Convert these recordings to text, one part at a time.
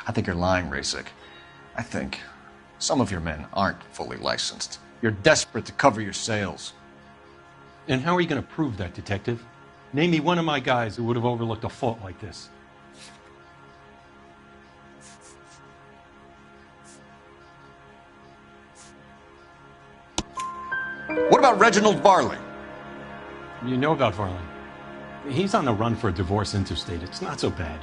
I think you're lying, Rasik. I think some of your men aren't fully licensed. You're desperate to cover your sales. And how are you going to prove that, Detective? Name me one of my guys who would have overlooked a fault like this. What about Reginald Varley? You know about Varley. He's on the run for a divorce interstate. It's not so bad.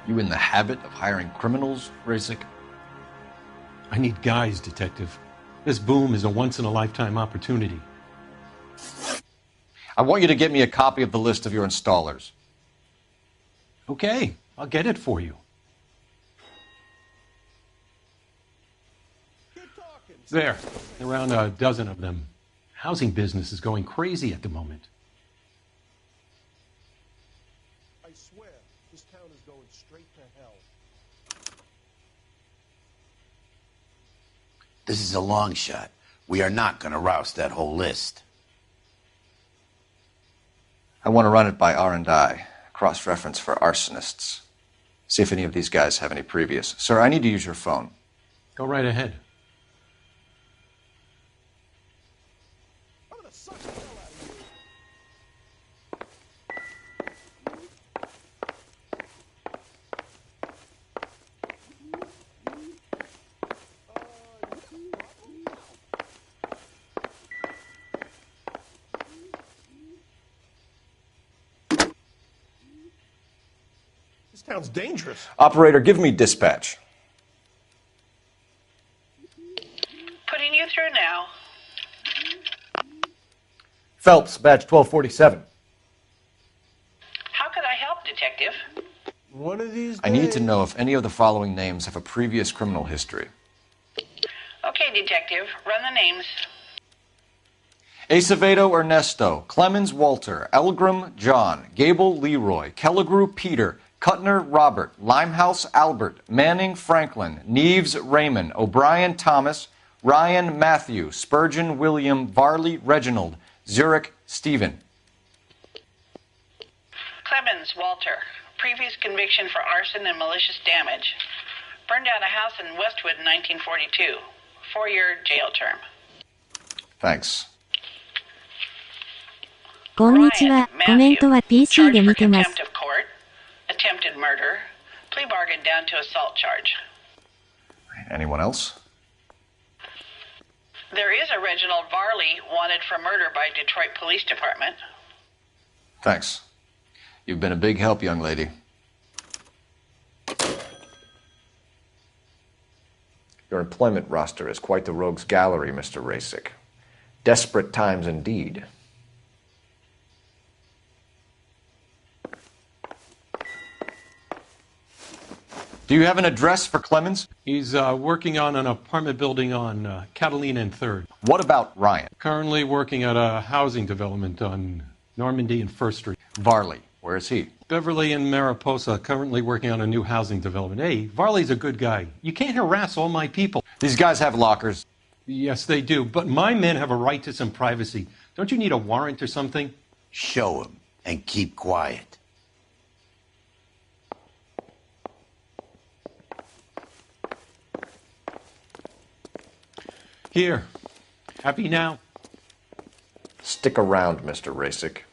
You in the habit of hiring criminals, Rasik? I need guys, Detective. This boom is a once-in-a-lifetime opportunity. I want you to get me a copy of the list of your installers. Okay, I'll get it for you. There, around a dozen of them. Housing business is going crazy at the moment. I swear, this town is going straight to hell. This is a long shot. We are not going to rouse that whole list. I want to run it by R&I, cross-reference for arsonists. See if any of these guys have any previous. Sir, I need to use your phone. Go right ahead. I'm gonna suck the hell out of you. This town's dangerous. Operator, give me dispatch. Putting you through now. Phelps, badge 1247. How could I help, Detective? One of these days. I need to know if any of the following names have a previous criminal history. Okay, Detective, run the names. Acevedo Ernesto, Clemens Walter, Elgram John, Gable Leroy, Kelligrew Peter, Kuttner Robert, Limehouse Albert, Manning Franklin, Neves Raymond, O'Brien Thomas, Ryan Matthew, Spurgeon William, Varley Reginald, Zurich Stephen. Clemens Walter. Previous conviction for arson and malicious damage. Burned down a house in Westwood in 1942. 4-year jail term. Thanks. こんにちは。コメントは PC で見てます。 Contempt of court. Attempted murder. Plea bargain down to assault charge. Anyone else? There is a Reginald Varley wanted for murder by Detroit Police Department. Thanks. You've been a big help, young lady. Your employment roster is quite the rogues gallery, Mr. Rasik. Desperate times indeed. Do you have an address for Clemens? He's working on an apartment building on Catalina and 3rd. What about Ryan? Currently working at a housing development on Normandy and 1st Street. Varley, where is he? Beverly and Mariposa, currently working on a new housing development. Hey, Varley's a good guy. You can't harass all my people. These guys have lockers. Yes, they do, but my men have a right to some privacy. Don't you need a warrant or something? Show him and keep quiet. Here. Happy now? Stick around, Mr. Rasik.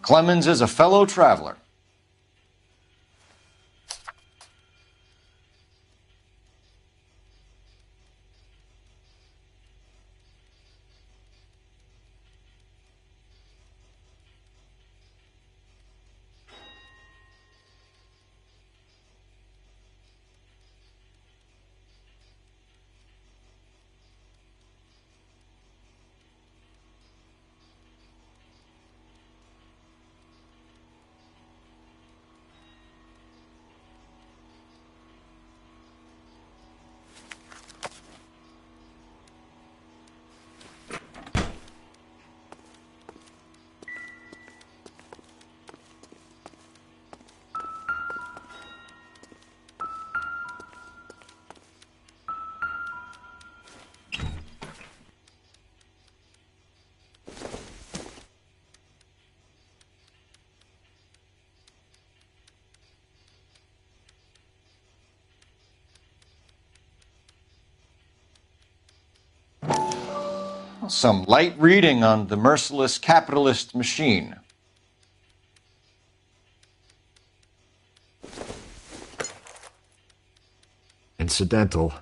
Clemens is a fellow traveler. some light reading on the merciless capitalist machine. Incidental.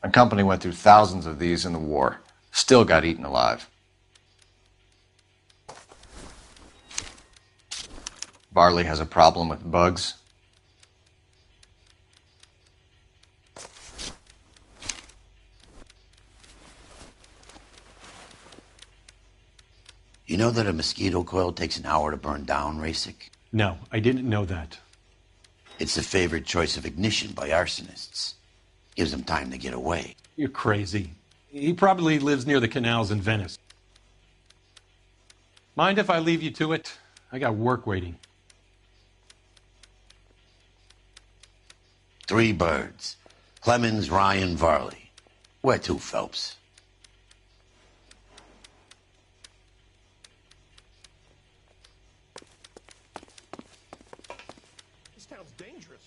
My company went through thousands of these in the war. Still got eaten alive. Varley has a problem with bugs. You know that a mosquito coil takes an hour to burn down, Rasic? No, I didn't know that. It's the favored choice of ignition by arsonists. Gives them time to get away. You're crazy. He probably lives near the canals in Venice. Mind if I leave you to it? I got work waiting. 3 birds. Clemens, Ryan, Varley. Where to, Phelps? This town's dangerous.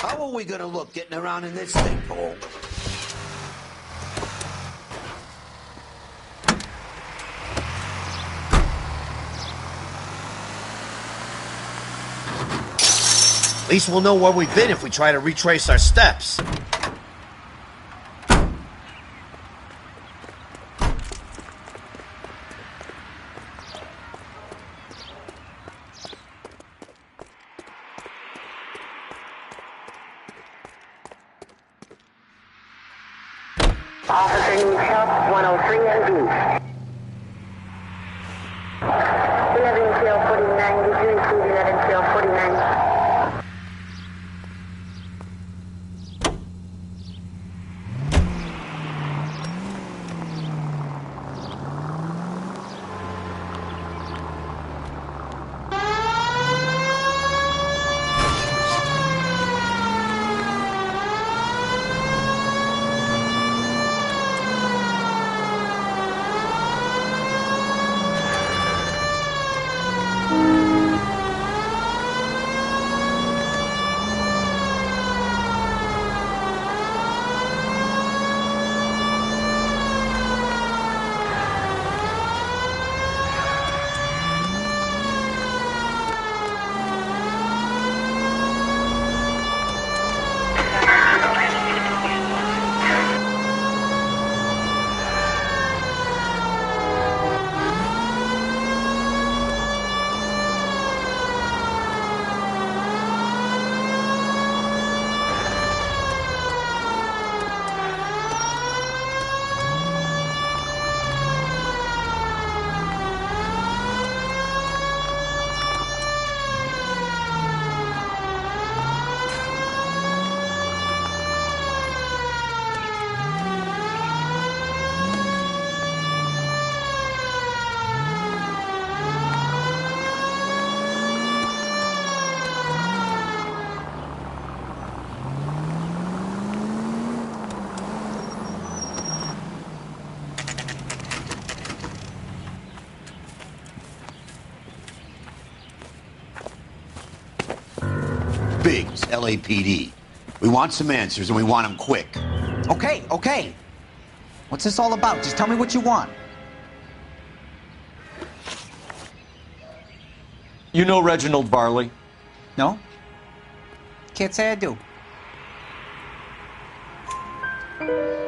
How are we gonna look getting around in this thing, Paul? At least we'll know where we've been if we try to retrace our steps. Officer needs help, 103 MD. 11 tail 49, did you include 11 tail 49? Biggs, LAPD. We want some answers, and we want them quick. Okay. What's this all about? Just tell me what you want. You know Reginald Varley? No? Can't say I do.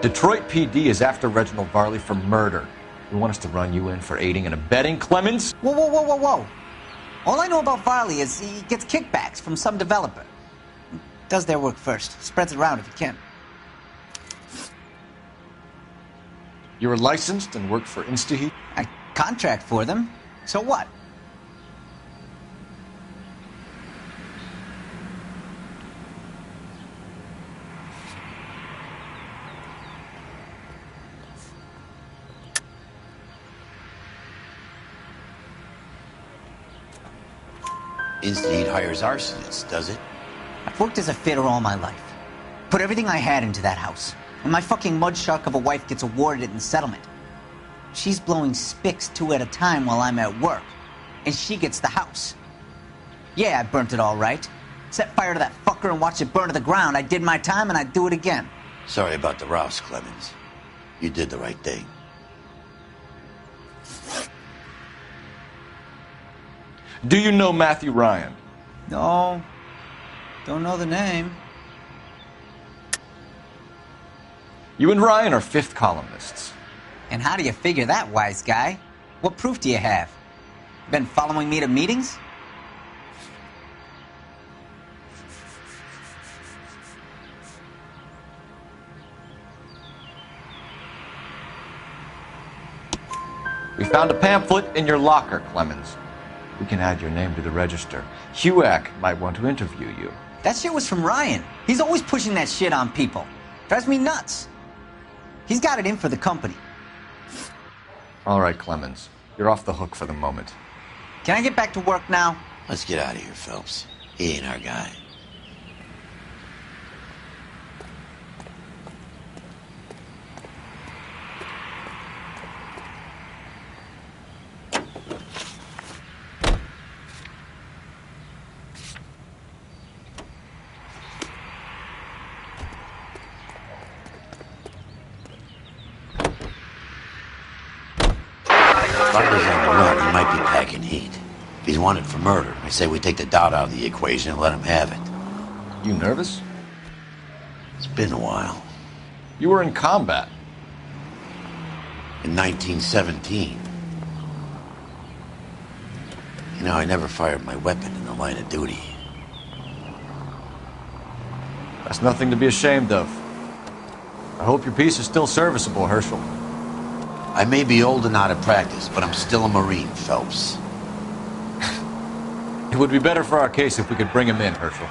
Detroit PD is after Reginald Varley for murder. You want us to run you in for aiding and abetting Clemens? Whoa. All I know about Varley is he gets kickbacks from some developer. Does their work first. Spreads it around if he can. You were licensed and worked for InstaHeat? I contract for them. So what? InstaHeat hires arsonists, does it? I've worked as a fitter all my life. Put everything I had into that house. And my fucking mud shark of a wife gets awarded it in settlement. She's blowing spics 2 at a time while I'm at work. And she gets the house. Yeah, I burnt it all right. Set fire to that fucker and watched it burn to the ground. I did my time and I'd do it again. Sorry about the rouse, Clemens. You did the right thing. Do you know Matthew Ryan? No. Don't know the name. You and Ryan are fifth columnists. And how do you figure that, wise guy? What proof do you have? Been following me to meetings? We found a pamphlet in your locker, Clemens. We can add your name to the register. HUAC might want to interview you. That shit was from Ryan. He's always pushing that shit on people. Drives me nuts. He's got it in for the company. All right, Clemens. You're off the hook for the moment. Can I get back to work now? Let's get out of here, Phelps. He ain't our guy. Varley's on the run. He might be packing heat. If he's wanted for murder, I say we take the doubt out of the equation and let him have it. You nervous? It's been a while. You were in combat. In 1917. You know, I never fired my weapon in the line of duty. That's nothing to be ashamed of. I hope your piece is still serviceable, Herschel. I may be old and out of practice, but I'm still a Marine, Phelps. It would be better for our case if we could bring him in, Herschel.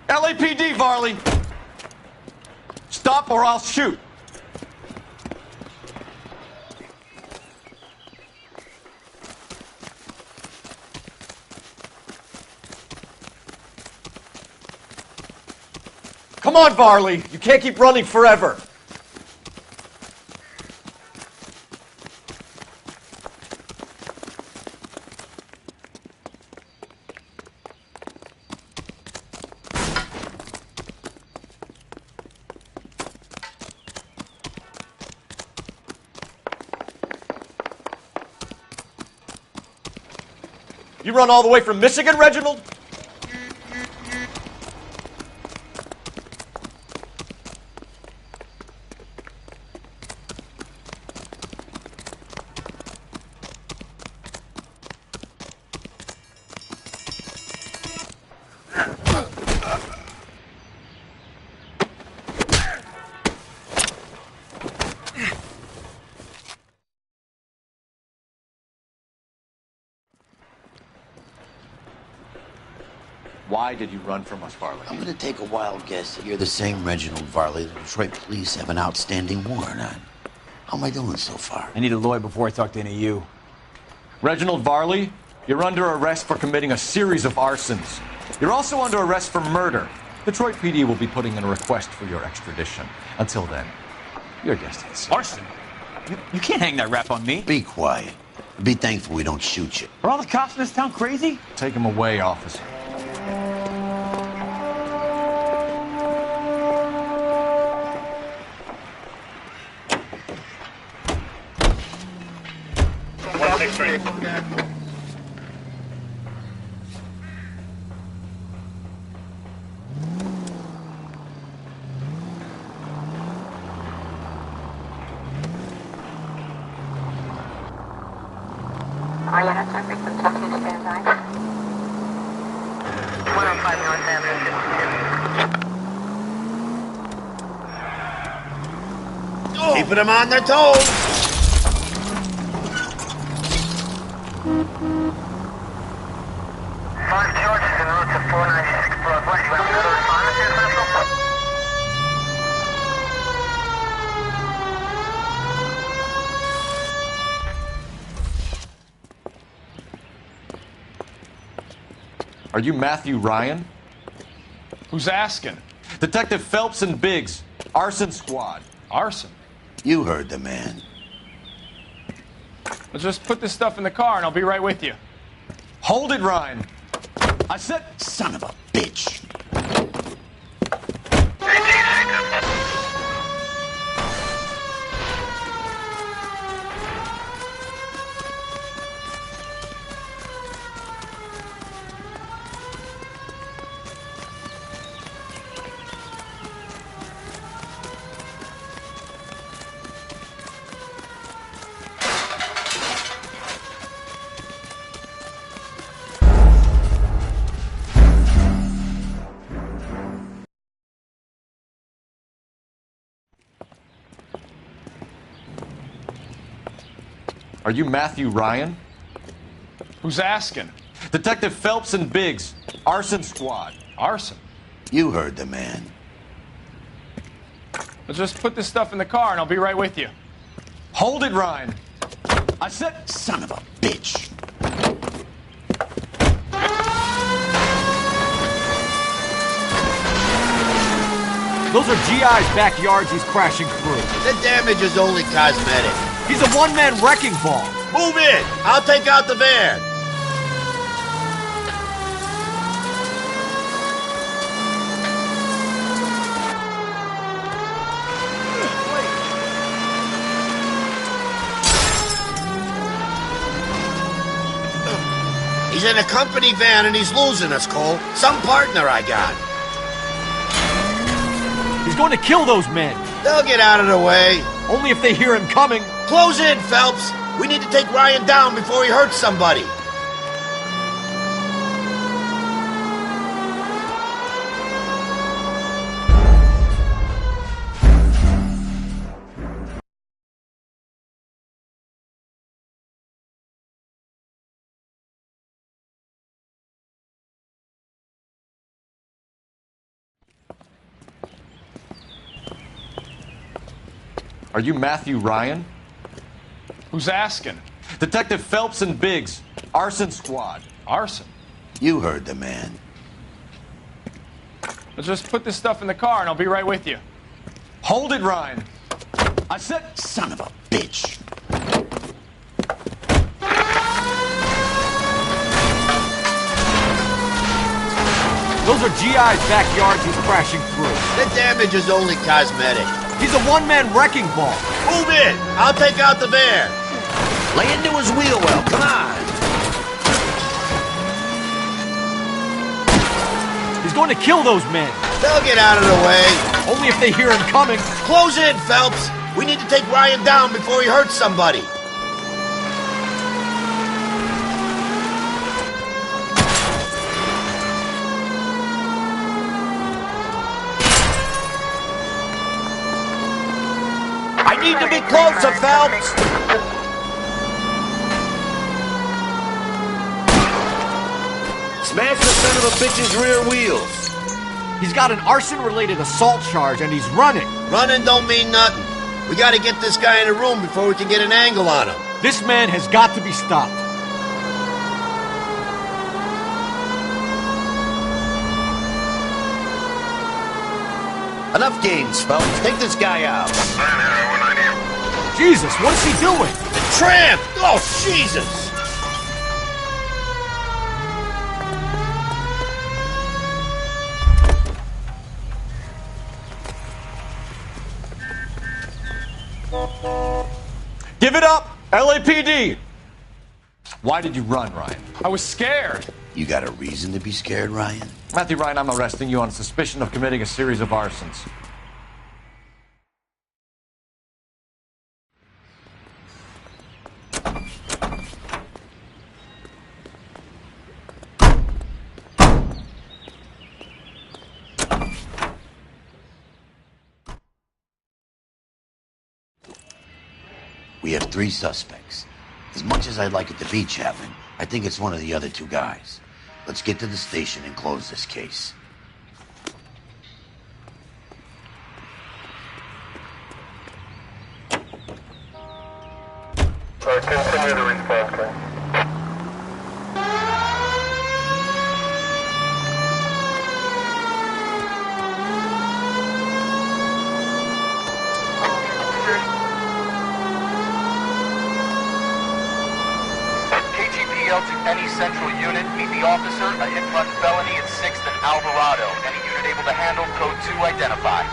LAPD, Varley! Stop or I'll shoot! Come on, Varley! You can't keep running forever! You run all the way from Michigan, Reginald? Why did you run from us, Farley? I'm gonna take a wild guess that you're the same Reginald Varley the Detroit police have an outstanding warrant on. How am I doing so far? I need a lawyer before I talk to any of you. Reginald Varley, you're under arrest for committing a series of arsons. You're also under arrest for murder. Detroit PD will be putting in a request for your extradition. Until then, your guest is Arson? You can't hang that rap on me. Be quiet. Be thankful we don't shoot you. Are all the cops in this town crazy? Take him away, officer. Are you not something from Texas stand by? 105 North Avenue, 52. Keeping them on their toes. Five charges en route to 496 Broadway. You have another respondent here, Central? Are you Matthew Ryan? Who's asking? Detective Phelps and Biggs, Arson Squad. Arson? You heard the man. Let's just put this stuff in the car and I'll be right with you. Hold it, Ryan. I said... Son of a bitch. Are you Matthew Ryan? Who's asking? Detective Phelps and Biggs, Arson Squad. Arson? You heard the man. Let's just put this stuff in the car and I'll be right with you. Hold it, Ryan. I said... Son of a bitch. Those are GI's backyards he's crashing through. The damage is only cosmetic. He's a one-man wrecking ball. Move in. I'll take out the van. He's in a company van and he's losing us, Cole. Some partner I got. He's going to kill those men. They'll get out of the way. Only if they hear him coming. Close in, Phelps. We need to take Ryan down before he hurts somebody. Are you Matthew Ryan? Who's asking? Detective Phelps and Biggs, Arson Squad. Arson? You heard the man. Let's just put this stuff in the car and I'll be right with you. Hold it, Ryan. I said... Son of a bitch. Those are GI's backyards he's crashing through. The damage is only cosmetic. He's a one-man wrecking ball. Move in. I'll take out the van. Lay into his wheel well. Come on. He's going to kill those men. They'll get out of the way. Only if they hear him coming. Close in, Phelps. We need to take Ryan down before he hurts somebody. I need to be closer, Phelps. Smash the center of a bitch's rear wheels? He's got an arson-related assault charge, and he's running. Running don't mean nothing. We gotta get this guy in a room before we can get an angle on him. This man has got to be stopped. Enough games, fellas. Take this guy out. Jesus, what is he doing? Tramp! Oh, Jesus! Give it up, LAPD! Why did you run, Ryan? I was scared. You got a reason to be scared, Ryan? Matthew Ryan, I'm arresting you on suspicion of committing a series of arsons. We have 3 suspects. As much as I'd like it to be Chapman, I think it's one of the other 2 guys. Let's get to the station and close this case. Continue the response, please. KGPL to any central unit. Meet the officer, a hit-run felony at 6th and Alvarado. Any unit able to handle code 2 identified.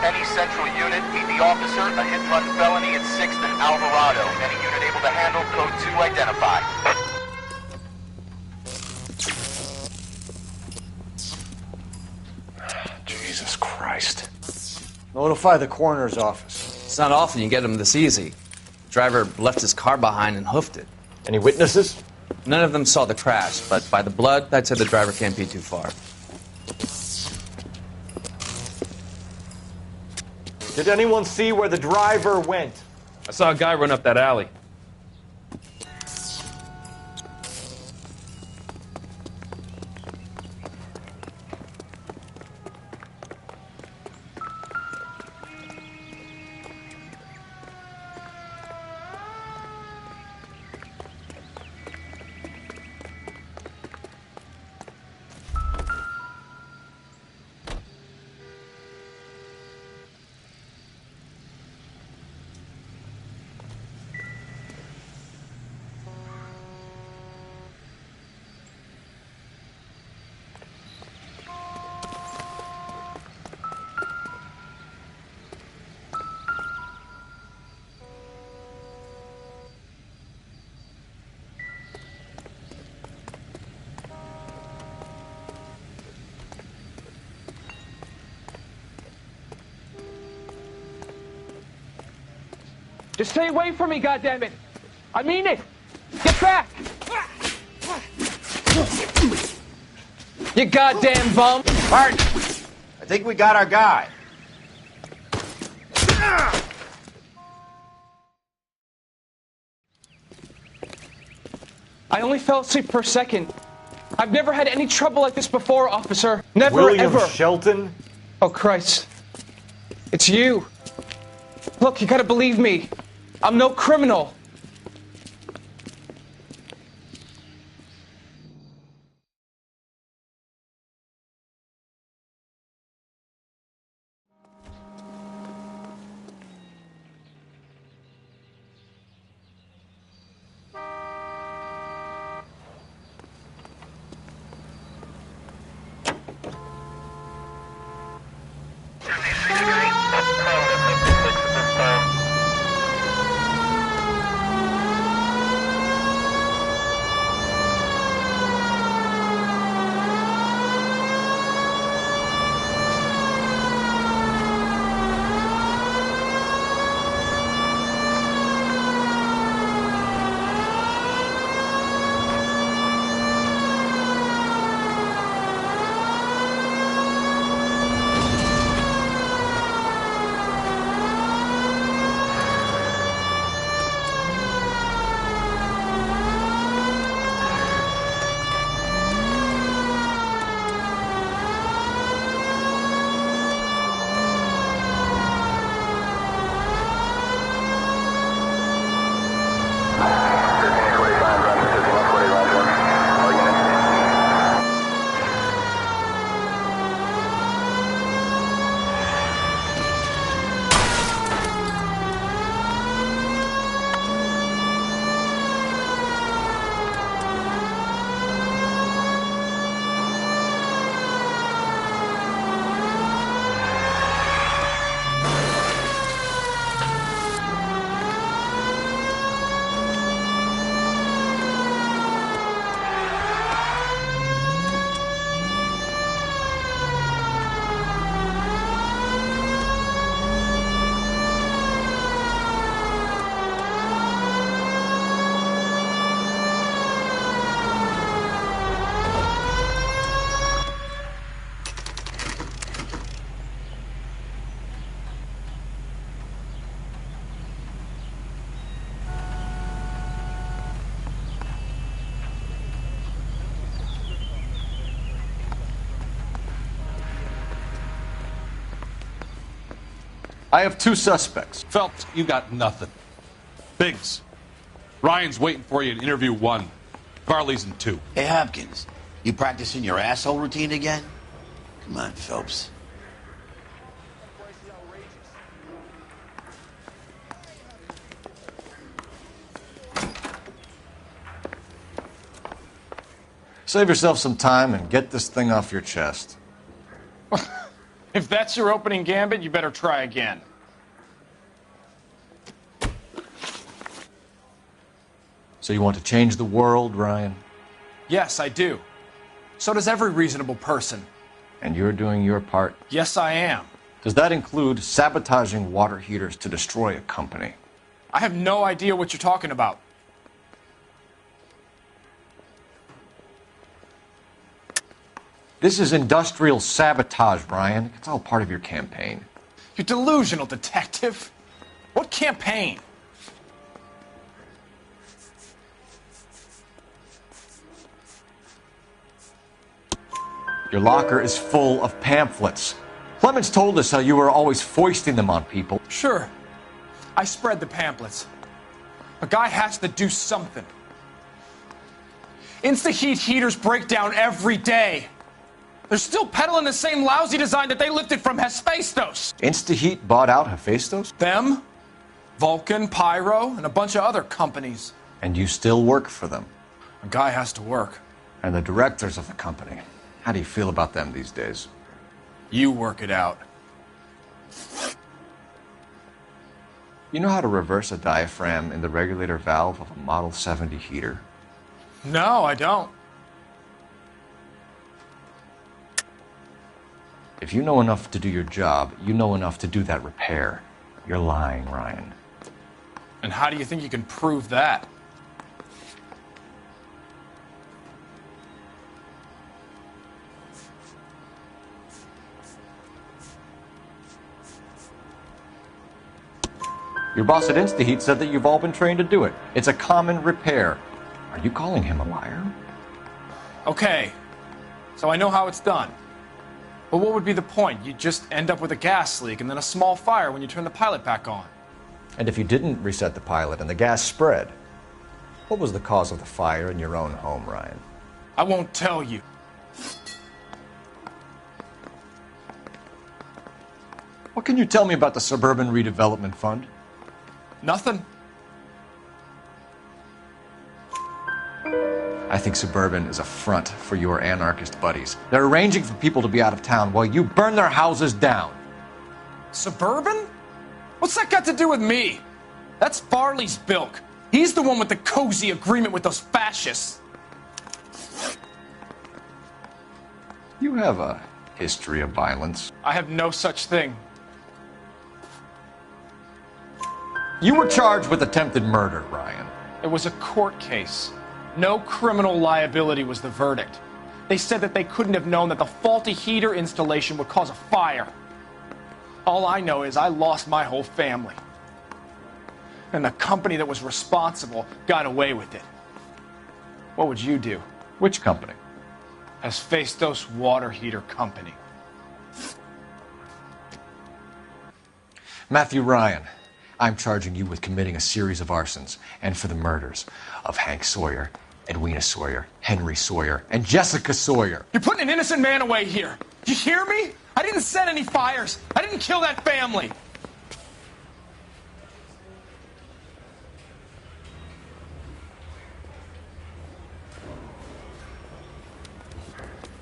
Any central unit, meet the officer, a hit-run felony at 6th and Alvarado. Any unit able to handle code 2 identified. Jesus Christ. Notify the coroner's office. It's not often you get them this easy. The driver left his car behind and hoofed it. Any witnesses? None of them saw the crash, but by the blood, I'd say the driver can't be too far. Did anyone see where the driver went? I saw a guy run up that alley. Just stay away from me, goddammit! I mean it! Get back! You goddamn bum! Martin, I think we got our guy. I only fell asleep for a second. I've never had any trouble like this before, officer. Never, William ever. Shelton? Oh, Christ. It's you. Look, you gotta believe me. I'm no criminal. I have 2 suspects. Phelps, you got nothing. Biggs, Ryan's waiting for you in interview 1. Varley's in 2. Hey, Hopkins, you practicing your asshole routine again? Come on, Phelps. Save yourself some time and get this thing off your chest. If that's your opening gambit, you better try again. So you want to change the world, Ryan? Yes, I do. So does every reasonable person. And you're doing your part? Yes, I am. Does that include sabotaging water heaters to destroy a company? I have no idea what you're talking about. This is industrial sabotage, Ryan. It's all part of your campaign. You delusional detective. What campaign? Your locker is full of pamphlets. Clemens told us how you were always foisting them on people. Sure. I spread the pamphlets. A guy has to do something. Insta-heat heaters break down every day. They're still peddling the same lousy design that they lifted from Hephaestus. Insta-heat bought out Hephaestus? Them, Vulcan, Pyro, and a bunch of other companies. And you still work for them? A guy has to work. And the directors of the company. How do you feel about them these days? You work it out. You know how to reverse a diaphragm in the regulator valve of a Model 70 heater? No, I don't. If you know enough to do your job, you know enough to do that repair. You're lying, Ryan. And how do you think you can prove that? Your boss at InstaHeat said that you've all been trained to do it. It's a common repair. Are you calling him a liar? Okay, so I know how it's done. But what would be the point? You just end up with a gas leak and then a small fire when you turn the pilot back on. And if you didn't reset the pilot and the gas spread, what was the cause of the fire in your own home, Ryan? I won't tell you. What can you tell me about the Suburban Redevelopment Fund? Nothing. I think Suburban is a front for your anarchist buddies. They're arranging for people to be out of town while you burn their houses down. Suburban? What's that got to do with me? That's Farley's bilk. He's the one with the cozy agreement with those fascists. You have a history of violence. I have no such thing. You were charged with attempted murder, Ryan. It was a court case. No criminal liability was the verdict. They said that they couldn't have known that the faulty heater installation would cause a fire. All I know is I lost my whole family. And the company that was responsible got away with it. What would you do? Which company? Hephaestus Water Heater Company. Matthew Ryan, I'm charging you with committing a series of arsons and for the murders of Hank Sawyer, Edwina Sawyer, Henry Sawyer, and Jessica Sawyer. You're putting an innocent man away here. You hear me? I didn't set any fires. I didn't kill that family.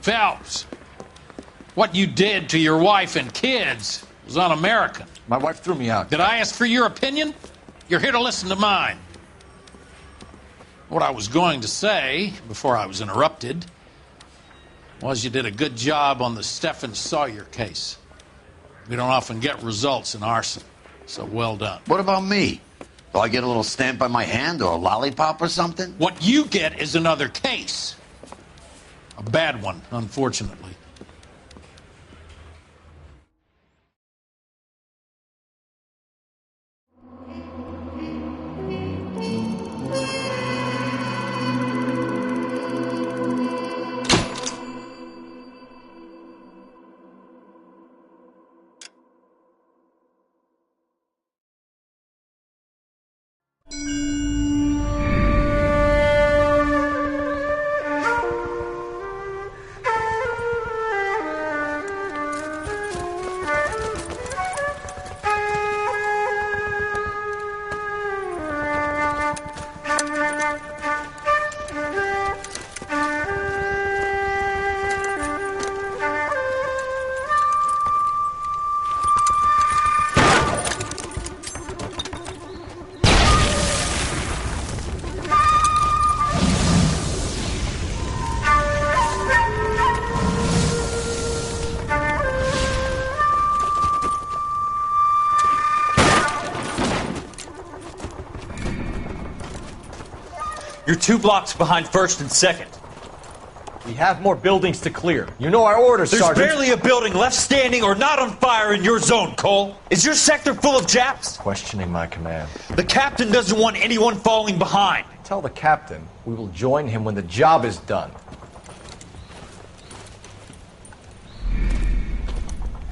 Phelps, what you did to your wife and kids was un-American. My wife threw me out. Did I ask for your opinion? You're here to listen to mine. What I was going to say, before I was interrupted, was you did a good job on the Stephen Sawyer case. We don't often get results in arson, so well done. What about me? Do I get a little stamp by my hand or a lollipop or something? What you get is another case. A bad one, unfortunately. You're 2 blocks behind 1st and 2nd. We have more buildings to clear. You know our orders, There's Sergeant. barely a building left standing or not on fire in your zone, Cole. Is your sector full of Japs? Questioning my command. The captain doesn't want anyone falling behind. Tell the captain we will join him when the job is done.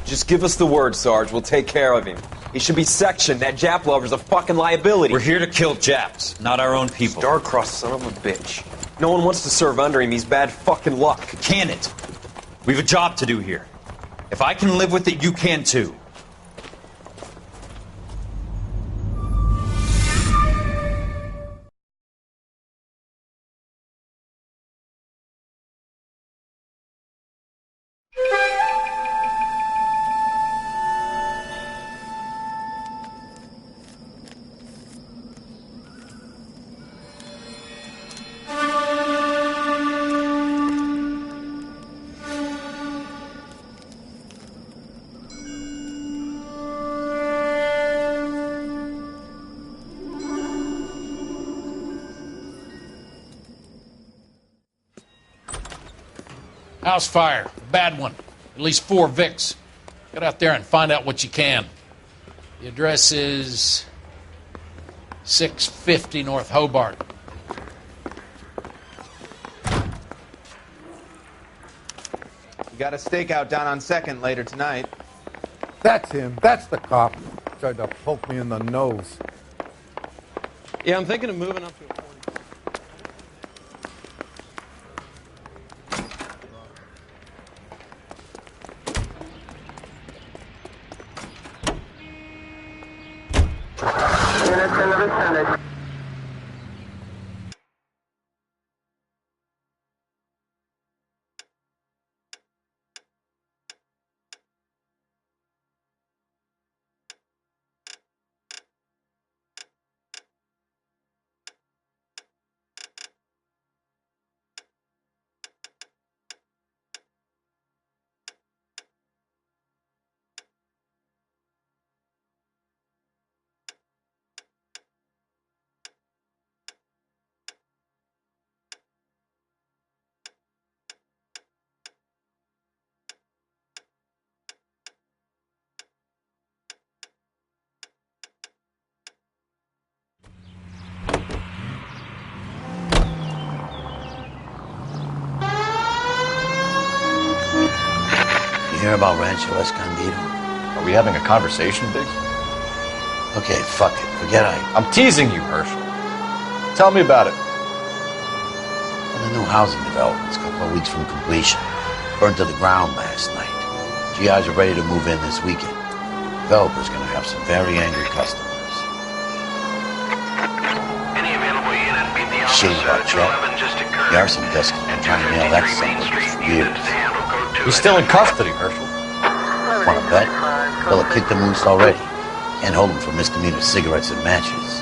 Just give us the word, Sarge. We'll take care of him. He should be sectioned. That Jap lover's a fucking liability. We're here to kill Japs, not our own people. Star-crossed son of a bitch. No one wants to serve under him. He's bad fucking luck. Can it? We have a job to do here. If I can live with it, you can too. House fire. A bad one. At least 4 Vicks. Get out there and find out what you can. The address is 650 North Hobart. You got a stakeout down on 2nd later tonight. That's him. That's the cop. Tried to poke me in the nose. Yeah, I'm thinking of moving up to a 40. Units in the vicinity. You hear about Rancho Escondido? Are we having a conversation, Biggs? Okay, fuck it. Forget I'm teasing you, Herschel. Tell me about it. Well, the new housing development's a couple of weeks from completion. Burned to the ground last night. GIs are ready to move in this weekend. Developer's gonna have some very angry customers. Any available unit, meet the Shame about officer. Chet. The arson desk has been trying to nail that son of a bitch for years. He's still in custody, Herschel. Wanna bet? Well, it kicked him loose already. Can't hold him for misdemeanor cigarettes and matches.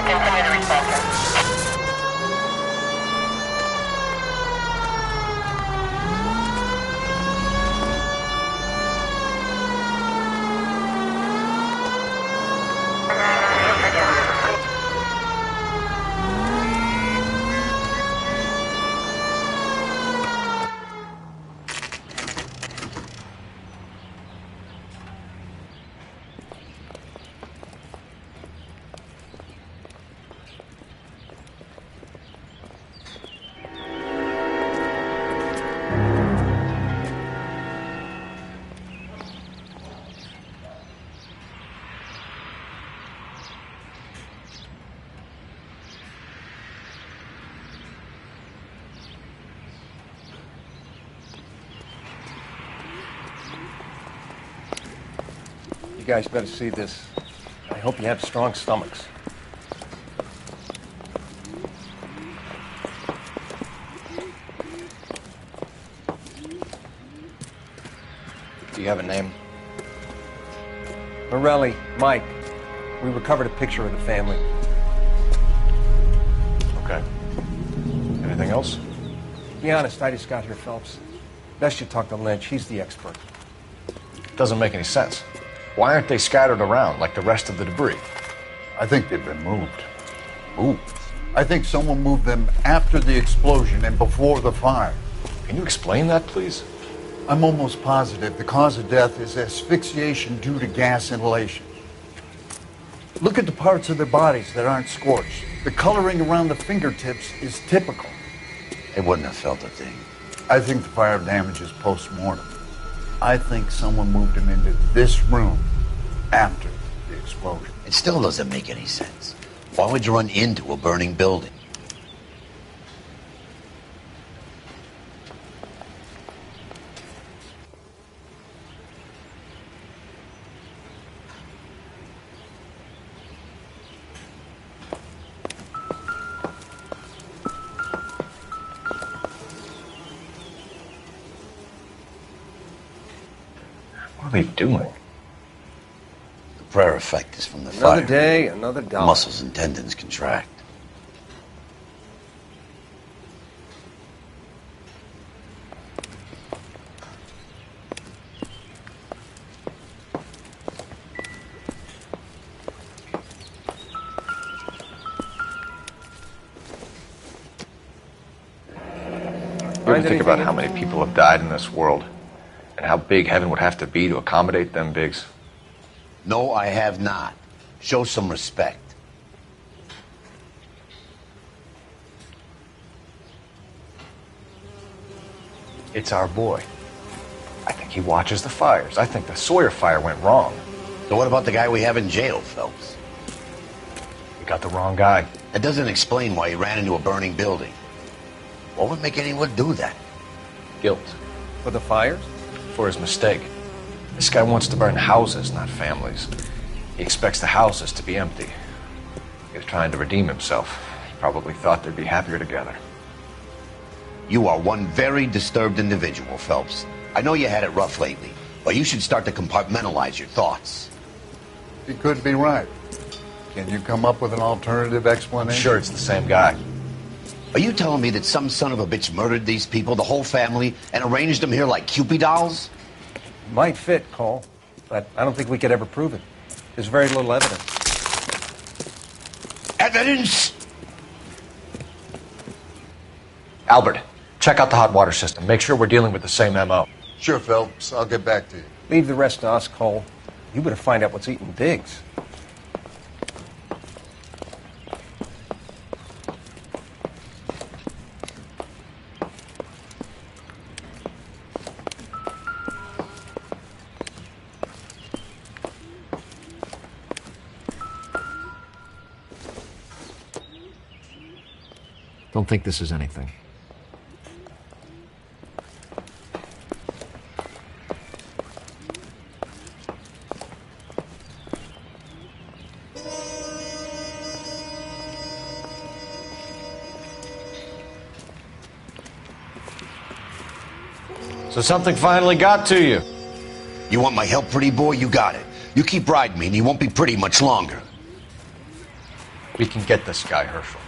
Continue to respond. You guys better see this. I hope you have strong stomachs. Do you have a name? Morelli, Mike. We recovered a picture of the family. Okay. Anything else? Be honest, I just got here, Phelps. Best you talk to Lynch. He's the expert. Doesn't make any sense. Why aren't they scattered around like the rest of the debris? I think they've been moved. Moved? I think someone moved them after the explosion and before the fire. Can you explain that, please? I'm almost positive the cause of death is asphyxiation due to gas inhalation. Look at the parts of their bodies that aren't scorched. The coloring around the fingertips is typical. They wouldn't have felt a thing. I think the fire damage is post-mortem. I think someone moved him into this room after the explosion. explosion. It still doesn't make any sense. Why would you run into a burning building? What are they doing? The prayer effect is from the Another fire. day, another dollar. Muscles and tendons contract. You ever think about how many people have died in this world? And how big heaven would have to be to accommodate them, Biggs? No, I have not. Show some respect. It's our boy. I think he watches the fires. I think the Sawyer fire went wrong. So what about the guy we have in jail, Phelps? We got the wrong guy. That doesn't explain why he ran into a burning building. What would make anyone do that? Guilt. For the fires? For his mistake. This guy wants to burn houses, not families. He expects the houses to be empty. He was trying to redeem himself. He probably thought they'd be happier together. You are one very disturbed individual, Phelps. I know you had it rough lately, but you should start to compartmentalize your thoughts. He could be right. Can you come up with an alternative explanation? I'm sure it's the same guy. Are you telling me that some son of a bitch murdered these people, the whole family, and arranged them here like Cupid dolls? Might fit, Cole, but I don't think we could ever prove it. There's very little evidence. Evidence? Albert, check out the hot water system. Make sure we're dealing with the same MO. Sure, Phelps. I'll get back to you. Leave the rest to us, Cole. You better find out what's eating Biggs. Don't think this is anything. So something finally got to you. You want my help, pretty boy? You got it. You keep riding me and you won't be pretty much longer. We can get this guy, Herschel.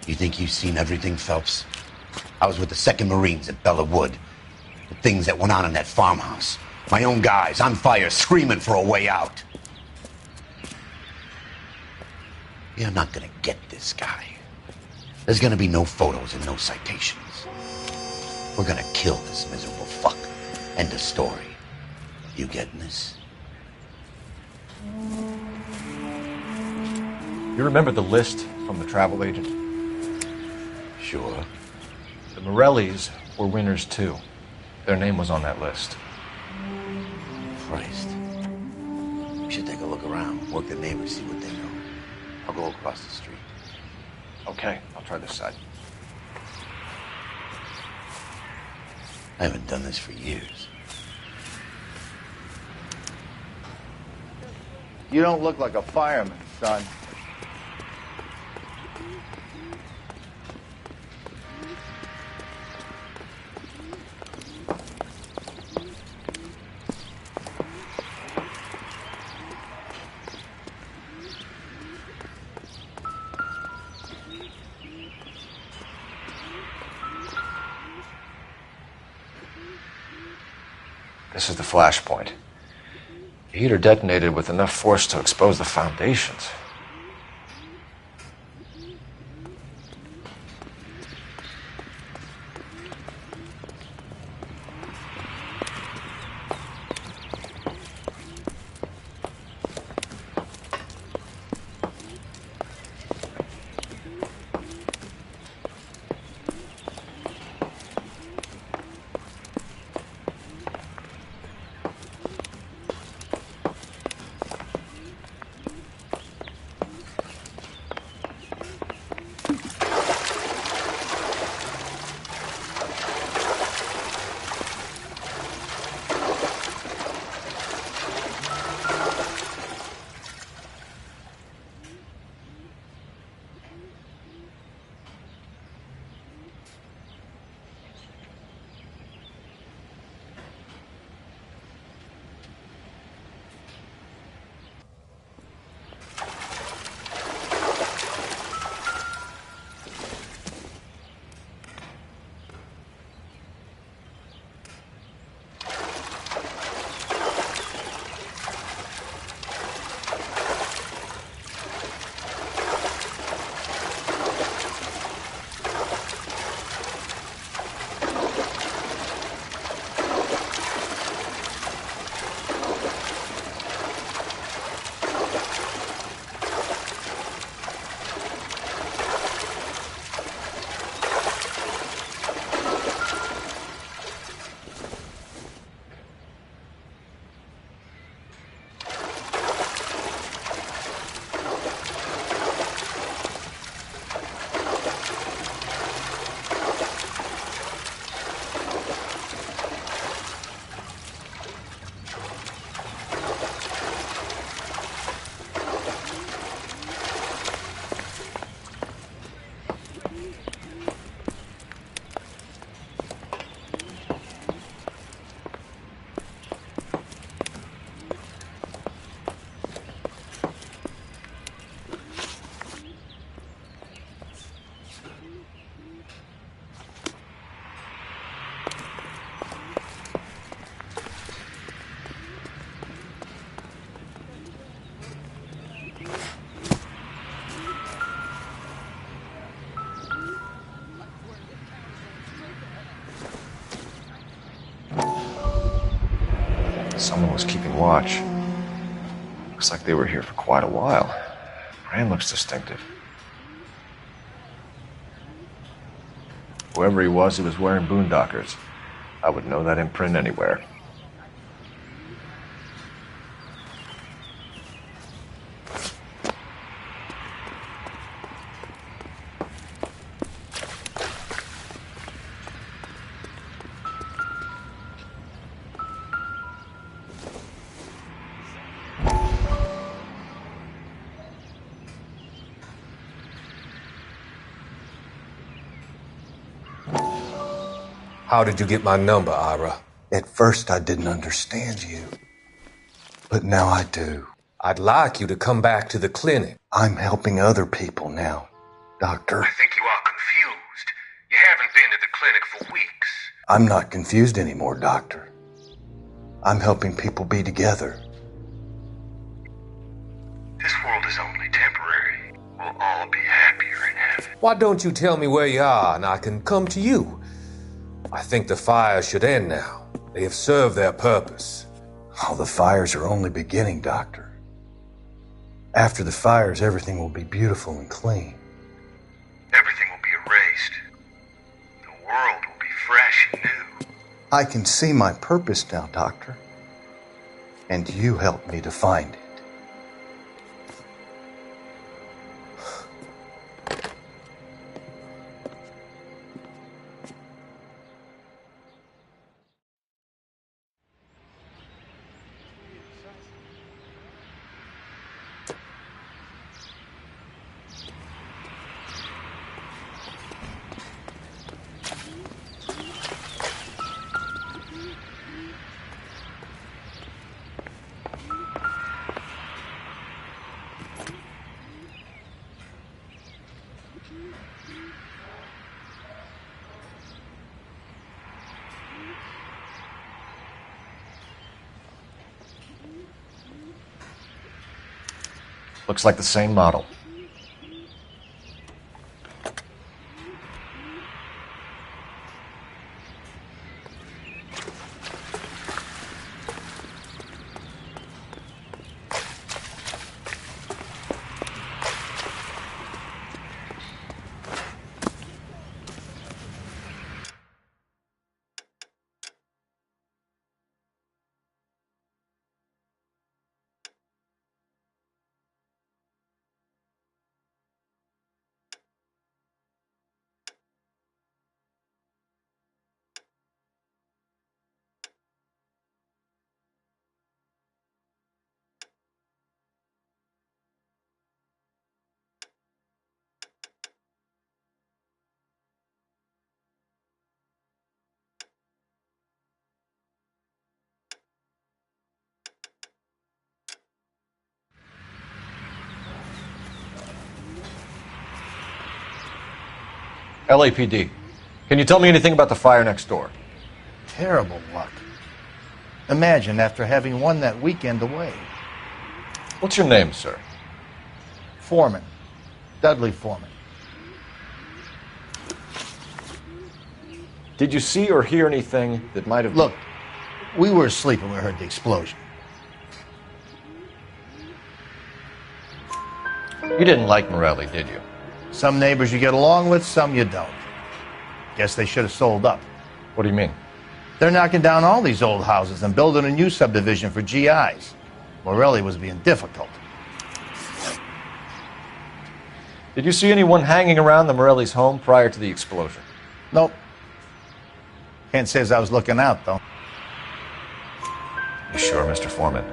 You think you've seen everything, Phelps? I was with the 2nd Marines at Bella Wood. The things that went on in that farmhouse. My own guys on fire, screaming for a way out. You're not gonna get this guy. There's gonna be no photos and no citations. We're gonna kill this miserable fuck. End of story. You getting this? You remember the list from the travel agent? Sure. The Morellis were winners too. Their name was on that list. Christ. We should take a look around, work the neighbors, see what they know. I'll go across the street. Okay, I'll try this side. I haven't done this for years. You don't look like a fireman, son. This is the flashpoint. The heater detonated with enough force to expose the foundations. Someone was keeping watch. Looks like they were here for quite a while. Brand looks distinctive. Whoever he was wearing boondockers. I would know that imprint anywhere. How did you get my number, Ira? At first, I didn't understand you. But now I do. I'd like you to come back to the clinic. I'm helping other people now, Doctor. I think you are confused. You haven't been to the clinic for weeks. I'm not confused anymore, Doctor. I'm helping people be together. This world is only temporary. We'll all be happier in heaven. Why don't you tell me where you are and I can come to you? I think the fires should end now. They have served their purpose. Oh, the fires are only beginning, Doctor. After the fires, everything will be beautiful and clean. Everything will be erased. The world will be fresh and new. I can see my purpose now, Doctor. And you helped me to find it. Looks like the same model. LAPD. Can you tell me anything about the fire next door? Terrible luck. Imagine after having won that weekend away. What's your name, sir? Foreman. Dudley Foreman. Did you see or hear anything that might have... Look, we were asleep when we heard the explosion. You didn't like Morelli, did you? Some neighbors you get along with, some you don't. Guess they should have sold up. What do you mean? They're knocking down all these old houses and building a new subdivision for GIs. Morelli was being difficult. Did you see anyone hanging around the Morelli's home prior to the explosion? Nope. Can't say as I was looking out, though. You sure, Mr. Foreman?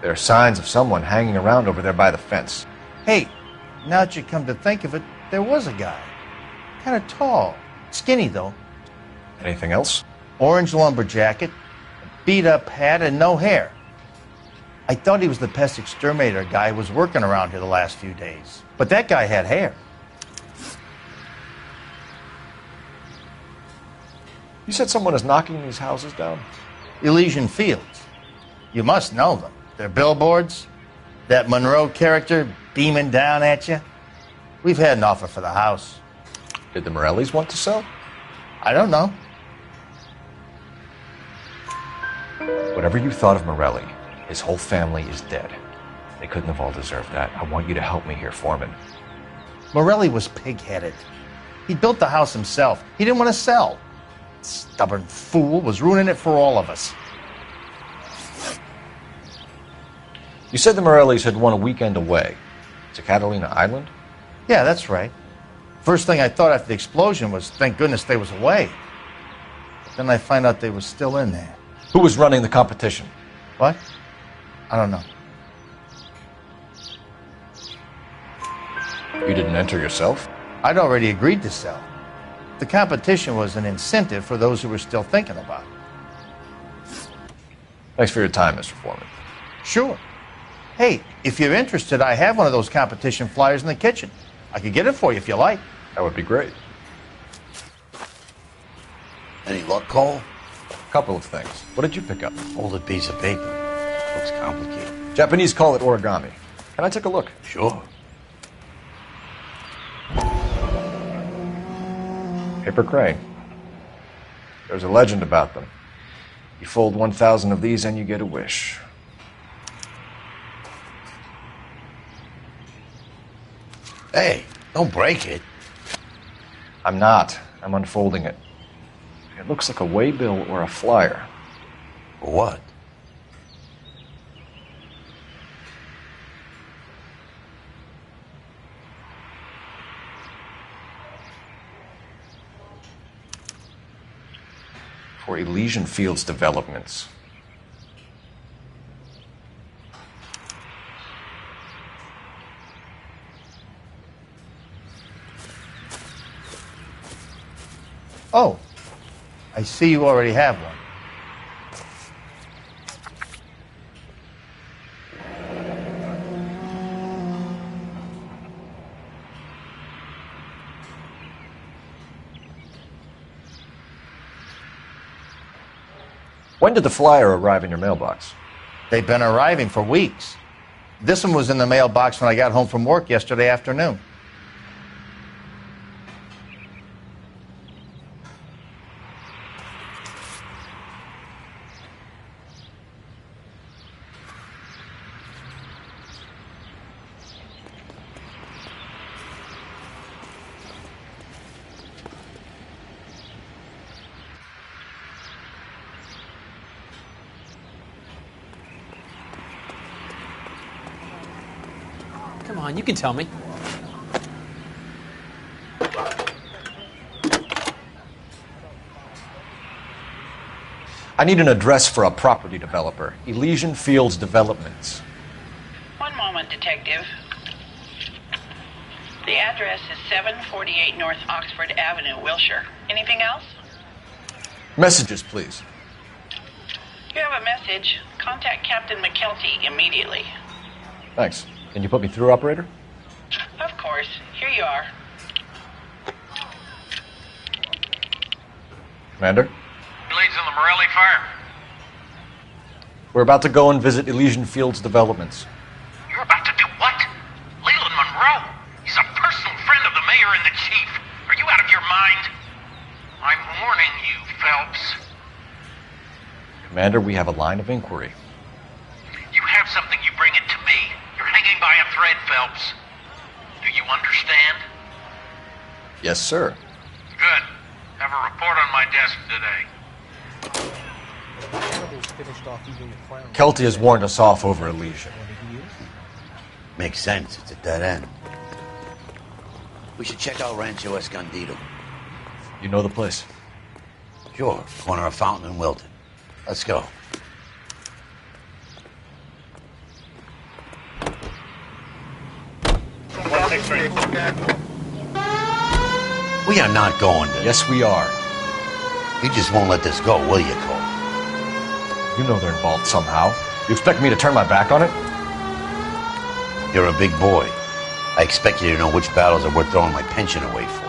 There are signs of someone hanging around over there by the fence. Hey, now that you come to think of it, there was a guy. Kind of tall. Skinny, though. Anything else? Orange lumber jacket, beat-up hat, and no hair. I thought he was the pest exterminator guy who was working around here the last few days. But that guy had hair. You said someone is knocking these houses down? Elysian Fields. You must know them. They're billboards. That Monroe character beaming down at you. We've had an offer for the house. Did the Morellis want to sell? I don't know. Whatever you thought of Morelli, his whole family is dead. They couldn't have all deserved that. I want you to help me here, Foreman. Morelli was pig-headed. He built the house himself. He didn't want to sell. Stubborn fool was ruining it for all of us. You said the Morellis had won a weekend away to Catalina Island? Yeah, that's right. First thing I thought after the explosion was, thank goodness they was away. But then I find out they was still in there. Who was running the competition? What? I don't know. You didn't enter yourself? I'd already agreed to sell. The competition was an incentive for those who were still thinking about it. Thanks for your time, Mr. Foreman. Sure. Hey, if you're interested, I have one of those competition flyers in the kitchen. I could get it for you if you like. That would be great. Any luck, Cole? A couple of things. What did you pick up? Folded piece of paper. Looks complicated. Japanese call it origami. Can I take a look? Sure. Paper crane. There's a legend about them. You fold 1,000 of these and you get a wish. Hey, don't break it. I'm not. I'm unfolding it. It looks like a waybill or a flyer. For what? For Elysian Fields developments. Oh, I see you already have one. When did the flyer arrive in your mailbox? They've been arriving for weeks. This one was in the mailbox when I got home from work yesterday afternoon. Come on, you can tell me. I need an address for a property developer. Elysian Fields Developments. One moment, Detective. The address is 748 North Oxford Avenue, Wilshire. Anything else? Messages, please. You have a message. Contact Captain McKelty immediately. Thanks. Can you put me through, operator? Of course. Here you are. Commander? Leads in the Morelli fire. We're about to go and visit Elysian Fields Developments. You're about to do what? Leland Monroe? He's a personal friend of the mayor and the chief. Are you out of your mind? I'm warning you, Phelps. Commander, we have a line of inquiry. You have something, you bring it to me. You're hanging by a thread, Phelps. Do you understand? Yes, sir. Good. Have a report on my desk today. Kelty has warned us off over Elysian. Makes sense. It's a dead end. We should check out Rancho Escondido. You know the place? Sure. Corner of Fountain and Wilton. Let's go. We are not going to. Yes, we are. You just won't let this go, will you, Cole? You know they're involved somehow. You expect me to turn my back on it? You're a big boy. I expect you to know which battles are worth throwing my pension away for.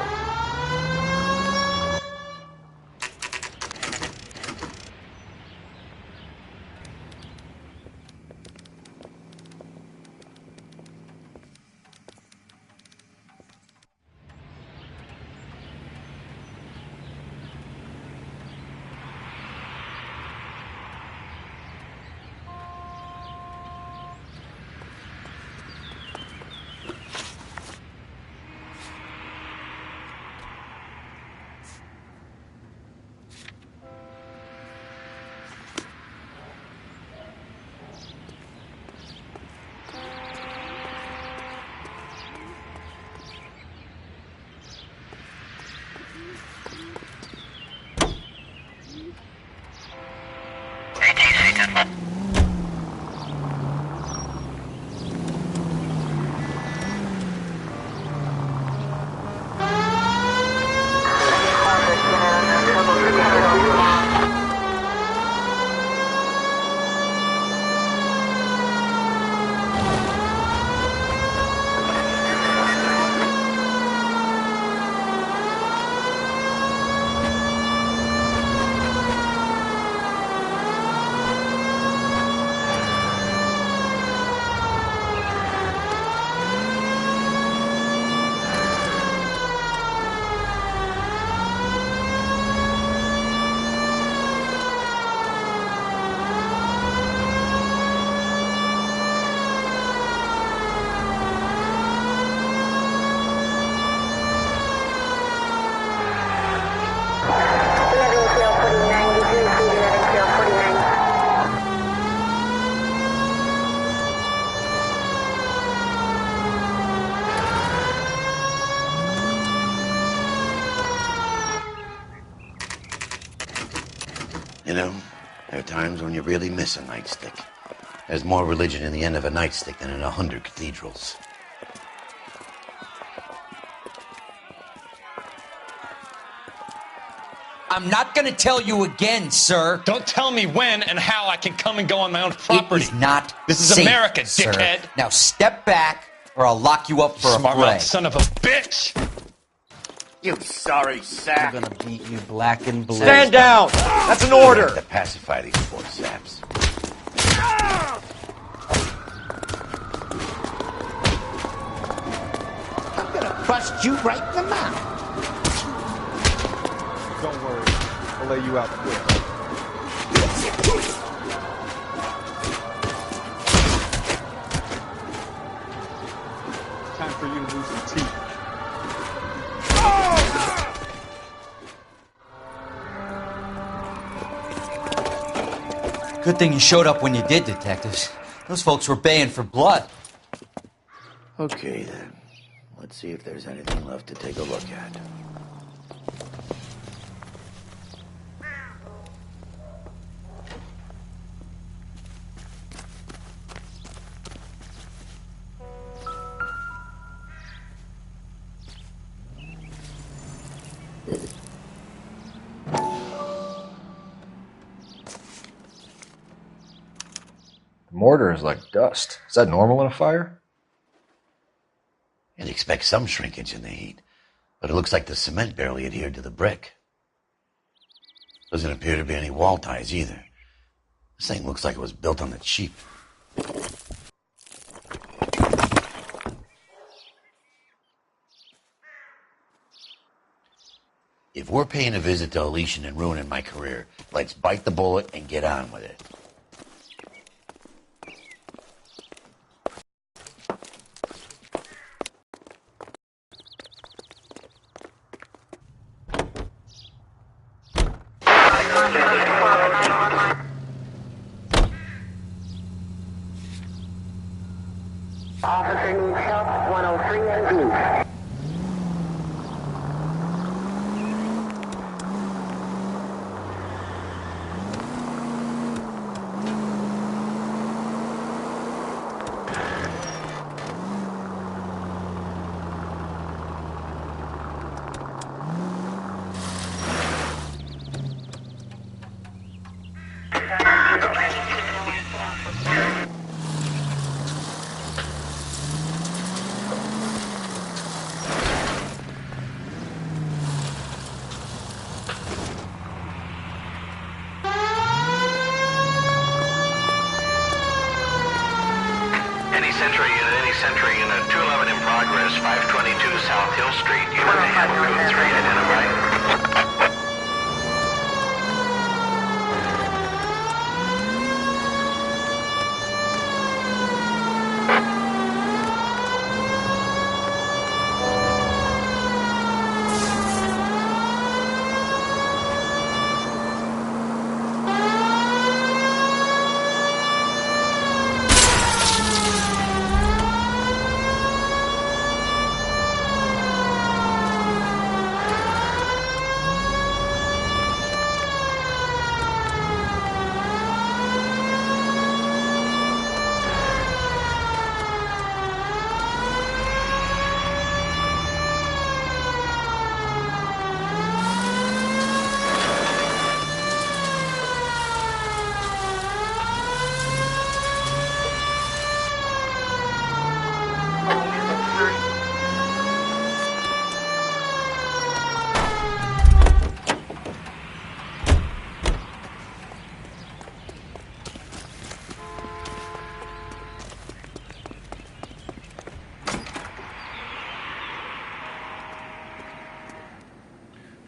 You know, there are times when you really miss a nightstick. There's more religion in the end of a nightstick than in 100 cathedrals. I'm not gonna tell you again, sir. Don't tell me when and how I can come and go on my own property. It is not This is safe, America, sir. dickhead. Now step back, or I'll lock you up for a Smart fray. mouth son of a bitch! You sorry sap. I'm gonna beat you black and blue. Stand down! That's an order! To pacify these poor saps. I'm gonna bust you right in the mouth. Don't worry. I'll lay you out quick. Time for you to lose some teeth. Good thing you showed up when you did, detectives. Those folks were baying for blood. Okay, then. Let's see if there's anything left to take a look at. The mortar is like dust. Is that normal in a fire? You'd expect some shrinkage in the heat, but it looks like the cement barely adhered to the brick. Doesn't appear to be any wall ties either. This thing looks like it was built on the cheap. If we're paying a visit to Elysian and ruining my career, let's bite the bullet and get on with it. Officer needs help, 103 and B. Century Unit 211 in progress, 522 South Hill Street. Unit to handle code 3, identified.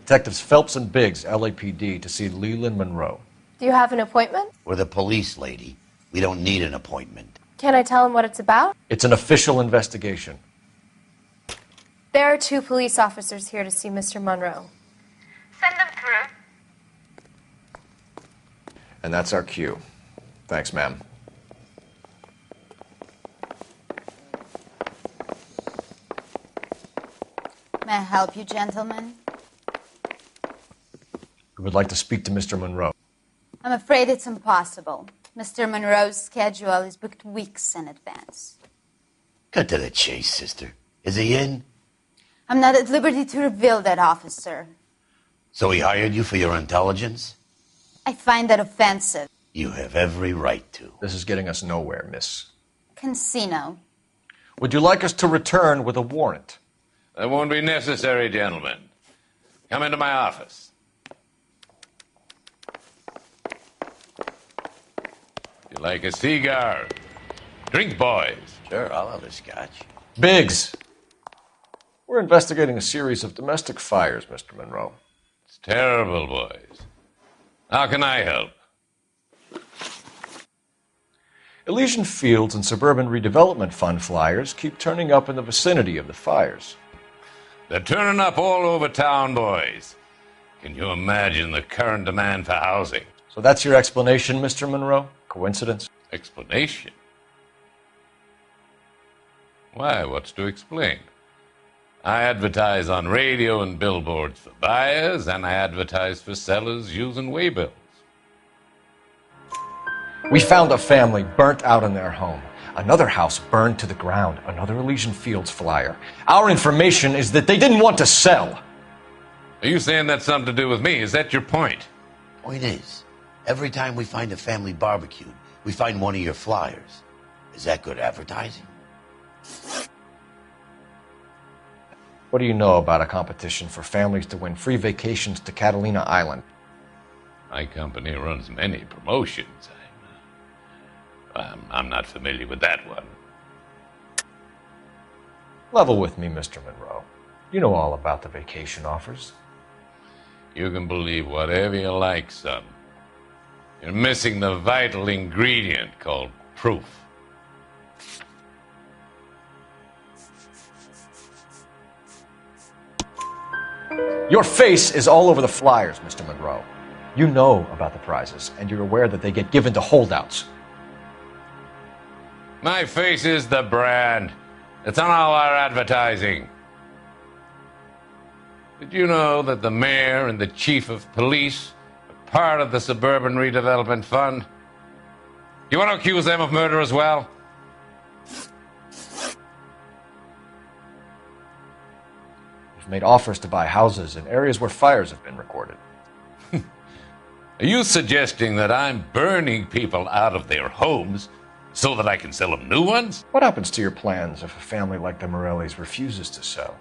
Detectives Phelps and Biggs, LAPD, to see Leland Monroe. Do you have an appointment? We're the police, lady. We don't need an appointment. Can I tell him what it's about? It's an official investigation. There are 2 police officers here to see Mr. Monroe. Send them through. And that's our cue. Thanks, ma'am. May I help you, gentlemen? We would like to speak to Mr. Monroe. I'm afraid it's impossible. Mr. Monroe's schedule is booked weeks in advance. Cut to the chase, sister. Is he in? I'm not at liberty to reveal that, officer. So he hired you for your intelligence? I find that offensive. You have every right to. This is getting us nowhere, miss. Casino. Would you like us to return with a warrant? That won't be necessary, gentlemen. Come into my office. You like a cigar? Drink, boys. Sure, I'll have a scotch. Biggs! We're investigating a series of domestic fires, Mr. Monroe. It's terrible, boys. How can I help? Elysian Fields and Suburban Redevelopment Fund flyers keep turning up in the vicinity of the fires. They're turning up all over town, boys. Can you imagine the current demand for housing? So that's your explanation, Mr. Monroe? Coincidence? Explanation? Why, what's to explain? I advertise on radio and billboards for buyers, and I advertise for sellers using waybills. We found a family burnt out in their home. Another house burned to the ground. Another Elysian Fields flyer. Our information is that they didn't want to sell. Are you saying that's something to do with me? Is that your point? Point is, every time we find a family barbecued, we find one of your flyers. Is that good advertising? What do you know about a competition for families to win free vacations to Catalina Island? My company runs many promotions. I'm not familiar with that one. Level with me, Mr. Monroe. You know all about the vacation offers. You can believe whatever you like, son. You're missing the vital ingredient called proof. Your face is all over the flyers, Mr. Monroe. You know about the prizes, and you're aware that they get given to holdouts. My face is the brand. It's on all our advertising. Did you know that the mayor and the chief of police are part of the Suburban Redevelopment Fund? You want to accuse them of murder as well? We've made offers to buy houses in areas where fires have been recorded. Are you suggesting that I'm burning people out of their homes so that I can sell them new ones? What happens to your plans if a family like the Morellis refuses to sell?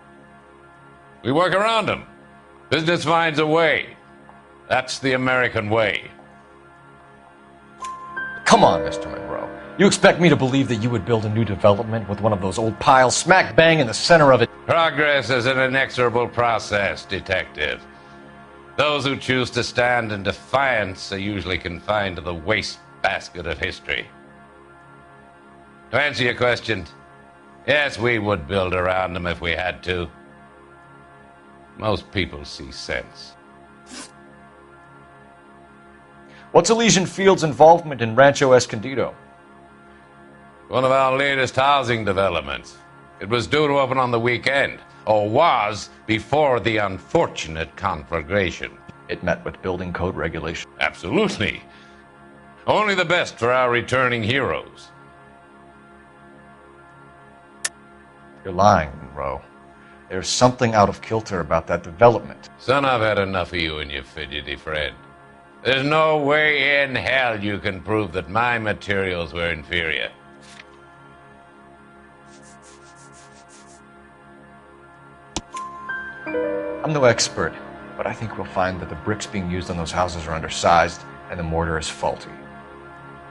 We work around them. Business finds a way. That's the American way. Come on, Mr. Monroe. You expect me to believe that you would build a new development with one of those old piles smack bang in the center of it? Progress is an inexorable process, detective. Those who choose to stand in defiance are usually confined to the wastebasket of history. To answer your question, yes, we would build around them if we had to. Most people see sense. What's Elysian Fields' involvement in Rancho Escondido? One of our latest housing developments. It was due to open on the weekend, or was before the unfortunate conflagration. It met with building code regulation. Absolutely. Only the best for our returning heroes. You're lying, Monroe. There's something out of kilter about that development. Son, I've had enough of you and your fidgety friend. There's no way in hell you can prove that my materials were inferior. I'm no expert, but I think we'll find that the bricks being used on those houses are undersized and the mortar is faulty.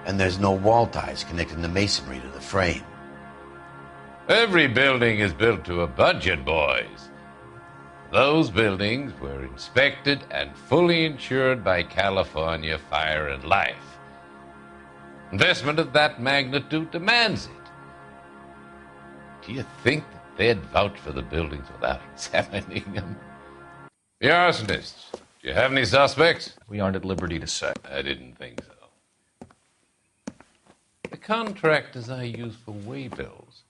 And there's no wall ties connecting the masonry to the frame. Every building is built to a budget, boys. Those buildings were inspected and fully insured by California Fire and Life. Investment of that magnitude demands it. Do you think that they'd vouch for the buildings without examining them? The arsonists, do you have any suspects? We aren't at liberty to say. I didn't think so. The contractors I use for waybills,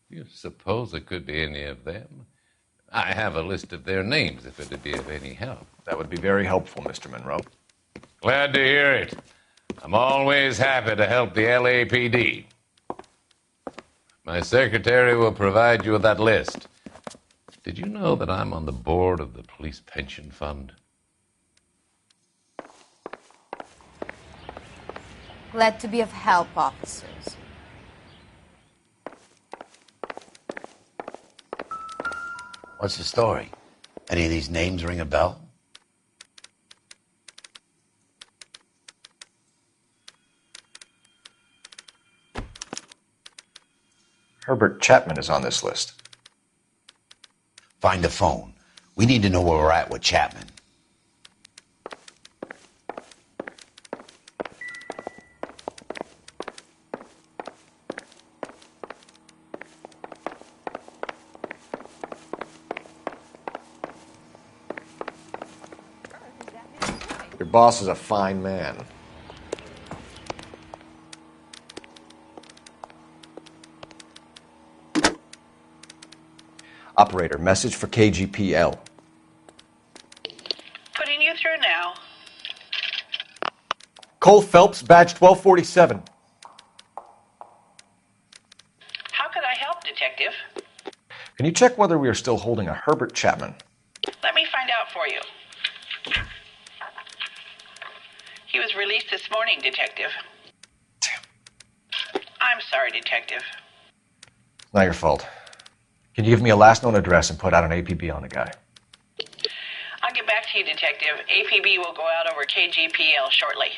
do you suppose it could be any of them? I have a list of their names if it would be of any help. That would be very helpful, Mr. Monroe. Glad to hear it. I'm always happy to help the LAPD. My secretary will provide you with that list. Did you know that I'm on the board of the police pension fund? Glad to be of help, officers. What's the story? Any of these names ring a bell? Herbert Chapman is on this list. Find the phone. We need to know where we're at with Chapman. Your boss is a fine man. Operator, message for KGPL. Putting you through now. Cole Phelps, badge 1247. How could I help, Detective? Can you check whether we are still holding a Herbert Chapman? Let me find out for you. He was released this morning, Detective. Damn. I'm sorry, Detective. It's not your fault. Can you give me a last known address and put out an APB on the guy? I'll get back to you, Detective. APB will go out over KGPL shortly.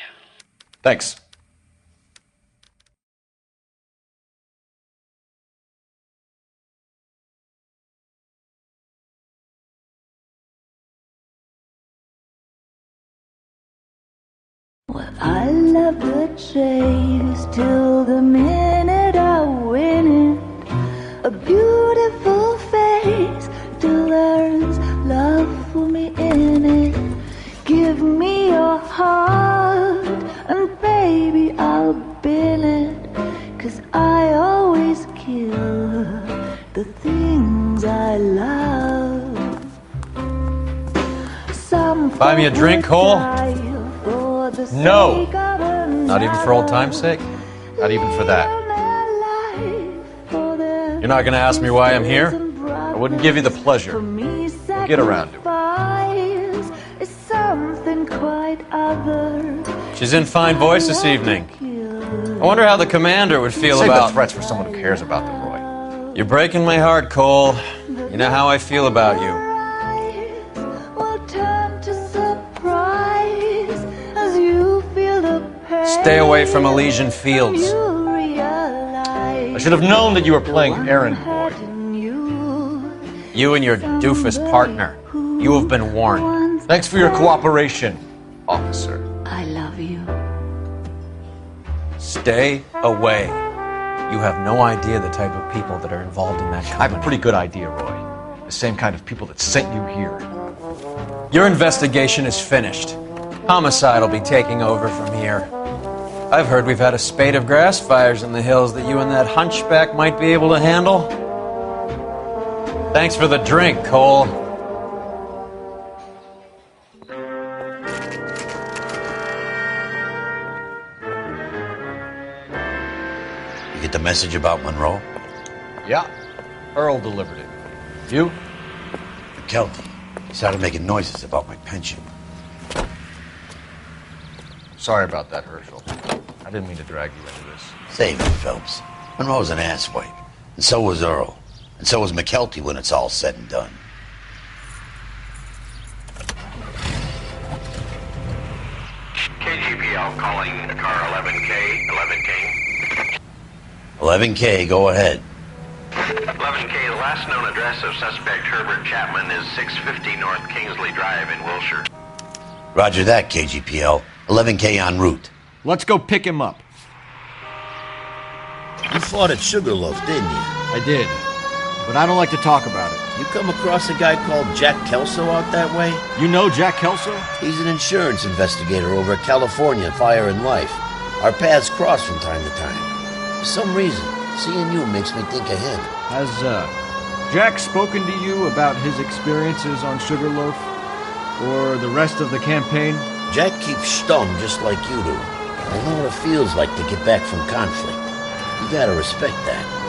Thanks. Well, I love the chase till the minute I win it. A beautiful face till there's love for me in it. Give me your heart and baby I'll bill it. 'Cause I always kill the things I love. Some Buy me a drink, Cole? No. Not even for old time's sake? Not even for that. You're not going to ask me why I'm here? I wouldn't give you the pleasure. We'll get around to it. She's in fine voice this evening. I wonder how the commander would feel Save about... the threats for someone who cares about them, Roy. You're breaking my heart, Cole. You know how I feel about you. Stay away from Elysian Fields. I should have known that you were playing errand boy. You and your doofus partner. You have been warned. Thanks for your cooperation, officer. I love you. Stay away. You have no idea the type of people that are involved in that company. I have a pretty good idea, Roy. The same kind of people that sent you here. Your investigation is finished. Homicide will be taking over from here. I've heard we've had a spate of grass fires in the hills that you and that hunchback might be able to handle. Thanks for the drink, Cole. You get the message about Monroe? Yeah. Earl delivered it. You? McKelty. He started making noises about my pension. Sorry about that, Herschel. I didn't mean to drag you into this. Save it, Phelps. Monroe's an asswipe. And so was Earl. And so was McKelty when it's all said and done. KGPL calling car 11K, 11K. 11K, go ahead. 11K, the last known address of suspect Herbert Chapman is 650 North Kingsley Drive in Wilshire. Roger that, KGPL. 11K en route. Let's go pick him up. You fought at Sugarloaf, didn't you? I did. But I don't like to talk about it. You come across a guy called Jack Kelso out that way? You know Jack Kelso? He's an insurance investigator over at California Fire and Life. Our paths cross from time to time. For some reason, seeing you makes me think of him. Has, Jack spoken to you about his experiences on Sugarloaf? Or the rest of the campaign? Jack keeps stum just like you do. I know what it feels like to get back from conflict. You gotta respect that.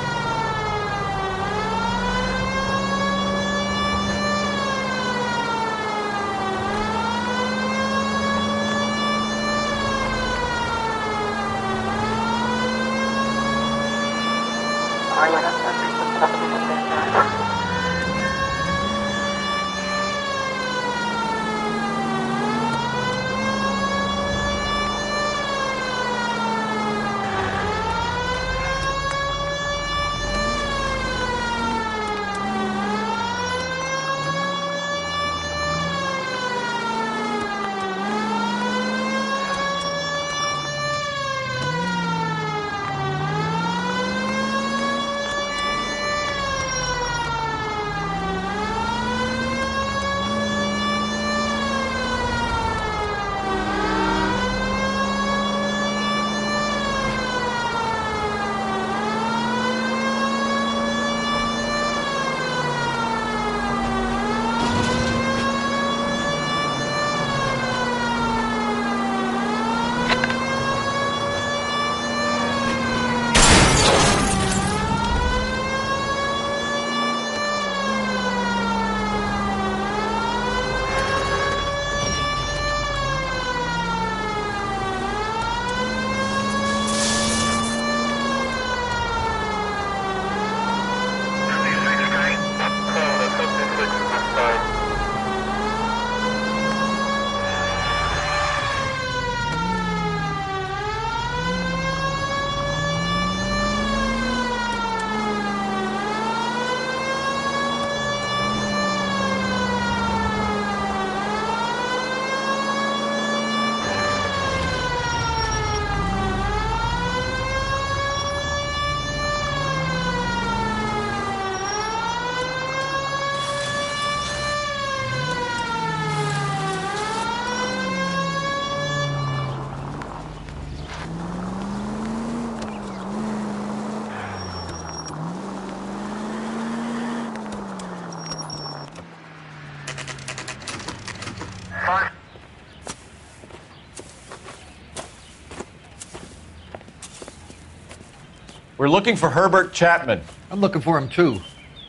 We're looking for Herbert Chapman. I'm looking for him, too.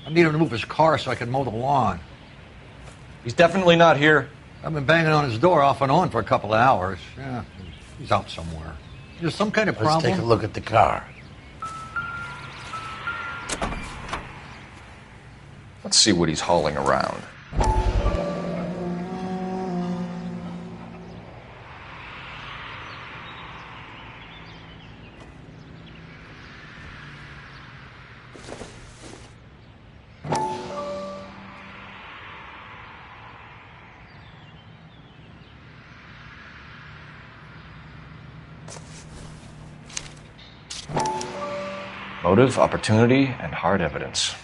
I need him to move his car so I can mow the lawn. He's definitely not here. I've been banging on his door off and on for a couple of hours. Yeah, he's out somewhere. There's some kind of problem. Let's take a look at the car. Let's see what he's hauling around. Motive, opportunity, and hard evidence.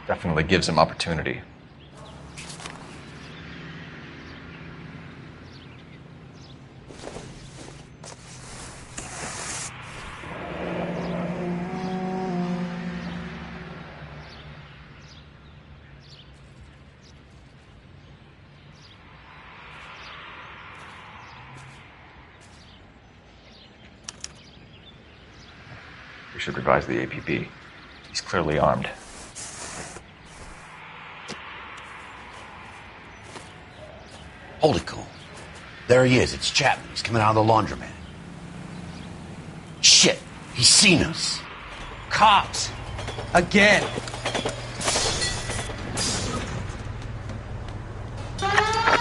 Definitely gives him opportunity. We should revise the APB. He's clearly armed. Holy Cole. There he is. It's Chapman. He's coming out of the laundromat. Shit. He's seen us. Cops. Again.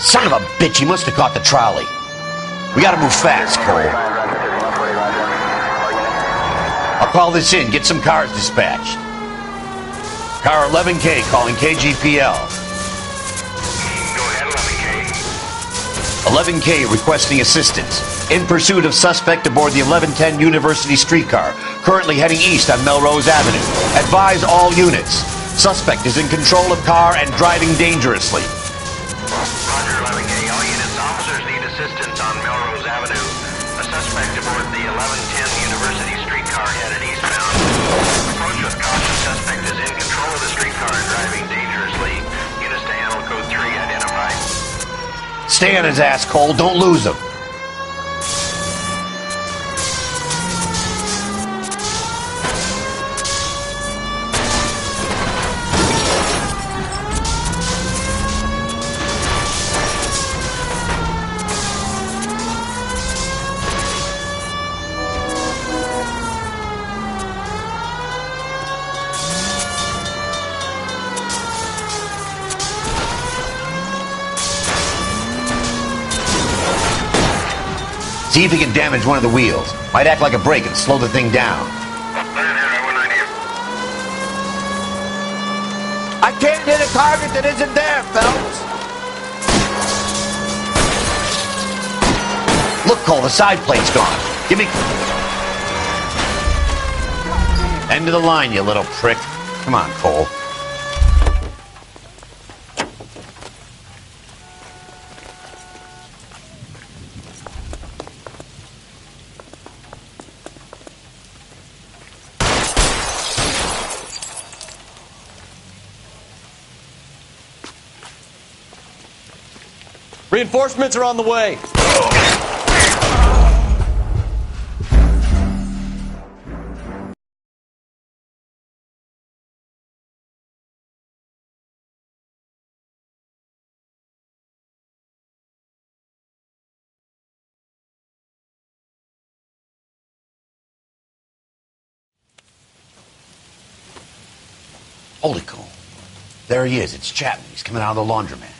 Son of a bitch. He must have caught the trolley. We gotta move fast, Cole. I'll call this in. Get some cars dispatched. Car 11K calling KGPL. Go ahead, 11K requesting assistance. In pursuit of suspect aboard the 1110 University streetcar, currently heading east on Melrose Avenue. Advise all units. Suspect is in control of car and driving dangerously. Roger, 11K. All units, officers need assistance on Melrose Avenue. A suspect aboard the 1110 University streetcar headed eastbound. Approach with caution. Suspect is in control of the streetcar and driving dangerously. Units to handle code 3 identified. Stay on his ass, Cole. Don't lose him. See if he can damage one of the wheels. Might act like a brake and slow the thing down. I can't hit a target that isn't there, Phelps. Look, Cole, the side plate's gone. Give me... End of the line, you little prick. Come on, Cole. Reinforcements are on the way. Holy Cole. There he is. It's Chapman. He's coming out of the laundromat.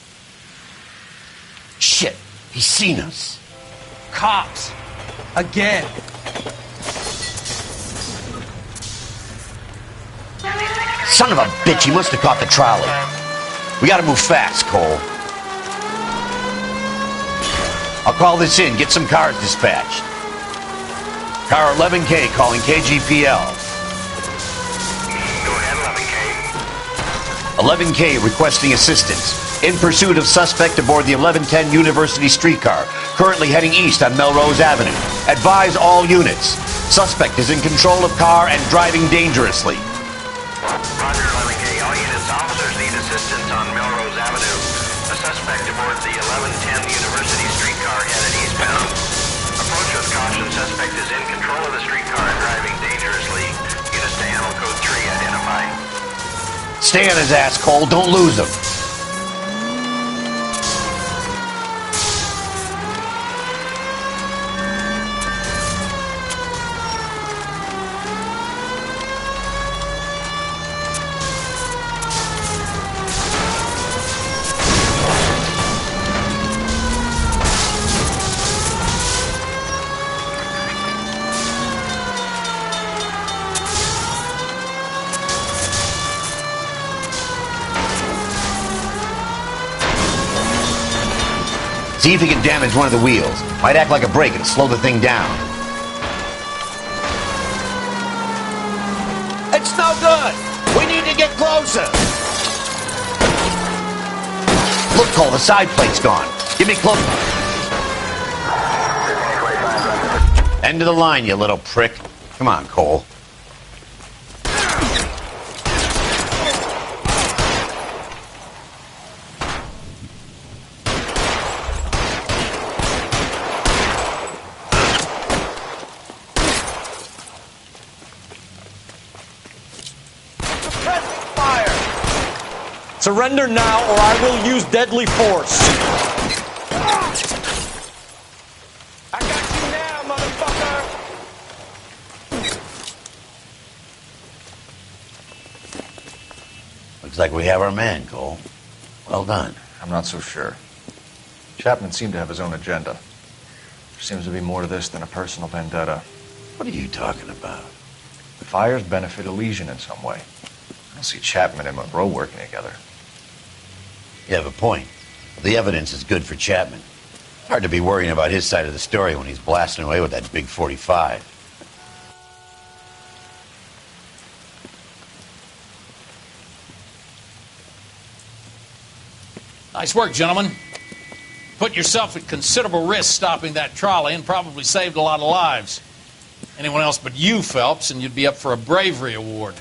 Shit. He's seen us. Cops. Again. Son of a bitch. He must have caught the trolley. We gotta move fast, Cole. I'll call this in. Get some cars dispatched. Car 11K calling KGPL. 11K requesting assistance. In pursuit of suspect aboard the 1110 University streetcar, currently heading east on Melrose Avenue. Advise all units. Suspect is in control of car and driving dangerously. Roger, 11K. All units, officers need assistance on Melrose Avenue. A suspect aboard the 1110 University streetcar headed eastbound. Approach with caution. Suspect is in control of the streetcar and driving dangerously. Units to handle code 3 identified. Stay on his ass, Cole. Don't lose him. See if he can damage one of the wheels. Might act like a brake and slow the thing down. It's no good. We need to get closer. Look, Cole, the side plate's gone. Give me close. End of the line, you little prick. Come on, Cole. Surrender now, or I will use deadly force. like we have our man, Cole. Well done. I'm not so sure. Chapman seemed to have his own agenda. There seems to be more to this than a personal vendetta. What are you talking about? The fires benefit Elysian in some way. I don't see Chapman and Monroe working together. You have a point. The evidence is good for Chapman. Hard to be worrying about his side of the story when he's blasting away with that big 45. Nice work, gentlemen. Put yourself at considerable risk stopping that trolley and probably saved a lot of lives. Anyone else but you, Phelps, and you'd be up for a bravery award.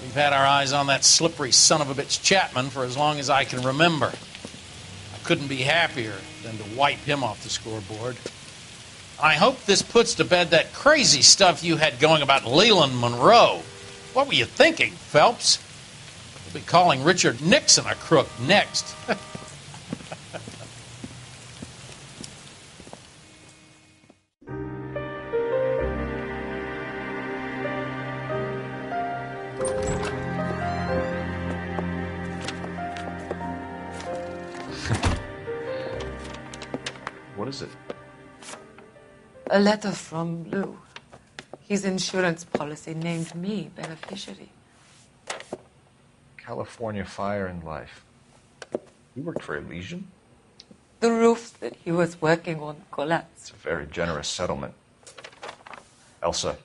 We've had our eyes on that slippery son of a bitch Chapman for as long as I can remember. I couldn't be happier than to wipe him off the scoreboard. I hope this puts to bed that crazy stuff you had going about Leland Monroe. What were you thinking, Phelps? We'll be calling Richard Nixon a crook next. What is it? A letter from Lou. His insurance policy named me beneficiary. California Fire and Life. You worked for Elysian? The roof that he was working on collapsed. It's a very generous settlement. Elsa,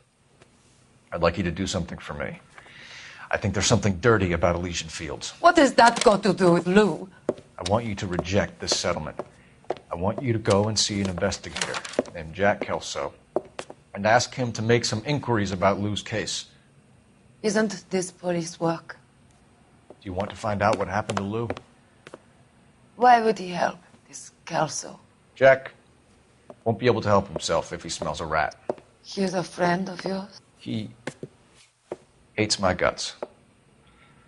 I'd like you to do something for me. I think there's something dirty about Elysian Fields. What has that got to do with Lou? I want you to reject this settlement. I want you to go and see an investigator named Jack Kelso and ask him to make some inquiries about Lou's case. Isn't this police work? Do you want to find out what happened to Lou? Why would he help, this Kelso? Jack won't be able to help himself if he smells a rat. He's a friend of yours? He hates my guts.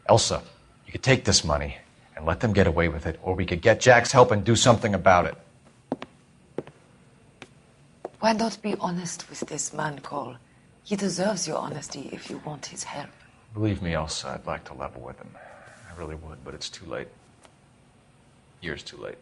Elsa, you could take this money and let them get away with it, or we could get Jack's help and do something about it. Why not be honest with this man, Cole? He deserves your honesty if you want his help. Believe me, Elsa, I'd like to level with him. I really would, but it's too late. Years too late.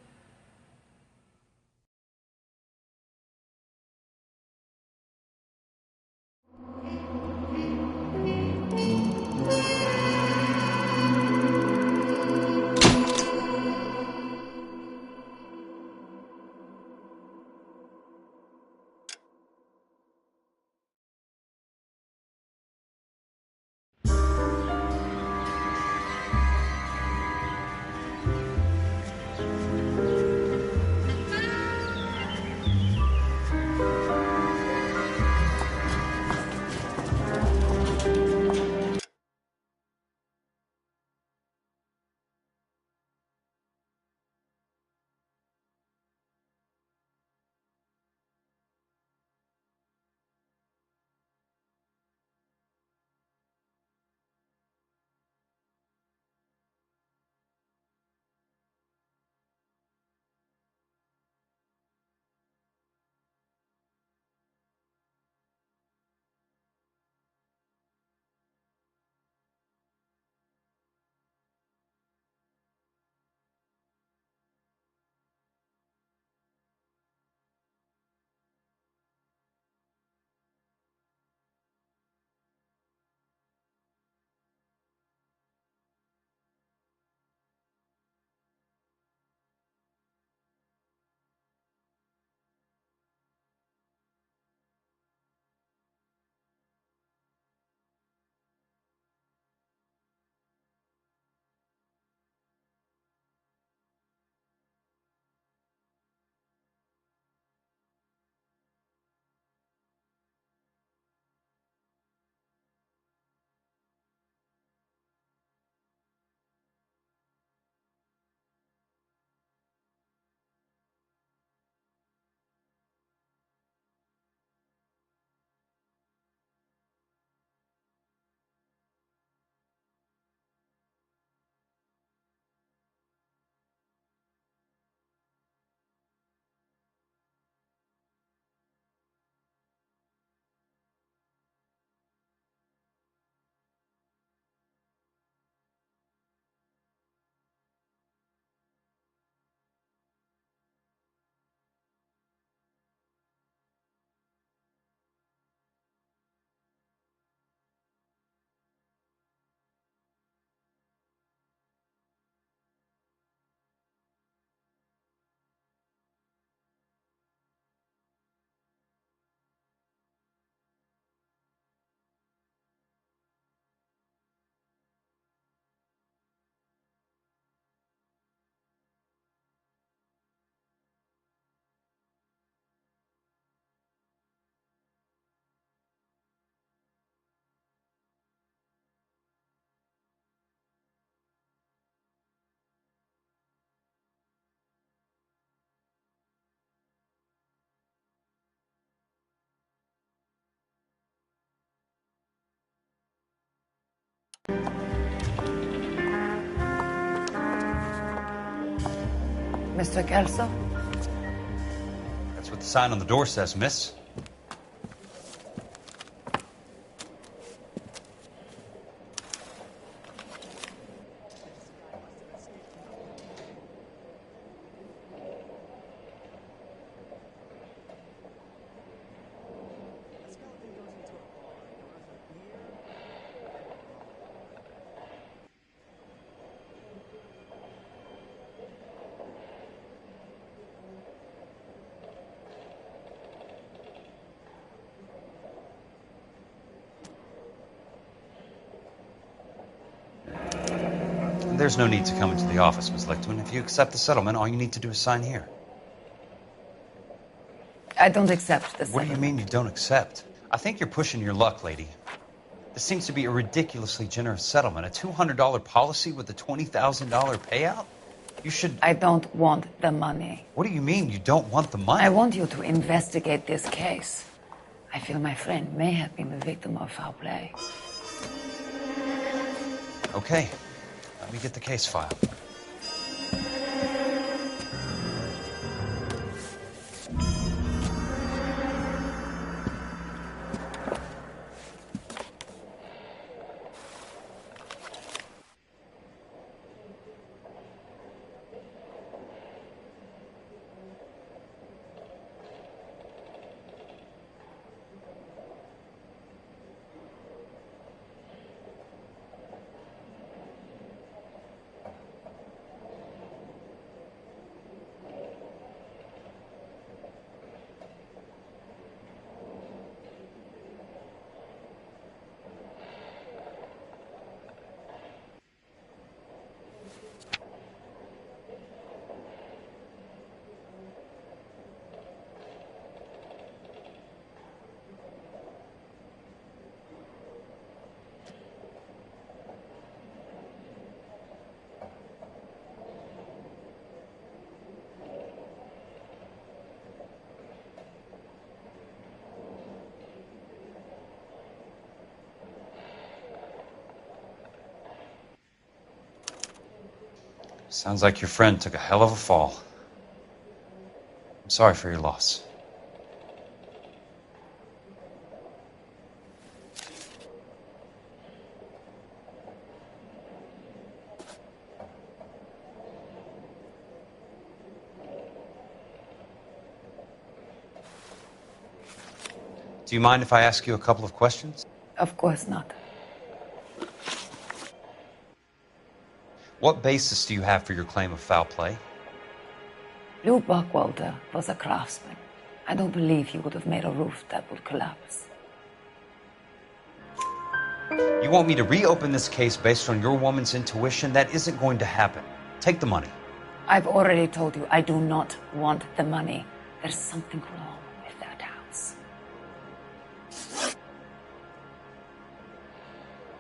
Mr. Kelso? That's what the sign on the door says, miss. There's no need to come into the office, Miss Lichtman. If you accept the settlement, all you need to do is sign here. I don't accept this. What do you mean you don't accept? I think you're pushing your luck, lady. This seems to be a ridiculously generous settlement. A $200 policy with a $20,000 payout? You should... I don't want the money. What do you mean you don't want the money? I want you to investigate this case. I feel my friend may have been the victim of foul play. Okay. Let me get the case file. Sounds like your friend took a hell of a fall. I'm sorry for your loss. Do you mind if I ask you a couple of questions? Of course not. What basis do you have for your claim of foul play? Lou Buckwalter was a craftsman. I don't believe he would have made a roof that would collapse. You want me to reopen this case based on your woman's intuition? That isn't going to happen. Take the money. I've already told you I do not want the money. There's something wrong with that house.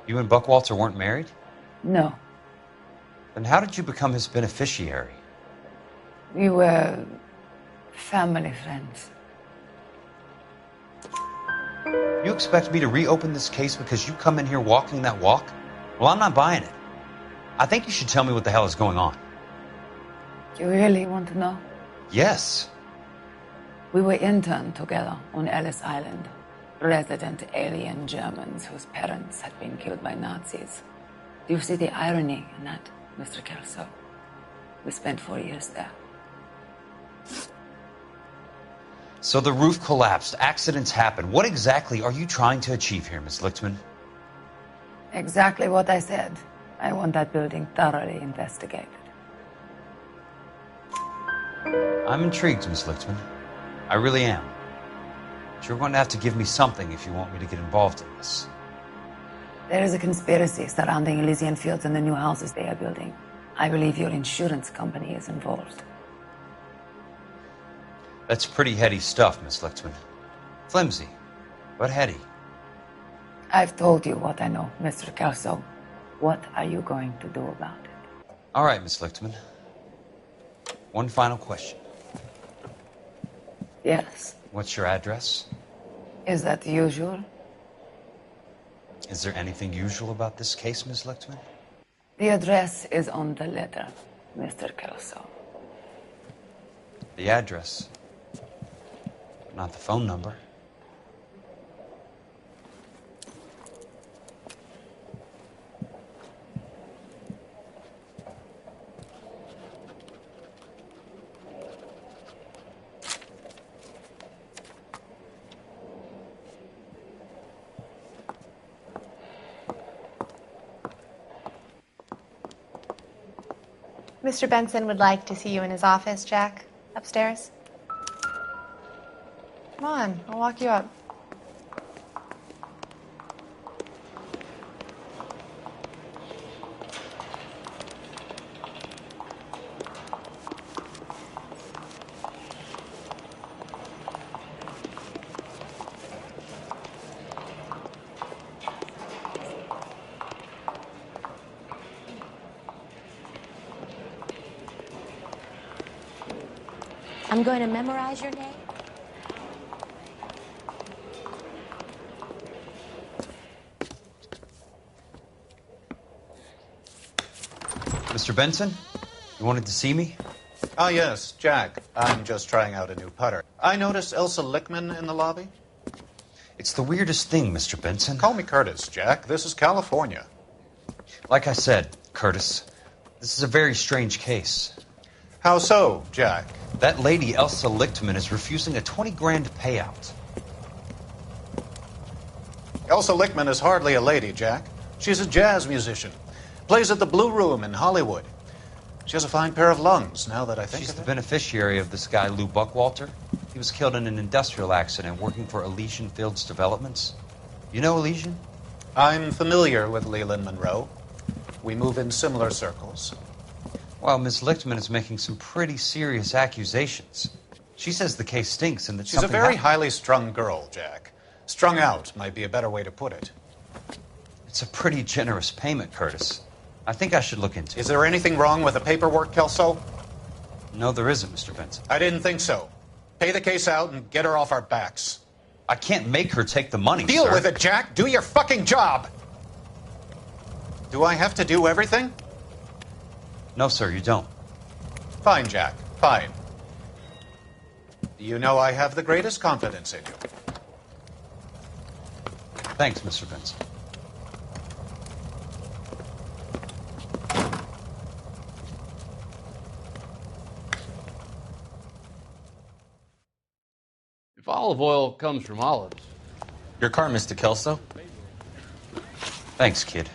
You and Buckwalter weren't married? No. Then how did you become his beneficiary? We were family friends. You expect me to reopen this case because you come in here walking that walk? Well, I'm not buying it. I think you should tell me what the hell is going on. You really want to know? Yes. We were interned together on Ellis Island. Resident alien Germans whose parents had been killed by Nazis. Do you see the irony in that, Mr. Kelso? We spent 4 years there. So the roof collapsed. Accidents happen. What exactly are you trying to achieve here, Miss Lichtman? Exactly what I said. I want that building thoroughly investigated. I'm intrigued, Miss Lichtman. I really am. But you're going to have to give me something if you want me to get involved in this. There is a conspiracy surrounding Elysian Fields and the new houses they are building. I believe your insurance company is involved. That's pretty heady stuff, Miss Lichtman. Flimsy, but heady. I've told you what I know, Mr. Kelso. What are you going to do about it? All right, Miss Lichtman. One final question. Yes. What's your address? Is that usual? Is there anything usual about this case, Ms. Lichtman? The address is on the letter, Mr. Kelso. The address, but not the phone number. Mr. Benson would like to see you in his office, Jack. Upstairs. Come on, I'll walk you up. I'm going to memorize your name. Mr. Benson, you wanted to see me? Ah, yes, Jack. I'm just trying out a new putter. I noticed Elsa Lichtman in the lobby. It's the weirdest thing, Mr. Benson. Call me Curtis, Jack. This is California. Like I said, Curtis, this is a very strange case. How so, Jack? That lady, Elsa Lichtman, is refusing a 20 grand payout. Elsa Lichtman is hardly a lady, Jack. She's a jazz musician. Plays at the Blue Room in Hollywood. She has a fine pair of lungs, now that I think She's of the it. beneficiary of this guy, Lou Buckwalter. He was killed in an industrial accident working for Elysian Fields Developments. You know Elysian? I'm familiar with Leland Monroe. We move in similar circles. Well, Ms. Lichtman is making some pretty serious accusations. She says the case stinks and that She's a very highly strung girl, Jack. Strung out might be a better way to put it. It's a pretty generous payment, Curtis. I think I should look into it. Is there anything wrong with the paperwork, Kelso? No, there isn't, Mr. Benson. I didn't think so. Pay the case out and get her off our backs. I can't make her take the money, Deal sir. with it, Jack. Do your fucking job. Do I have to do everything? No, sir, you don't. Fine, Jack. Fine. You know I have the greatest confidence in you. Thanks, Mr. Benson. If olive oil comes from olives. Your car, Mr. Kelso. Thanks, kid.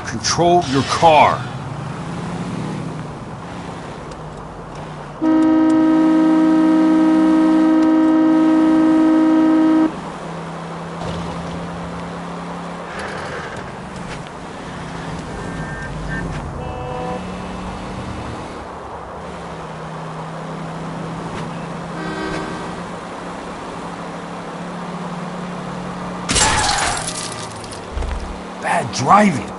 Control your car. Bad driving.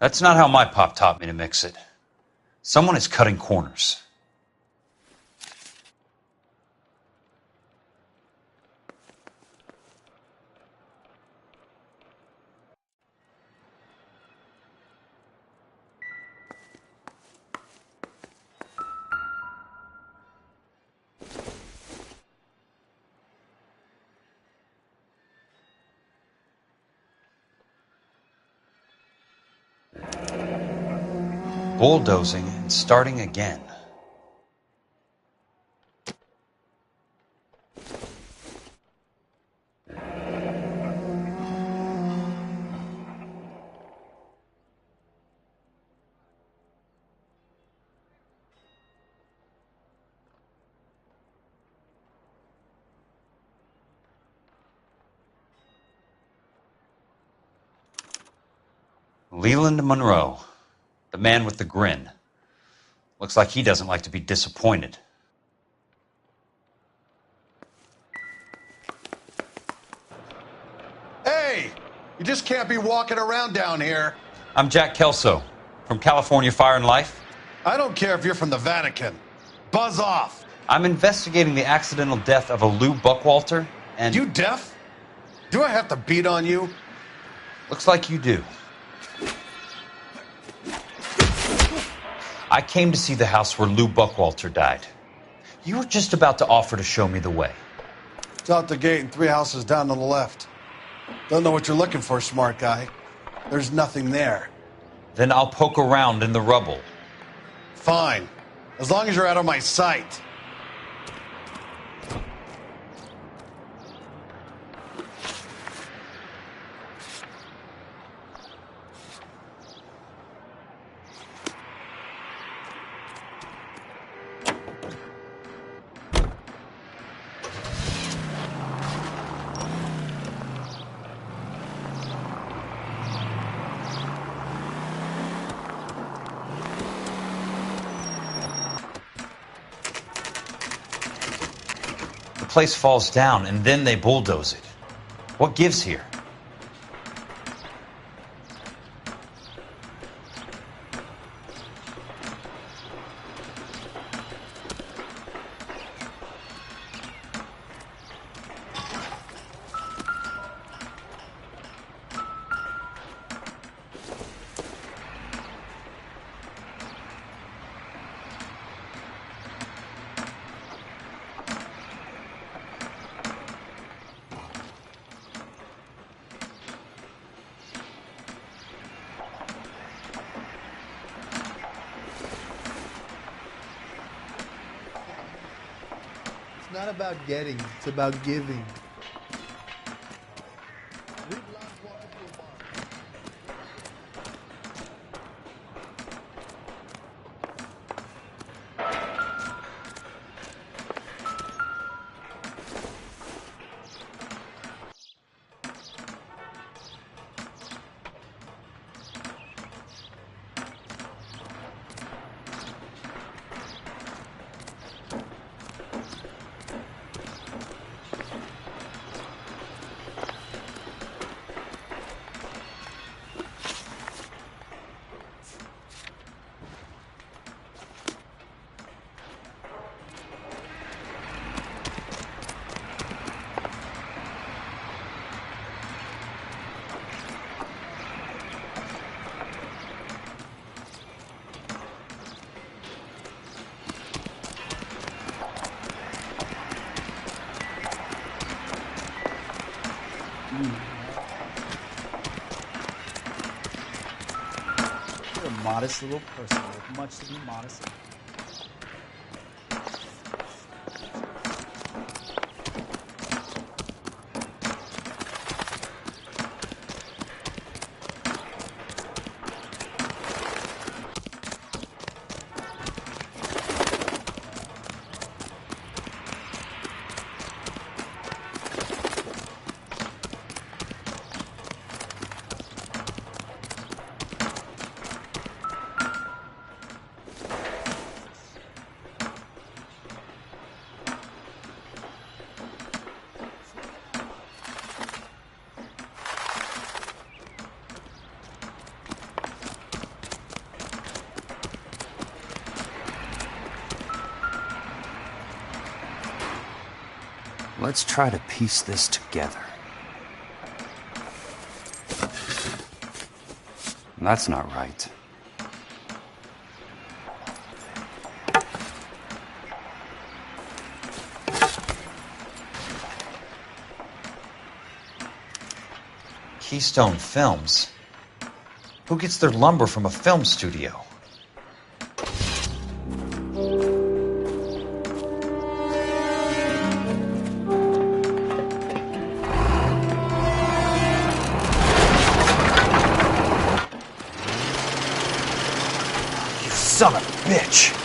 That's not how my pop taught me to mix it. Someone is cutting corners. Bulldozing and starting again. Leland Monroe, the man with the grin. Looks like he doesn't like to be disappointed. Hey! You just can't be walking around down here. I'm Jack Kelso, from California Fire and Life. I don't care if you're from the Vatican. Buzz off. I'm investigating the accidental death of a Lou Buckwalter, and... You deaf? Do I have to beat on you? Looks like you do. I came to see the house where Lou Buckwalter died. You were just about to offer to show me the way. It's out the gate and 3 houses down to the left. Don't know what you're looking for, smart guy. There's nothing there. Then I'll poke around in the rubble. Fine. As long as you're out of my sight. The place falls down, and then they bulldoze it. What gives here? It's not about getting, it's about giving. You're a modest little person with much to be modest about. let's try to piece this together. That's not right. Keystone Films? Who gets their lumber from a film studio? You son of a bitch!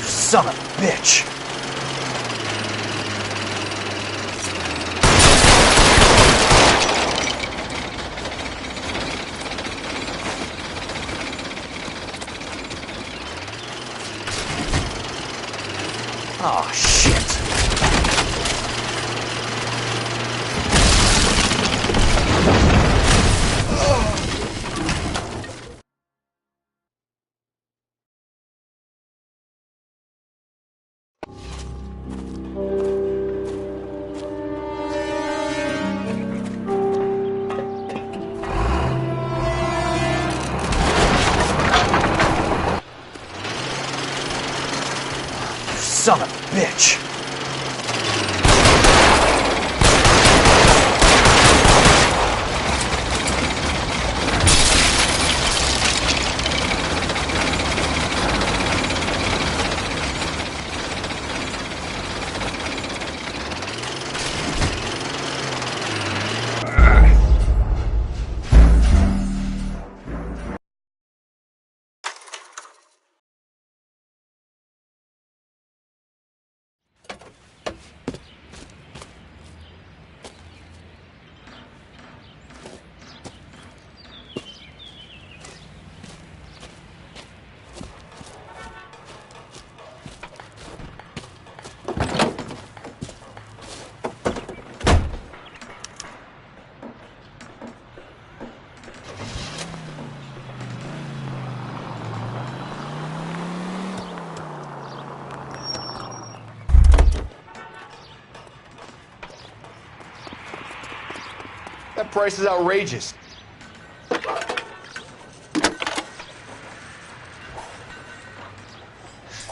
Son of a bitch! Oh, shit! Son of a bitch! That price is outrageous.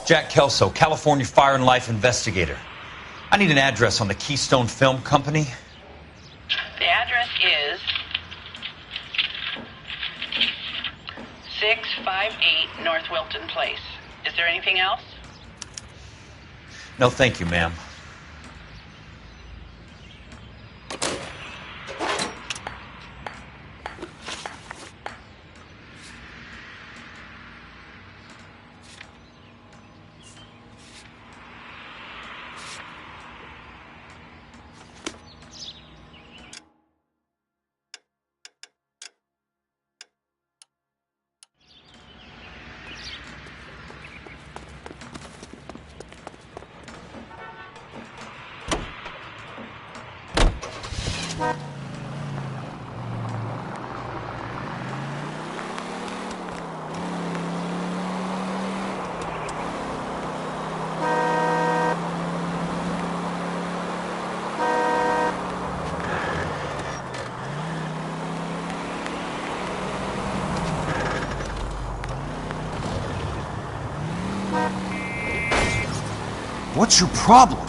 Jack Kelso, California Fire and Life investigator. I need an address on the Keystone Film Company. The address is 658 North Wilton Place. Is there anything else? No, thank you, ma'am. What's your problem?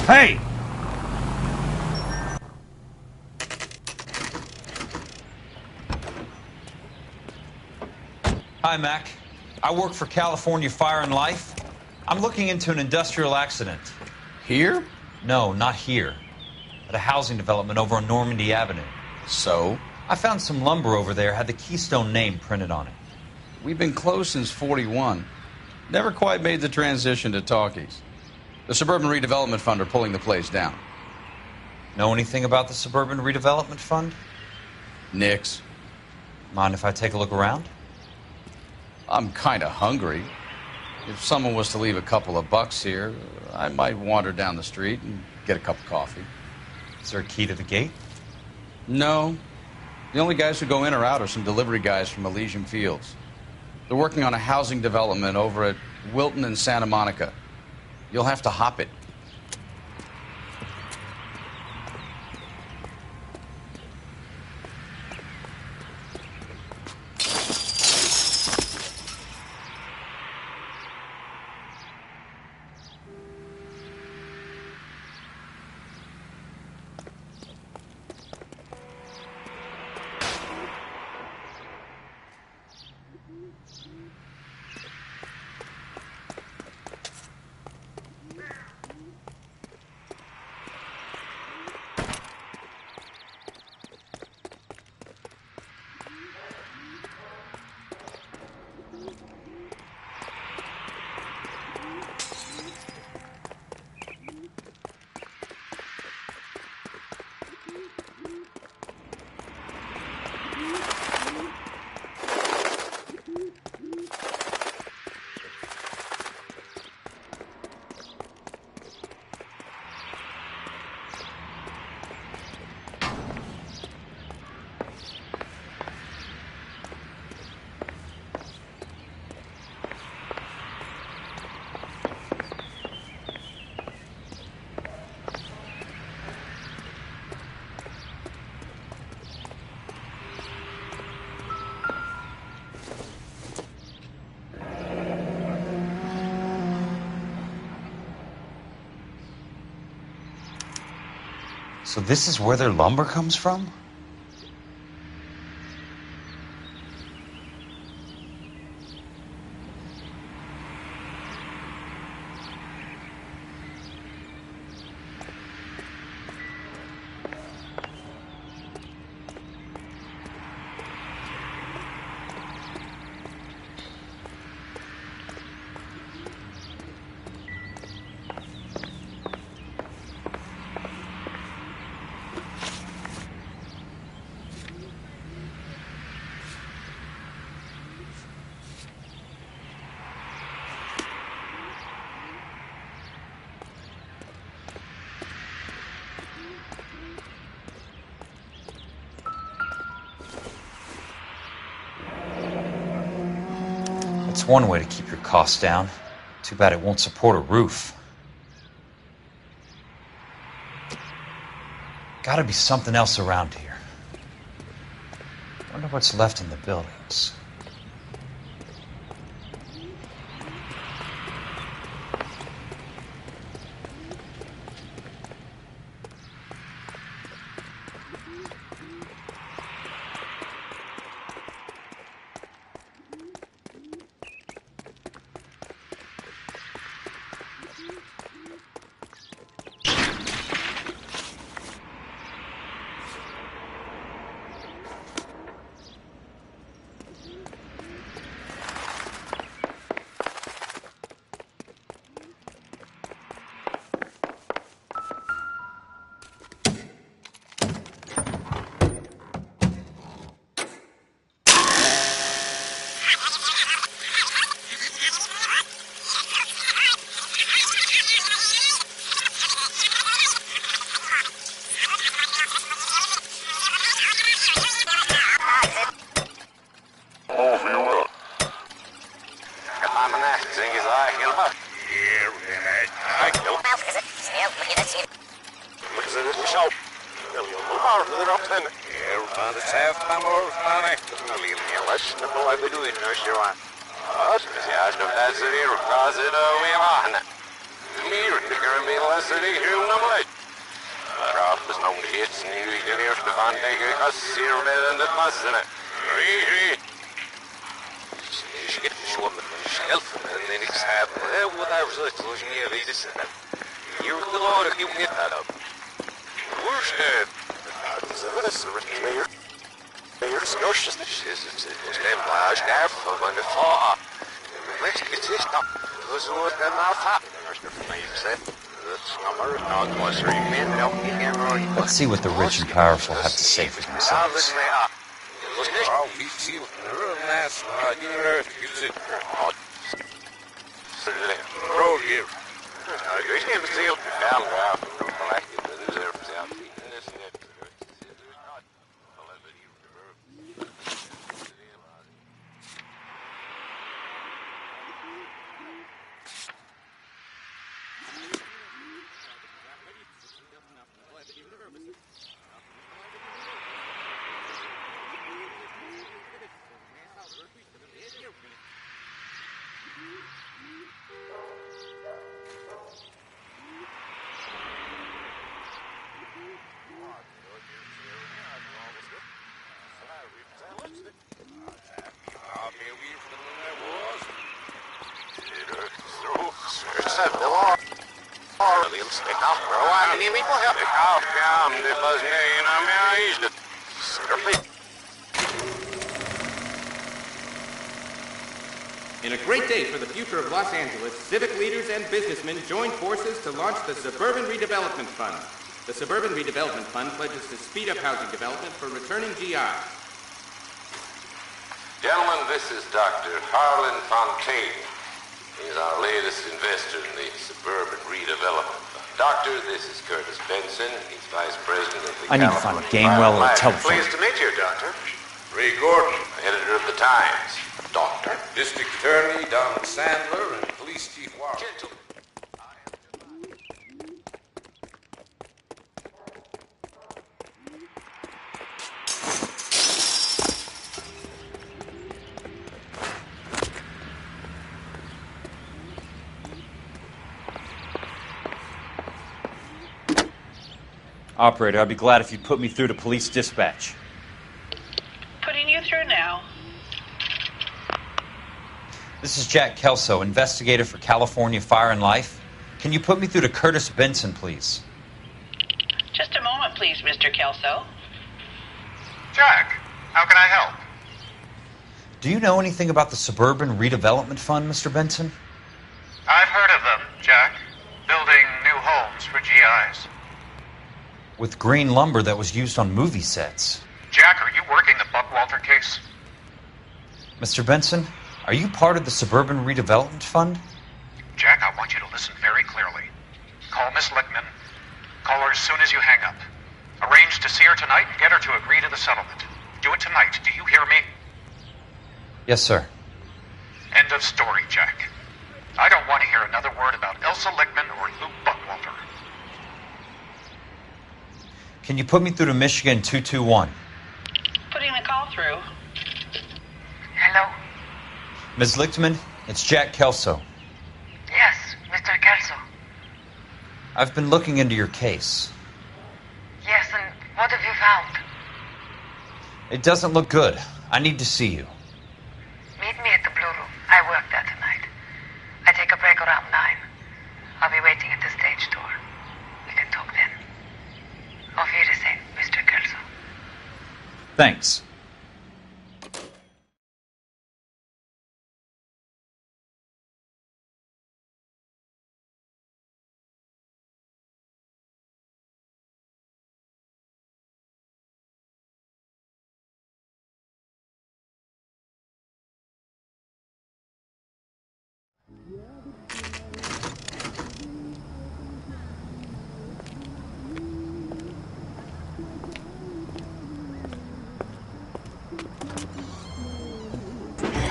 Hey! Hi, Mac. I work for California Fire and Life. I'm looking into an industrial accident. Here? No, not here. At a housing development over on Normandy Avenue. So? I found some lumber over there, had the Keystone name printed on it. We've been closed since 41. Never quite made the transition to talkies. The Suburban Redevelopment Fund are pulling the place down. Know anything about the Suburban Redevelopment Fund? Nix. Mind if I take a look around? I'm kind of hungry. If someone was to leave a couple of bucks here, I might wander down the street and get a cup of coffee. Is there a key to the gate? No. The only guys who go in or out are some delivery guys from Elysian Fields. They're working on a housing development over at Wilton and Santa Monica. You'll have to hop it. So this is where their lumber comes from? It's one way to keep your costs down. Too bad it won't support a roof. Gotta be something else around here. Wonder what's left in the buildings. meer, de gemiddelde die heel namelijk. Raad is nog iets nu de eerste van tegen kassier met het massen. Rie. Schip schon schelf en ik zei, wat hij verzet, zoals je niet weet is. Hier geloof ik niet dat op. Woersted. Dat is er meer. Hier scorsjes is een blaas daar van de vaar. Let's get this up. Was what the matter? Let's see what the rich and powerful have to say for themselves. In a great day for the future of Los Angeles, civic leaders and businessmen joined forces to launch the Suburban Redevelopment Fund. The Suburban Redevelopment Fund pledges to speed up housing development for returning GIs. Gentlemen, this is Dr. Harlan Fontaine. He's our latest investor in the Suburban Redevelopment Fund. Doctor, this is Curtis Benson. He's Vice President of the I need to find Gainwell or a telephone. Pleased to meet you, Doctor. Ray Gordon, editor of the Times. Doctor. District Attorney Donald Sandler and Police Chief Warren. Gentlemen. Operator, I'd be glad if you'd put me through to police dispatch. Putting you through now. This is Jack Kelso, investigator for California Fire and Life. Can you put me through to Curtis Benson, please? Just a moment, please, Mr. Kelso. Jack, how can I help? Do you know anything about the Suburban Redevelopment Fund, Mr. Benson? I've heard of them, Jack. Building new homes for GIs. With green lumber that was used on movie sets. Jack, are you working the Buckwalter case? Mr. Benson, are you part of the Suburban Redevelopment Fund? Jack, I want you to listen very clearly. Call Miss Lickman. Call her as soon as you hang up. Arrange to see her tonight and get her to agree to the settlement. Do it tonight. Do you hear me? Yes, sir. End of story, Jack. I don't want to hear another word about Elsa Lickman or Luke Buckwalter. Can you put me through to Michigan 221? Putting the call through. Hello? Ms. Lichtman, it's Jack Kelso. Yes, Mr. Kelso. I've been looking into your case. Yes, and what have you found? It doesn't look good. I need to see you. Meet me at the Blue Room. I work there tonight. I take a break around 9. I'll be waiting at the stage door. We can talk then. Auf Wiedersehen, Mr. Kelso. Thanks.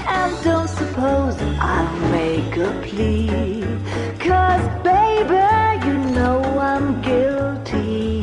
And don't suppose I'll make a plea, 'cause baby, you know I'm guilty.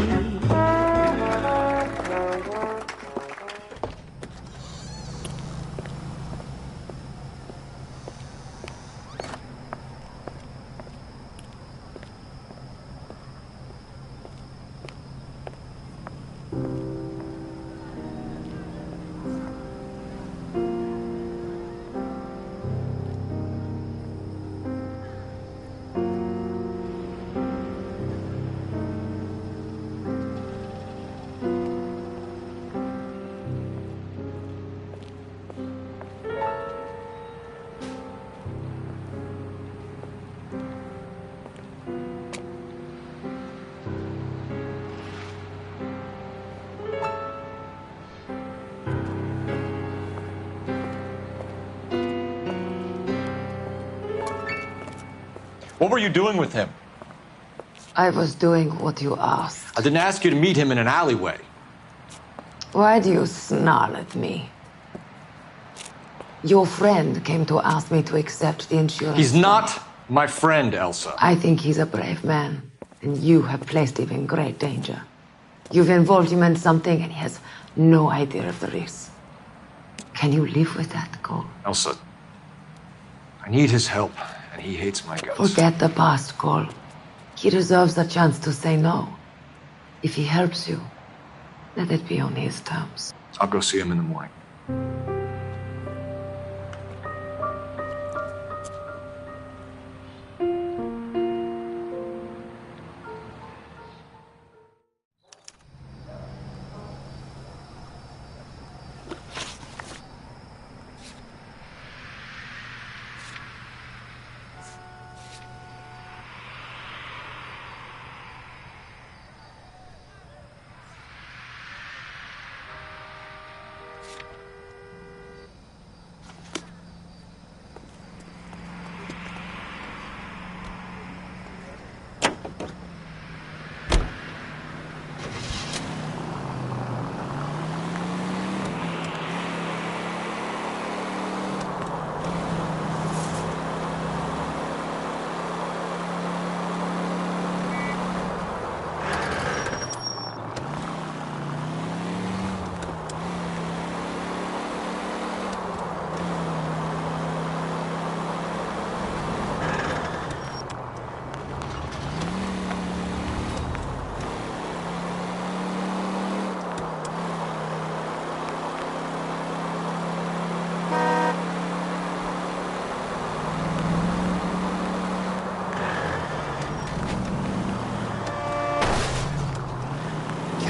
What were you doing with him? I was doing what you asked. I didn't ask you to meet him in an alleyway. Why do you snarl at me? Your friend came to ask me to accept the insurance. He's not my friend, Elsa. I think he's a brave man, and you have placed him in great danger. You've involved him in something, and he has no idea of the risk. Can you live with that, Cole? Elsa, I need his help, and he hates my guts. Forget the past, Cole. He deserves a chance to say no. If he helps you, let it be on his terms. I'll go see him in the morning.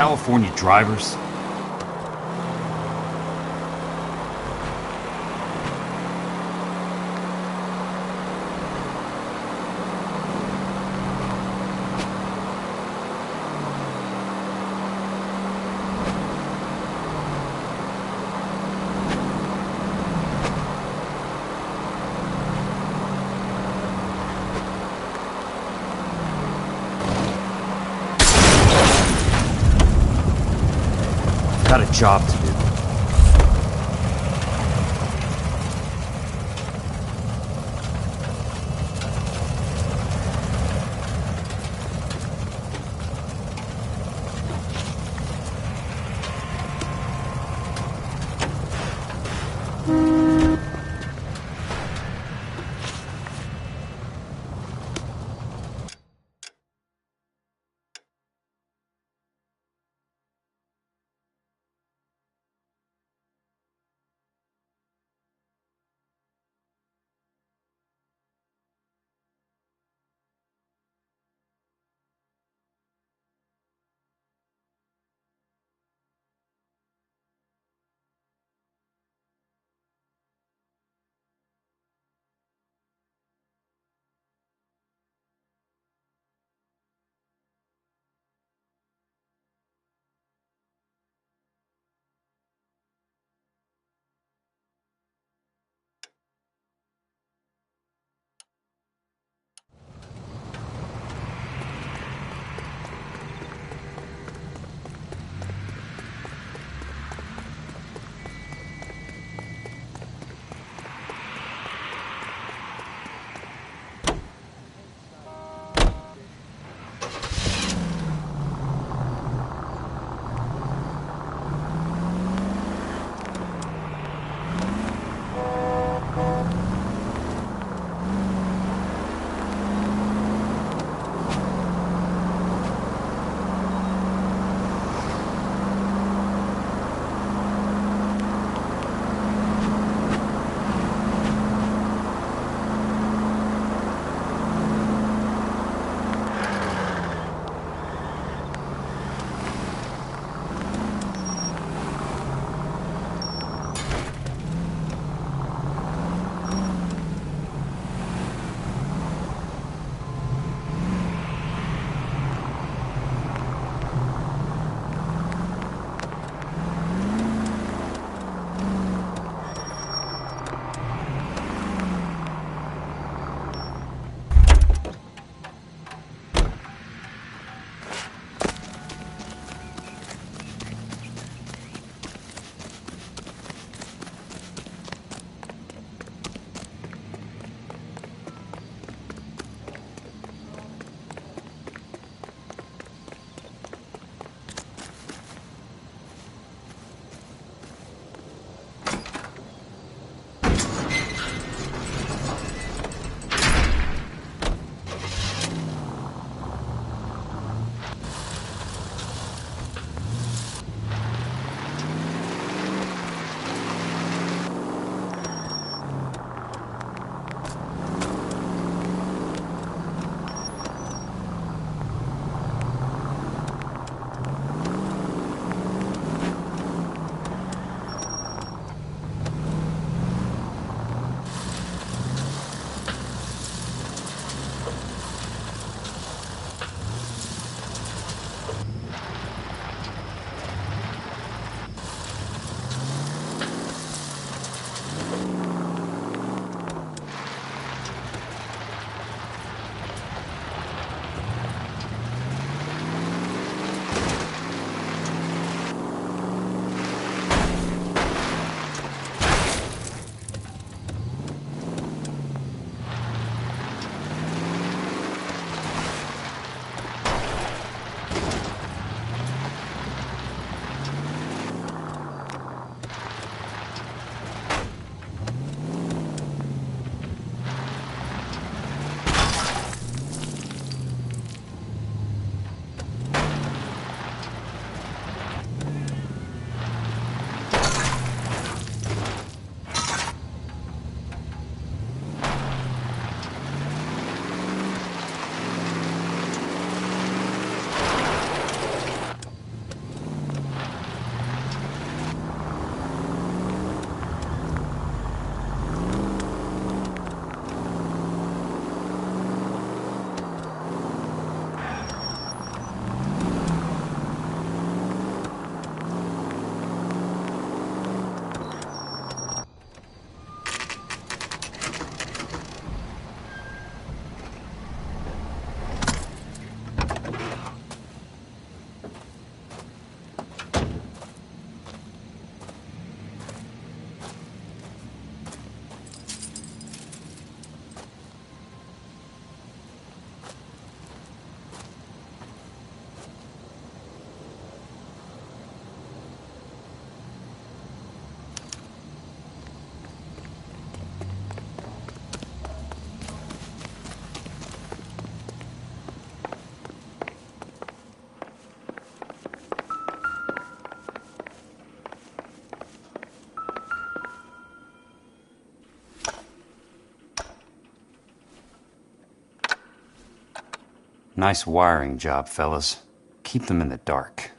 California drivers? Got a job to do. Nice wiring job, fellas. Keep them in the dark.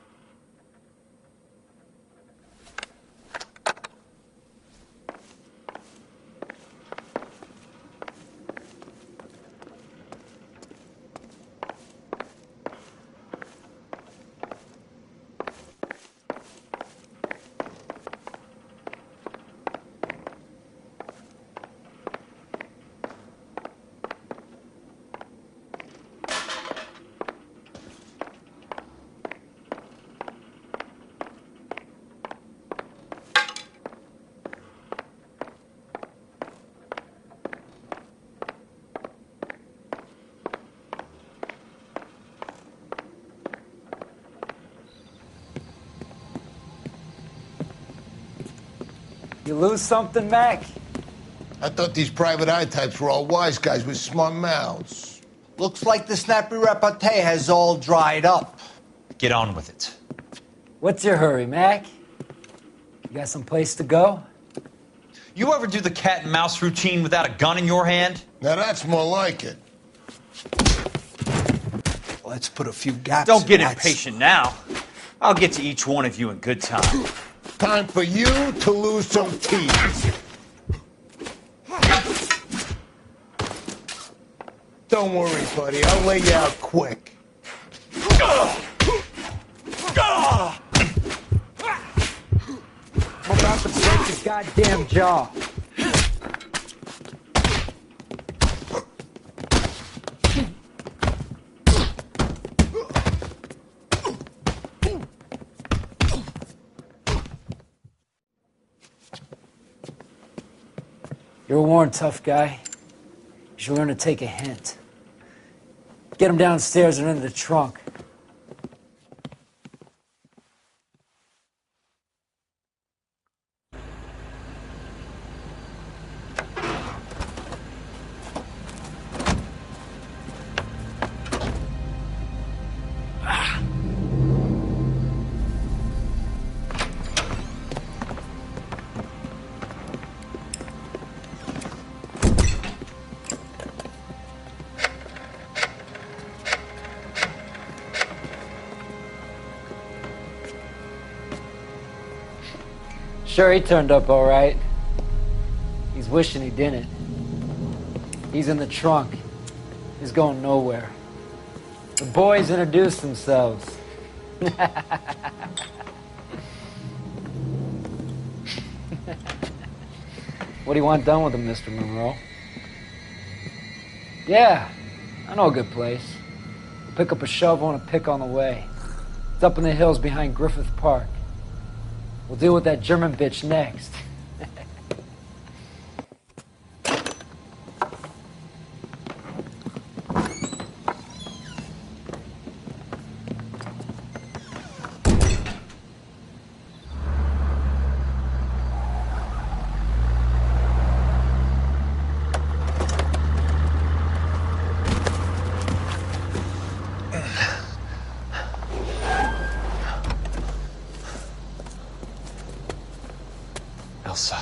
You lose something, Mac? I thought these private eye types were all wise guys with smart mouths. Looks like the snappy repartee has all dried up. Get on with it. What's your hurry, Mac? You got some place to go? You ever do the cat and mouse routine without a gun in your hand? Now that's more like it. Let's put a few gaps. Don't get in that. impatient now. I'll get to each one of you in good time. Time for you to lose some teeth. Don't worry, buddy. I'll lay you out quick. I'm about to break his goddamn jaw. You're warned, tough guy. You should learn to take a hint. Get him downstairs and into the trunk. Sure, he turned up all right. He's wishing he didn't. He's in the trunk. He's going nowhere. The boys introduced themselves. What do you want done with him, Mr. Monroe? Yeah, I know a good place. We'll pick up a shovel and a pick on the way. It's up in the hills behind Griffith Park. We'll deal with that German bitch next. Elsa.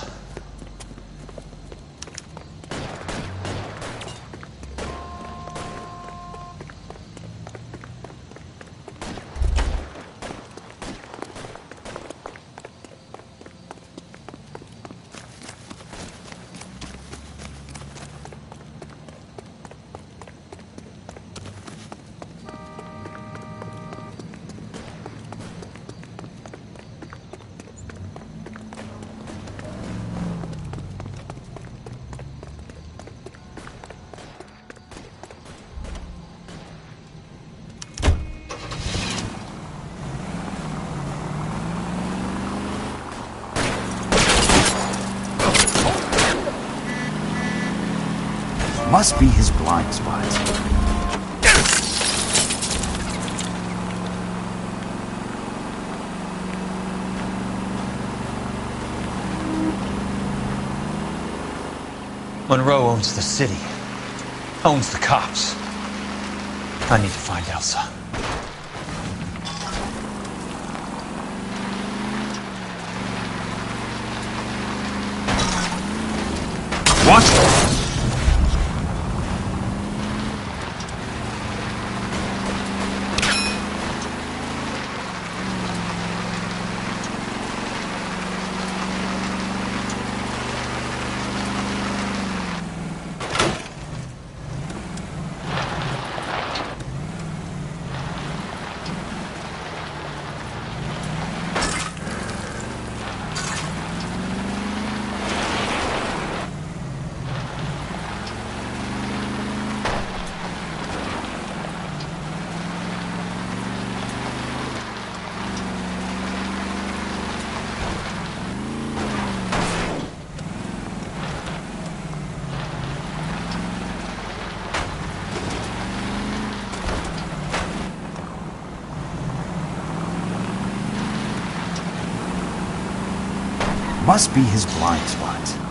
Must be his blind spot. Monroe owns the city. Owns the cops. I need to find Elsa. What? must be his blind spot.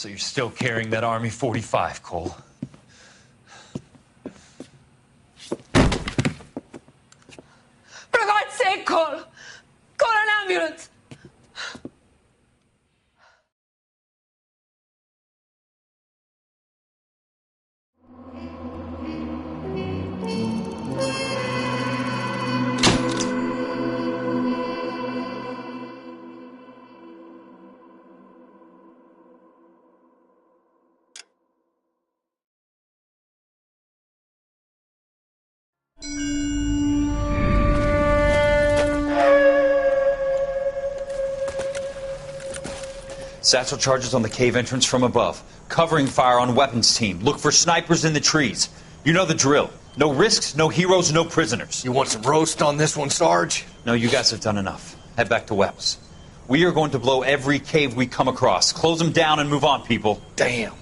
So you're still carrying that Army 45, Cole. For God's sake, Cole! Call an ambulance! Satchel charges on the cave entrance from above. Covering fire on weapons team. Look for snipers in the trees. You know the drill. No risks, no heroes, no prisoners. You want some roast on this one, Sarge? No, you guys have done enough. Head back to Weps. We are going to blow every cave we come across. Close them down and move on, people. Damn.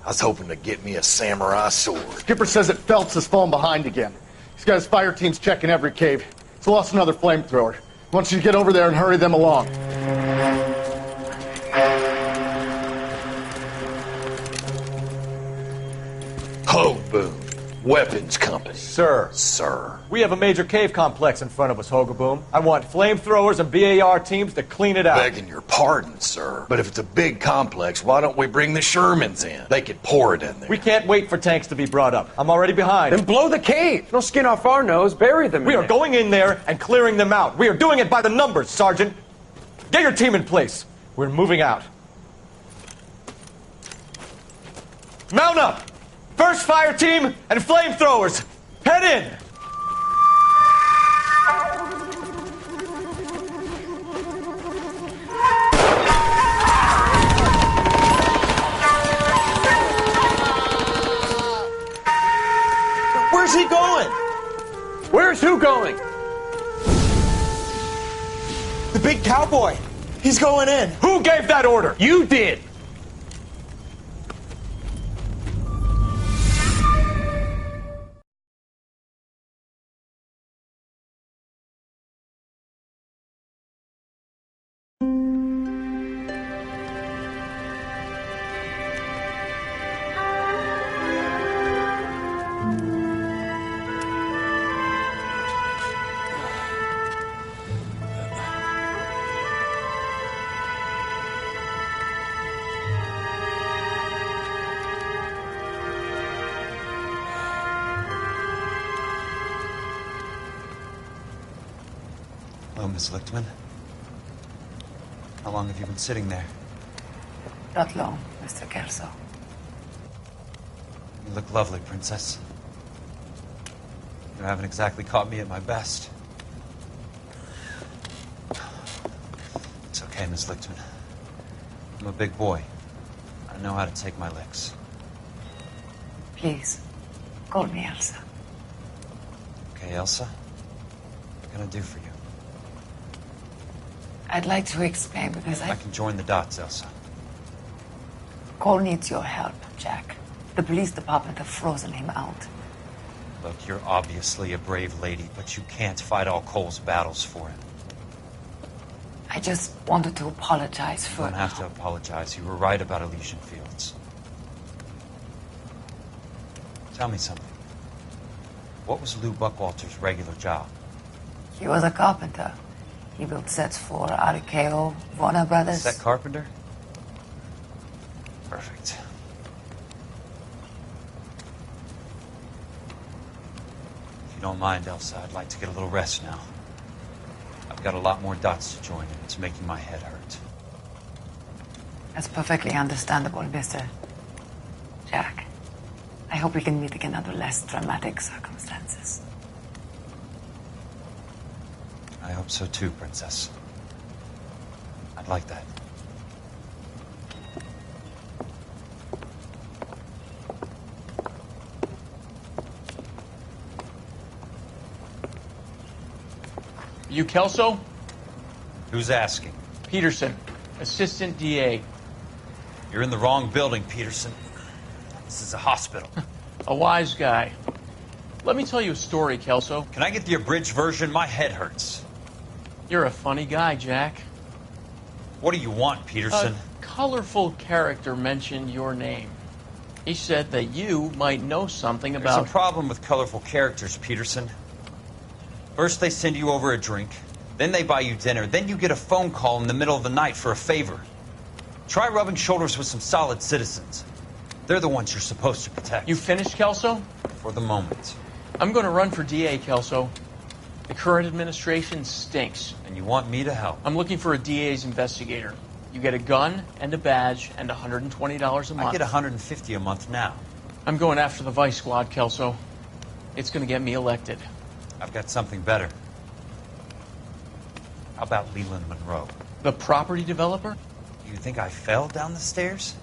I was hoping to get me a samurai sword. Skipper says that Phelps has fallen behind again. He's got his fire teams checking every cave. He's lost another flamethrower. He wants you to get over there and hurry them along. Ho, Boom. Weapons Company. Sir. Sir. We have a major cave complex in front of us, Hogaboom. I want flamethrowers and BAR teams to clean it out. Begging your pardon, sir. But if it's a big complex, why don't we bring the Shermans in? They could pour it in there. We can't wait for tanks to be brought up. I'm already behind. Then blow the cave. No skin off our nose. Bury them. We are going in there and clearing them out. We are doing it by the numbers, Sergeant. Get your team in place. We're moving out. Mount up! First fire team and flamethrowers! Head in! Where's he going? Where's who going? The big cowboy. He's going in. Who gave that order? You did. Hello, Miss Lichtman. How long have you been sitting there? Not long, Mr. Kelso. You look lovely, Princess. You haven't exactly caught me at my best. It's okay, Miss Lichtman. I'm a big boy. I know how to take my licks. Please, call me Elsa. Okay, Elsa? What can I do for you? I'd like to explain because I can join the dots, Elsa. Cole needs your help, Jack. The police department have frozen him out. Look, you're obviously a brave lady, but you can't fight all Cole's battles for him. I just wanted to apologize for... You don't have to apologize. You were right about Elysian Fields. Tell me something. What was Lou Buckwalter's regular job? He was a carpenter. He built sets for RKO, Warner Brothers. Set carpenter? Perfect. If you don't mind, Elsa, I'd like to get a little rest now. I've got a lot more dots to join, and it's making my head hurt. That's perfectly understandable, Mr. Jack. I hope we can meet again under less dramatic circumstances. I hope so too, Princess. I'd like that. You Kelso? Who's asking? Peterson, Assistant DA. You're in the wrong building, Peterson. This is a hospital. A wise guy. Let me tell you a story, Kelso. Can I get the abridged version? My head hurts. You're a funny guy, Jack. What do you want, Peterson? colorful character mentioned your name. He said that you might know something about... There's a problem with colorful characters, Peterson. First they send you over a drink, then they buy you dinner, then you get a phone call in the middle of the night for a favor. Try rubbing shoulders with some solid citizens. They're the ones you're supposed to protect. You finished, Kelso? For the moment. I'm going to run for DA, Kelso. The current administration stinks. And you want me to help? I'm looking for a DA's investigator. You get a gun and a badge and $120 a month. I get $150 a month now. I'm going after the Vice Squad, Kelso. It's going to get me elected. I've got something better. How about Leland Monroe? The property developer? You think I fell down the stairs?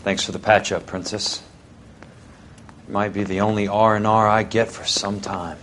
Thanks for the patch-up, Princess. It might be the only R&R I get for some time.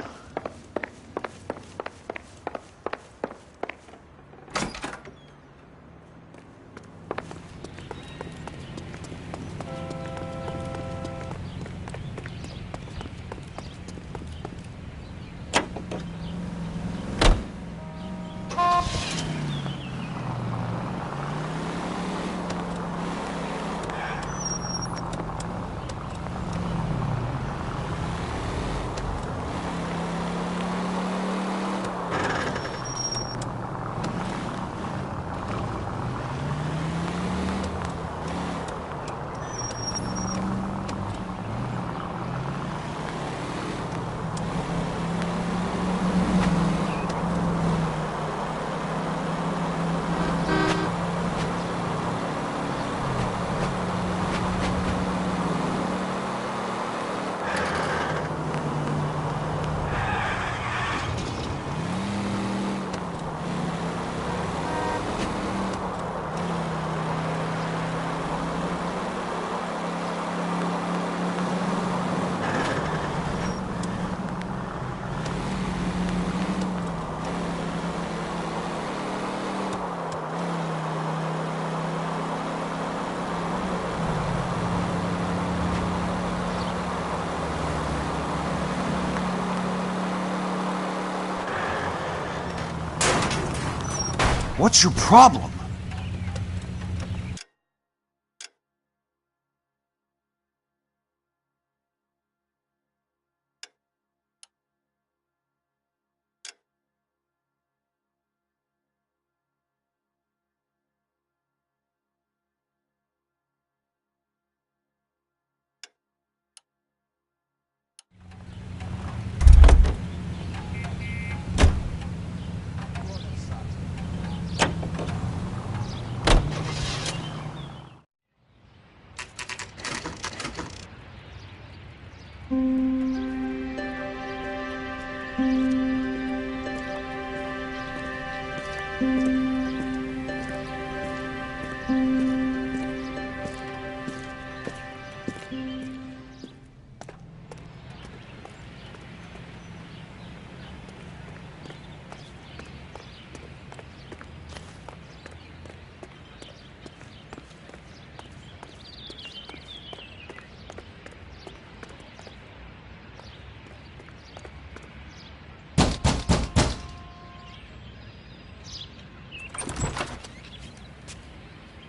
What's your problem?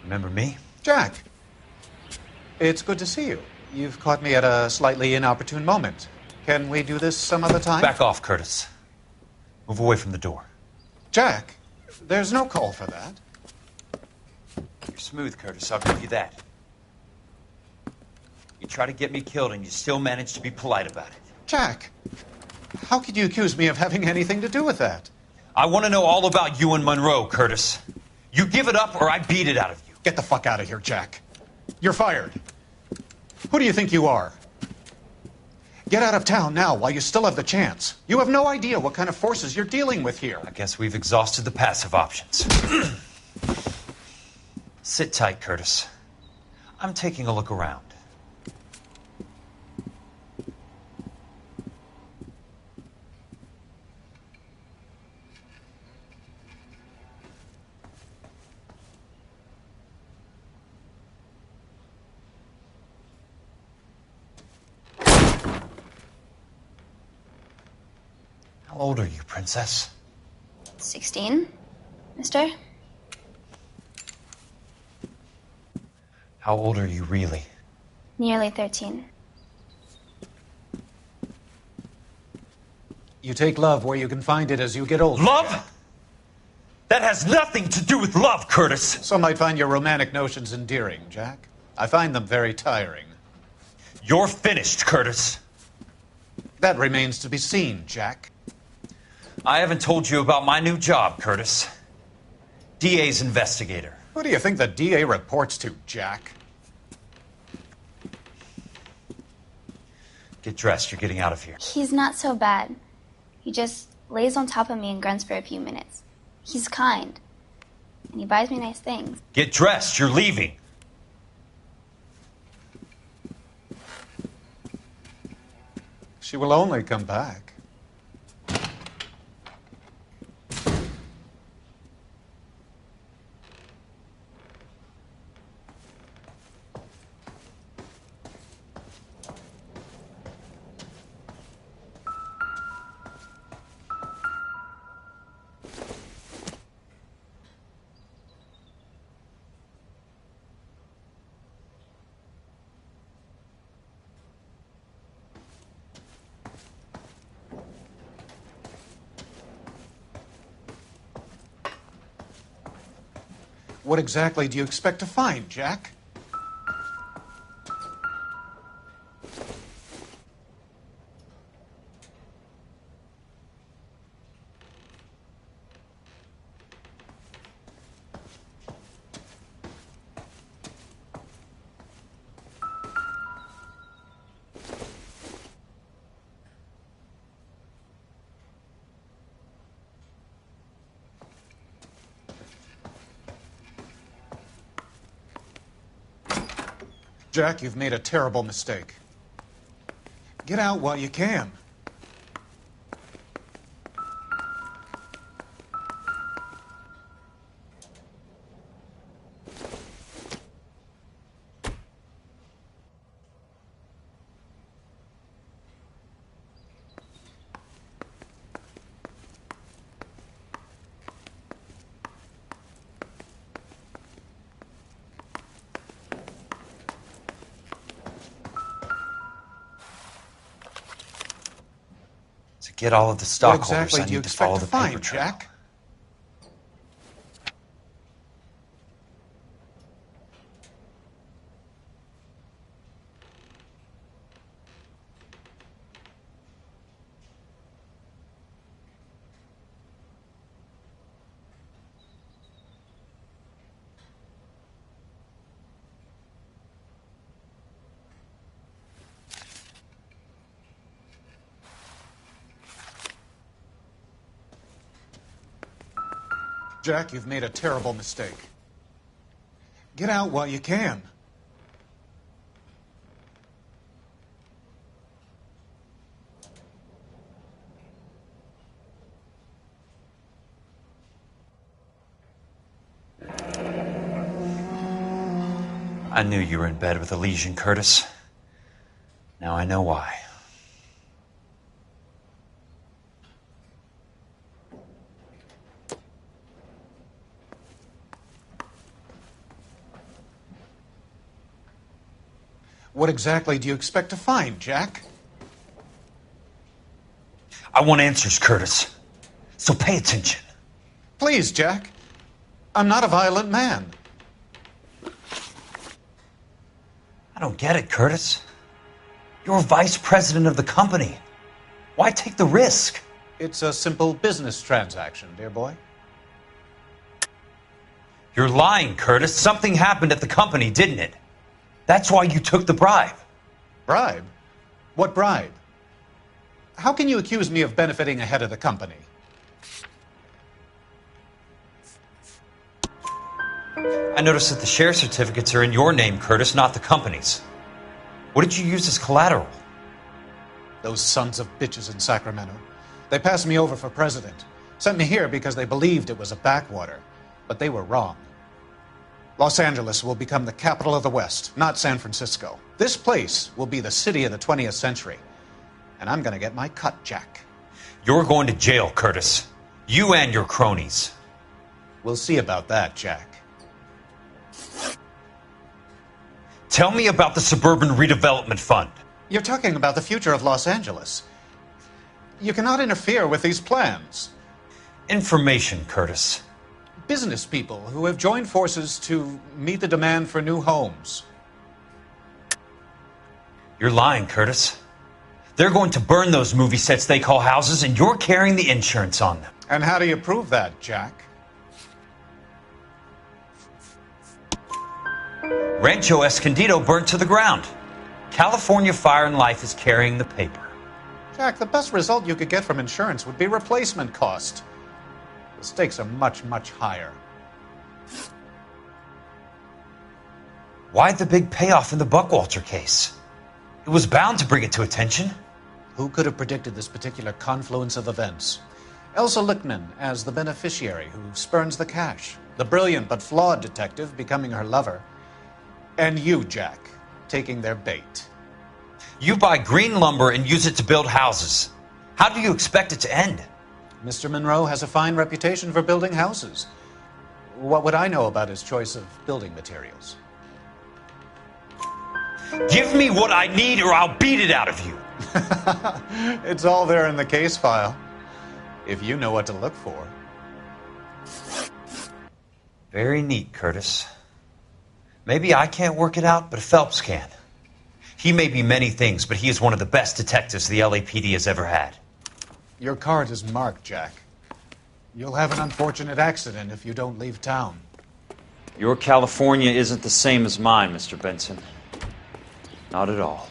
Remember me? Jack, it's good to see you. You've caught me at a slightly inopportune moment. Can we do this some other time? Back off, Curtis. Move away from the door. Jack, there's no call for that. You're smooth, Curtis, I'll give you that. You try to get me killed and you still manage to be polite about it. Jack, how could you accuse me of having anything to do with that? I want to know all about you and Monroe, Curtis. You give it up or I beat it out of you. Get the fuck out of here, Jack. You're fired. Who do you think you are? Get out of town now while you still have the chance. You have no idea what kind of forces you're dealing with here. I guess we've exhausted the passive options. Sit tight, Curtis. I'm taking a look around. How old are you, Princess? 16, mister? How old are you really? Nearly 13. You take love where you can find it as you get older. Love? That has nothing to do with love, Curtis. Some might find your romantic notions endearing, Jack. I find them very tiring. You're finished, Curtis. That remains to be seen, Jack. I haven't told you about my new job, Curtis. DA's investigator. Who do you think the DA reports to, Jack? Get dressed. You're getting out of here. He's not so bad. He just lays on top of me and grunts for a few minutes. He's kind. And he buys me nice things. Get dressed. You're leaving. She will only come back. What exactly do you expect to find, Jack? Jack, you've made a terrible mistake. Get out while you can. To get all of the stockholders, What exactly I do you need to follow expect the to paper find, trail. Jack? Jack, you've made a terrible mistake. Get out while you can. I knew you were in bed with a lesion, Curtis. Now I know why. What exactly do you expect to find, Jack? I want answers, Curtis. So pay attention. Please, Jack. I'm not a violent man. I don't get it, Curtis. You're vice president of the company. Why take the risk? It's a simple business transaction, dear boy. You're lying, Curtis. Something happened at the company, didn't it? That's why you took the bribe. Bribe? What bribe? How can you accuse me of benefiting ahead of the company? I noticed that the share certificates are in your name, Curtis, not the company's. What did you use as collateral? Those sons of bitches in Sacramento. They passed me over for president. Sent me here because they believed it was a backwater. But they were wrong. Los Angeles will become the capital of the West, not San Francisco. This place will be the city of the 20th century. And I'm gonna get my cut, Jack. You're going to jail, Curtis. You and your cronies. We'll see about that, Jack. Tell me about the Suburban Redevelopment Fund. You're talking about the future of Los Angeles. You cannot interfere with these plans. Information, Curtis. Business people who have joined forces to meet the demand for new homes. You're lying, Curtis. They're going to burn those movie sets they call houses, and you're carrying the insurance on them. And how do you prove that, Jack? Rancho Escondido burnt to the ground. California Fire and Life is carrying the paper. Jack, the best result you could get from insurance would be replacement cost. The stakes are much, much higher. Why the big payoff in the Buckwalter case? It was bound to bring it to attention. Who could have predicted this particular confluence of events? Elsa Lichtman as the beneficiary who spurns the cash. The brilliant but flawed detective becoming her lover. And you, Jack, taking their bait. You buy green lumber and use it to build houses. How do you expect it to end? Mr. Monroe has a fine reputation for building houses. What would I know about his choice of building materials? Give me what I need or I'll beat it out of you. It's all there in the case file, if you know what to look for. Very neat, Curtis. Maybe I can't work it out, but Phelps can. He may be many things, but he is one of the best detectives the LAPD has ever had. Your card is marked, Jack. You'll have an unfortunate accident if you don't leave town. Your California isn't the same as mine, Mr. Benson. Not at all.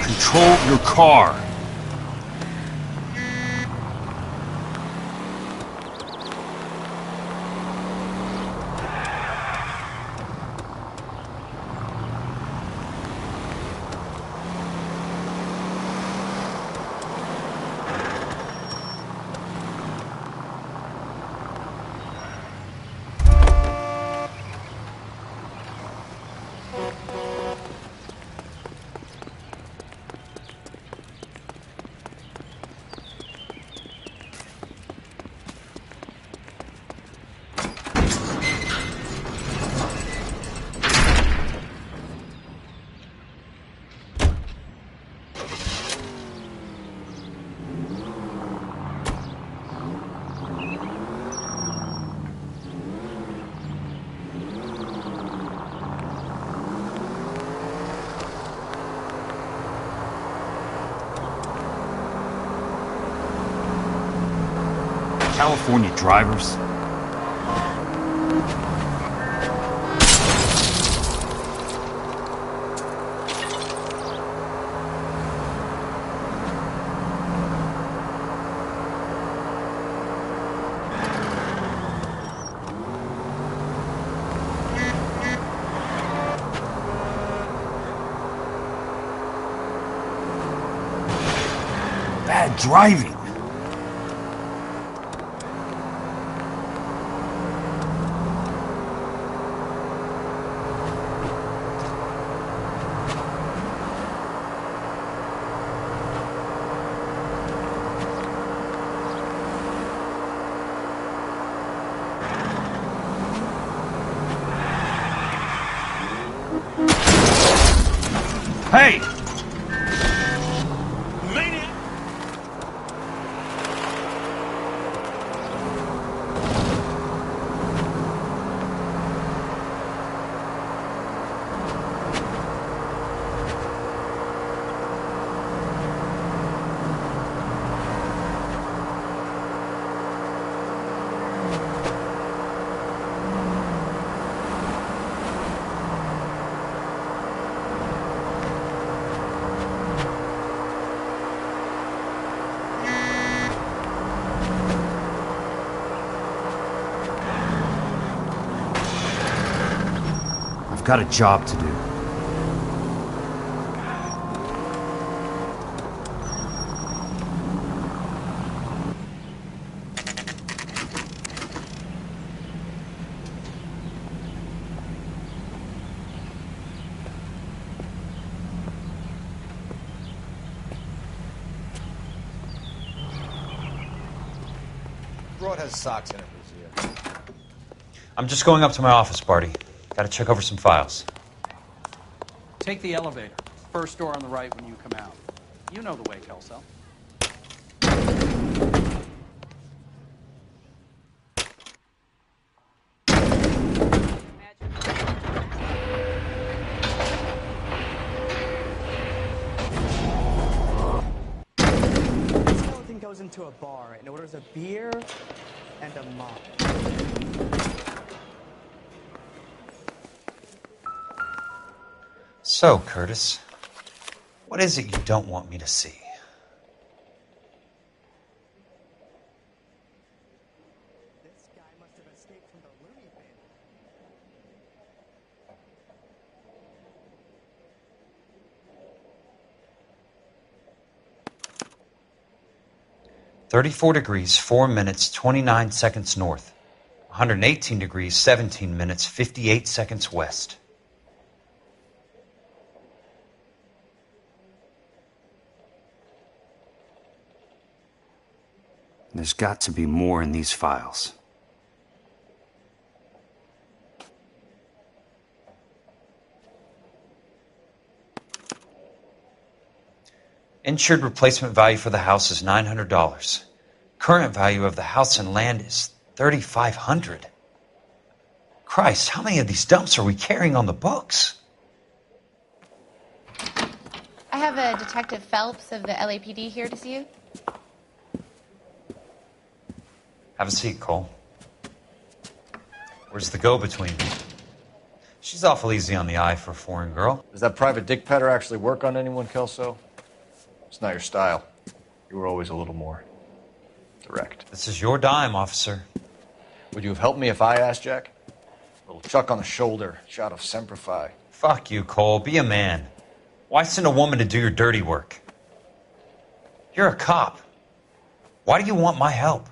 Control your car. California drivers. Bad driving. Hey! I've got a job to do. Broad has socks in it, Lucia. I'm just going up to my office, Barty. Gotta check over some files. Take the elevator. First door on the right when you come out. You know the way, Kelso. The skeleton goes into a bar and orders a beer and a mop. So, Curtis, what is it you don't want me to see? This guy must have escaped from the loony bin. 34 degrees, 4 minutes, 29 seconds north. 118 degrees, 17 minutes, 58 seconds west. There's got to be more in these files. Insured replacement value for the house is $900. Current value of the house and land is $3,500. Christ, how many of these dumps are we carrying on the books? I have a Detective Phelps of the LAPD here to see you. Have a seat, Cole. Where's the go-between? She's awful easy on the eye for a foreign girl. Does that private dick petter actually work on anyone, Kelso? It's not your style. You were always a little more direct. This is your dime, officer. Would you have helped me if I asked, Jack? A little chuck on the shoulder, shot of Semper Fi. Fuck you, Cole. Be a man. Why send a woman to do your dirty work? You're a cop. Why do you want my help?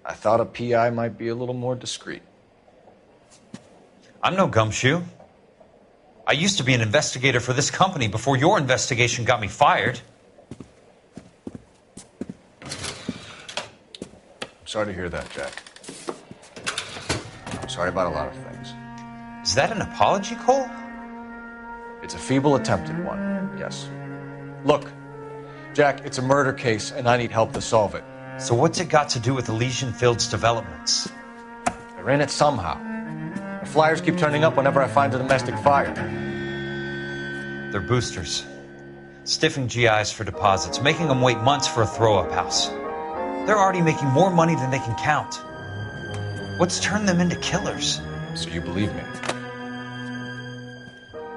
I thought a PI might be a little more discreet. I'm no gumshoe. I used to be an investigator for this company before your investigation got me fired. I'm sorry to hear that, Jack. I'm sorry about a lot of things. Is that an apology, Cole? It's a feeble attempt at one, yes. Look, Jack, it's a murder case, and I need help to solve it. So what's it got to do with Elysian Fields developments? They're in it somehow. The flyers keep turning up whenever I find a domestic fire. They're boosters. Stiffing GIs for deposits, making them wait months for a throw-up house. They're already making more money than they can count. What's turned them into killers? So you believe me?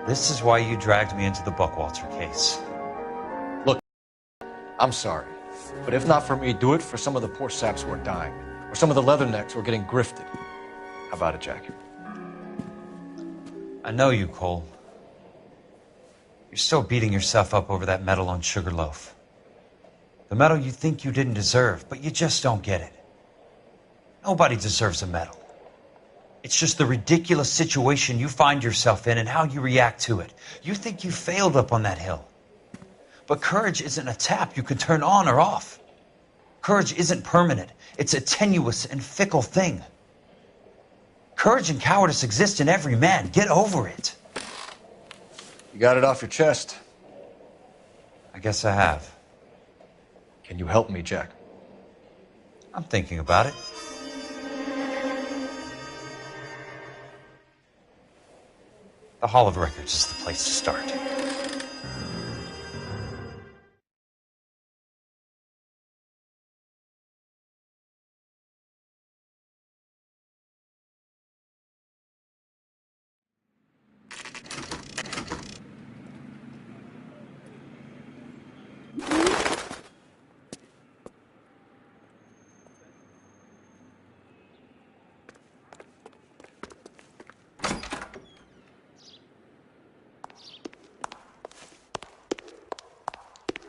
This is why you dragged me into the Buckwalter case. Look, I'm sorry. But if not for me, do it for some of the poor saps who are dying. Or some of the leathernecks who are getting grifted. How about it, Jack? I know you, Cole. You're still beating yourself up over that medal on Sugarloaf. The medal you think you didn't deserve, but you just don't get it. Nobody deserves a medal. It's just the ridiculous situation you find yourself in and how you react to it. You think you failed up on that hill. But courage isn't a tap you can turn on or off. Courage isn't permanent. It's a tenuous and fickle thing. Courage and cowardice exist in every man. Get over it. You got it off your chest. I guess I have. Can you help me, Jack? I'm thinking about it. The Hall of Records is the place to start.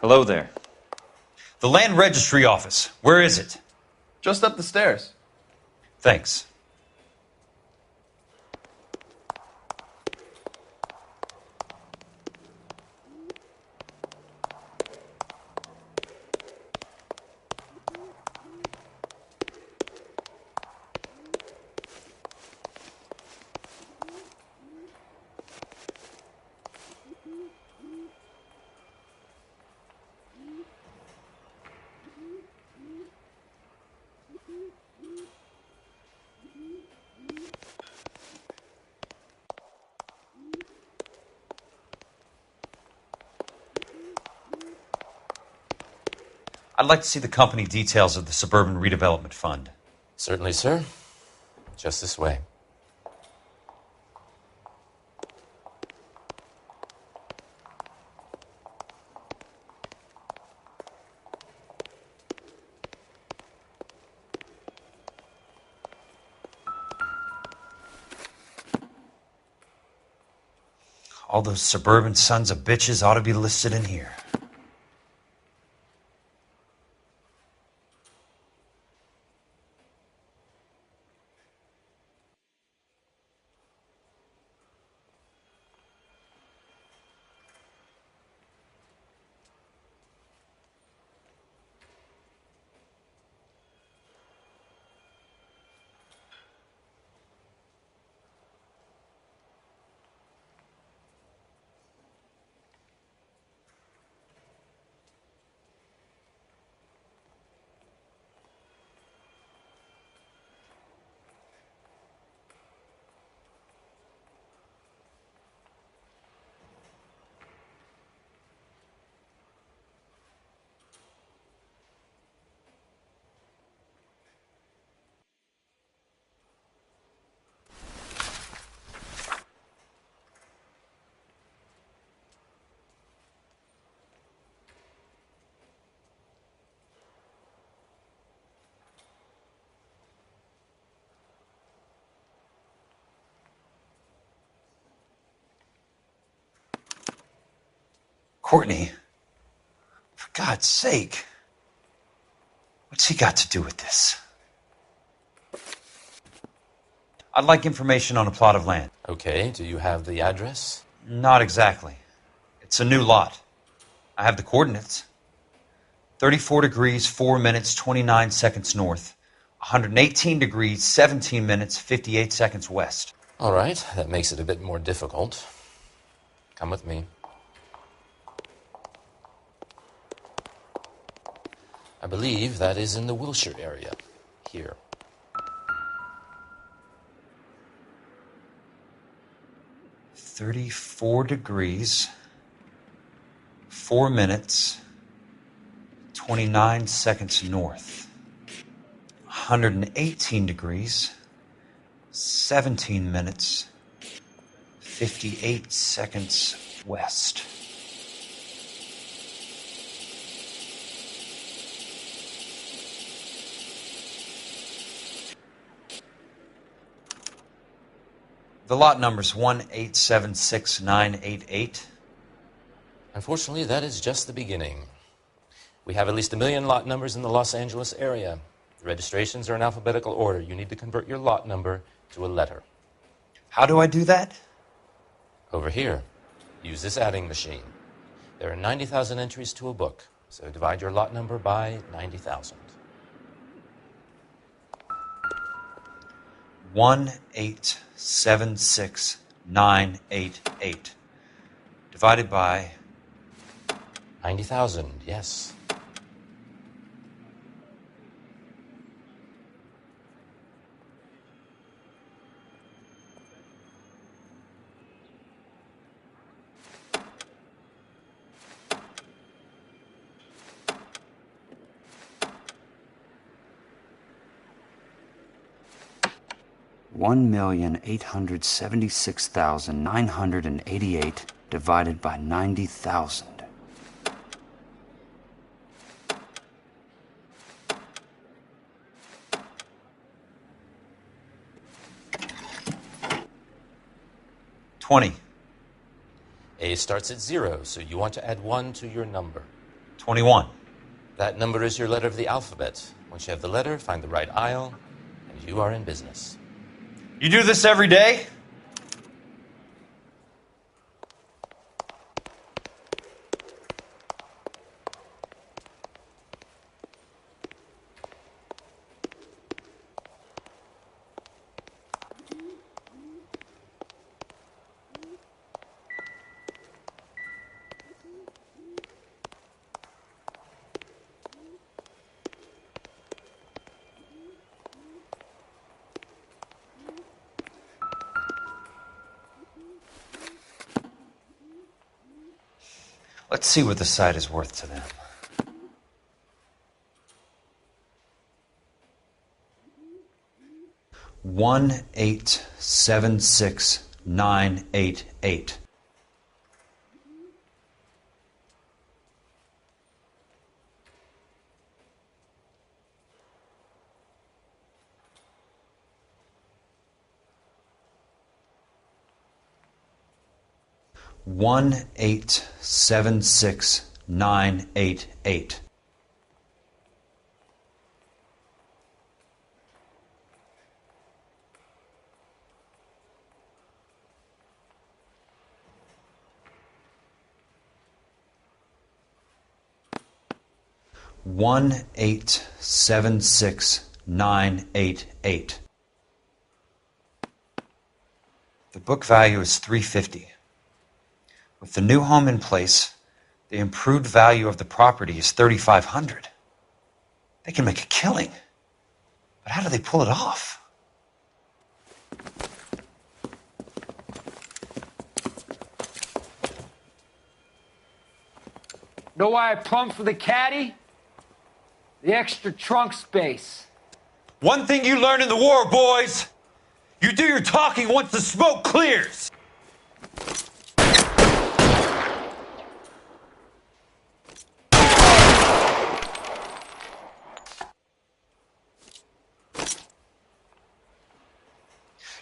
Hello there. The Land Registry Office. Where is it? Just up the stairs. Thanks. I'd like to see the company details of the Suburban Redevelopment Fund. Certainly, sir. Just this way. All those suburban sons of bitches ought to be listed in here. Courtney, for God's sake, what's he got to do with this? I'd like information on a plot of land. Okay, do you have the address? Not exactly. It's a new lot. I have the coordinates. 34 degrees, 4 minutes, 29 seconds north. 118 degrees, 17 minutes, 58 seconds west. All right, that makes it a bit more difficult. Come with me. I believe that is in the Wilshire area. Here. $34 degrees, 4 minutes, 29 seconds north. 118 degrees, 17 minutes, 58 seconds west. The lot number's 1876988. Unfortunately, that is just the beginning. We have at least 1 million lot numbers in the Los Angeles area. The registrations are in alphabetical order. You need to convert your lot number to a letter. How do I do that? Over here. Use this adding machine. There are 90,000 entries to a book, so divide your lot number by 90,000. 1876988 divided by 90,000, yes. $1,876,988 divided by 90,000. $20. A starts at 0, so you want to add 1 to your number. 21. That number is your letter of the alphabet. Once you have the letter, find the right aisle, and you are in business. You do this every day? Let's see what the site is worth to them. $1,876,988. $1,876,988. $1,876,988. The book value is $350. With the new home in place, the improved value of the property is $3,500. They can make a killing. But how do they pull it off? Know why I plumbed for the caddy? The extra trunk space. One thing you learn in the war, boys. You do your talking once the smoke clears.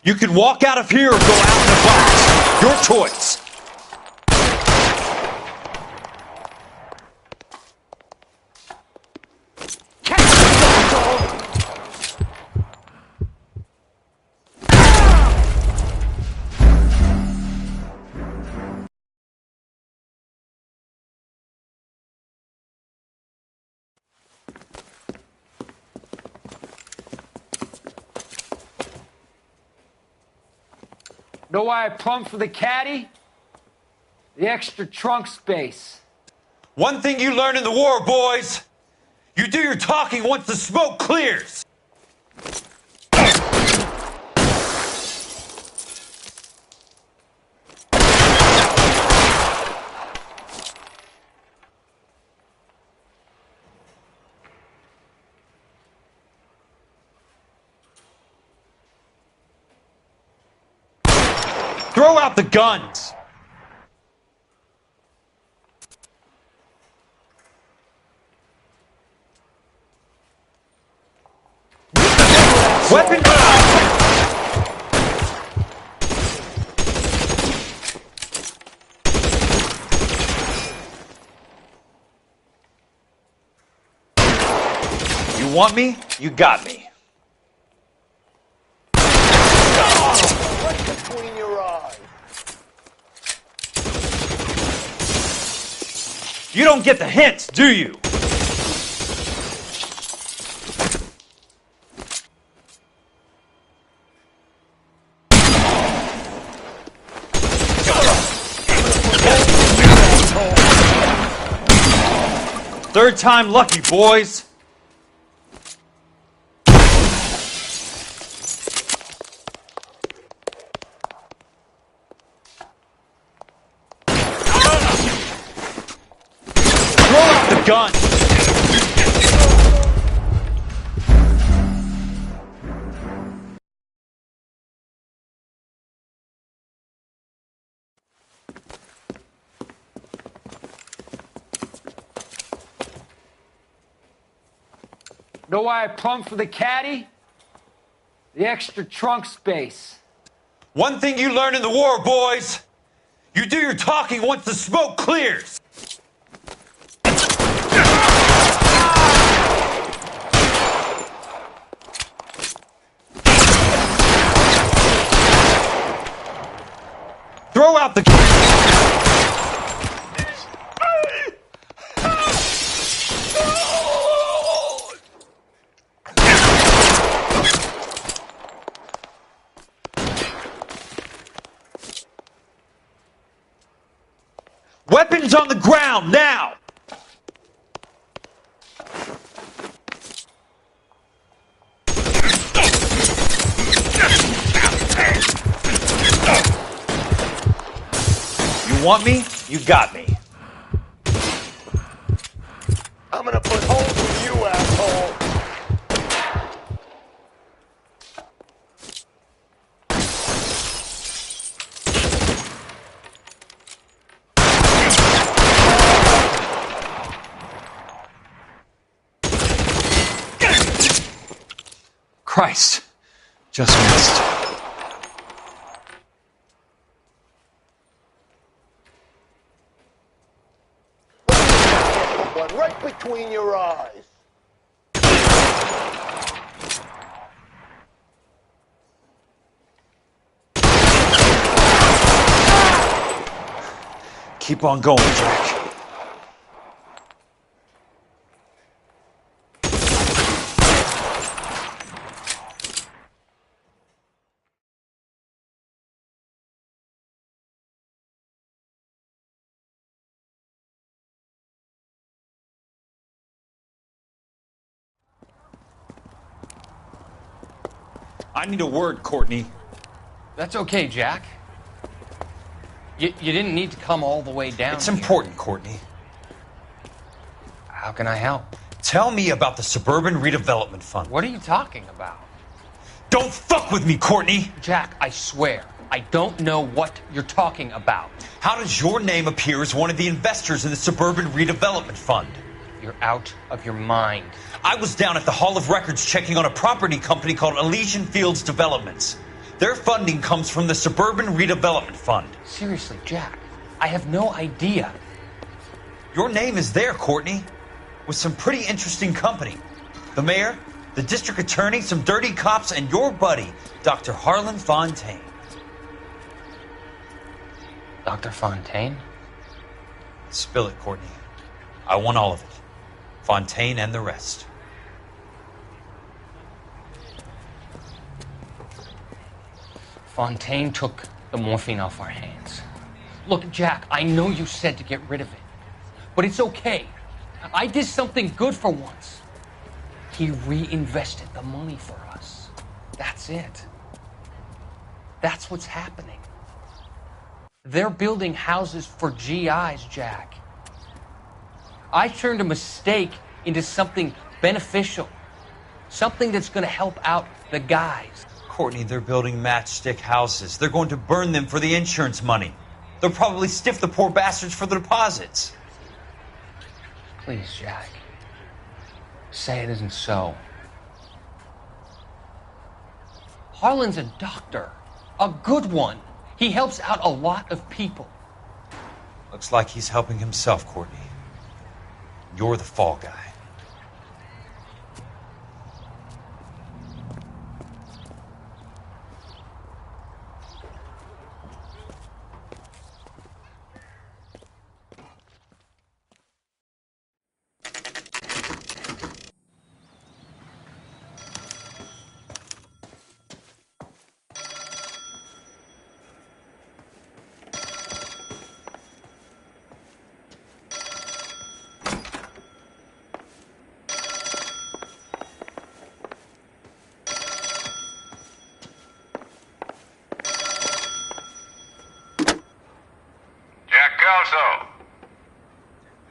You can walk out of here or go out in the box. Your choice. Know why I plumbed for the caddy? The extra trunk space. One thing you learn in the war, boys. You do your talking once the smoke clears. Throw out the guns! Weapon out! You want me? You got me. Between your eyes. You don't get the hint, do you? Third time lucky, boys. Throw out the gun. Know why I plumbed for the caddy? The extra trunk space. One thing you learn in the war, boys. You do your talking once the smoke clears. Throw out the... Weapons on the ground, now! You want me? You got me. I'm gonna put holes in you, asshole! Christ. Just missed. One right between your eyes. Keep on going, Jack. I need a word, Courtney. That's okay, Jack. You didn't need to come all the way down. It's important, Courtney. How can I help? Tell me about the Suburban Redevelopment Fund. What are you talking about? Don't fuck with me, Courtney! Jack, I swear, I don't know what you're talking about. How does your name appear as one of the investors in the Suburban Redevelopment Fund? You're out of your mind. I was down at the Hall of Records checking on a property company called Elysian Fields Developments. Their funding comes from the Suburban Redevelopment Fund. Seriously, Jack, I have no idea. Your name is there, Courtney, with some pretty interesting company. The mayor, the district attorney, some dirty cops, and your buddy, Dr. Harlan Fontaine. Dr. Fontaine? Spill it, Courtney. I want all of it. Fontaine and the rest. Fontaine took the morphine off our hands. Look, Jack, I know you said to get rid of it, but it's okay. I did something good for once. He reinvested the money for us. That's it. That's what's happening. They're building houses for GIs, Jack. I turned a mistake into something beneficial. Something that's going to help out the guys. Courtney, they're building matchstick houses. They're going to burn them for the insurance money. They'll probably stiff the poor bastards for the deposits. Please, Jack. Say it isn't so. Harlan's a doctor. A good one. He helps out a lot of people. Looks like he's helping himself, Courtney. You're the fall guy.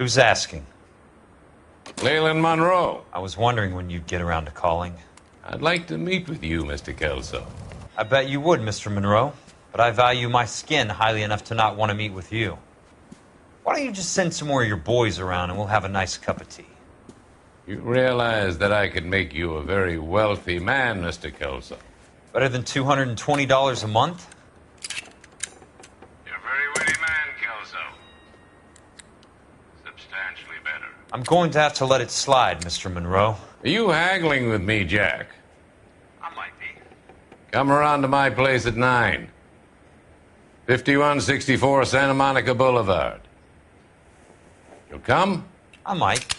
Who's asking? Leland Monroe. I was wondering when you'd get around to calling. I'd like to meet with you, Mr. Kelso. I bet you would, Mr. Monroe. But I value my skin highly enough to not want to meet with you. Why don't you just send some more of your boys around and we'll have a nice cup of tea? You realize that I could make you a very wealthy man, Mr. Kelso. Better than $220 a month? You're a very witty man, Kelso. Substantially better. I'm going to have to let it slide, Mr. Monroe. Are you haggling with me, Jack? I might be. Come around to my place at 9. 5164 Santa Monica Boulevard. You'll come? I might.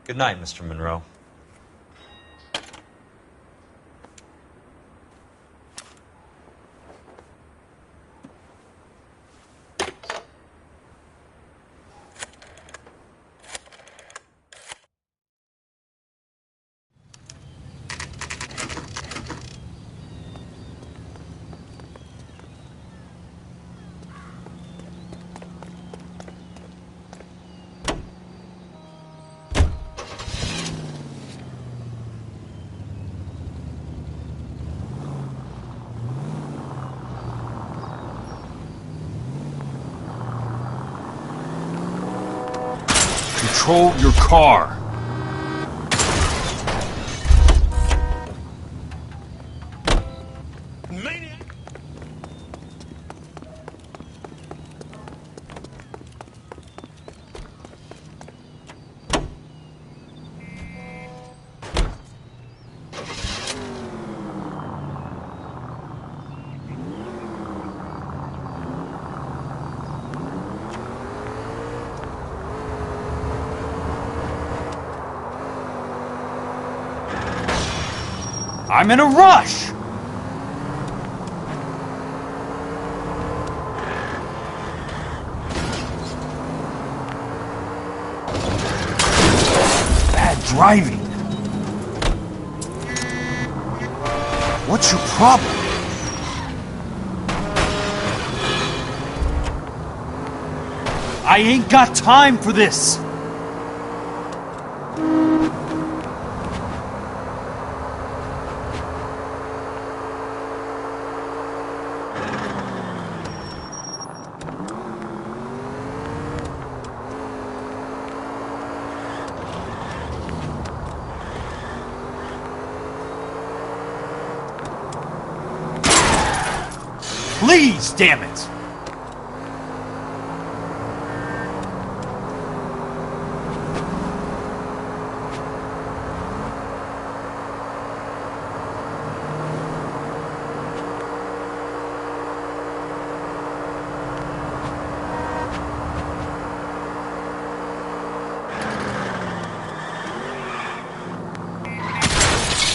Good night, Mr. Monroe. Control your car. I'm in a rush! Bad driving. What's your problem? I ain't got time for this! Please, damn it!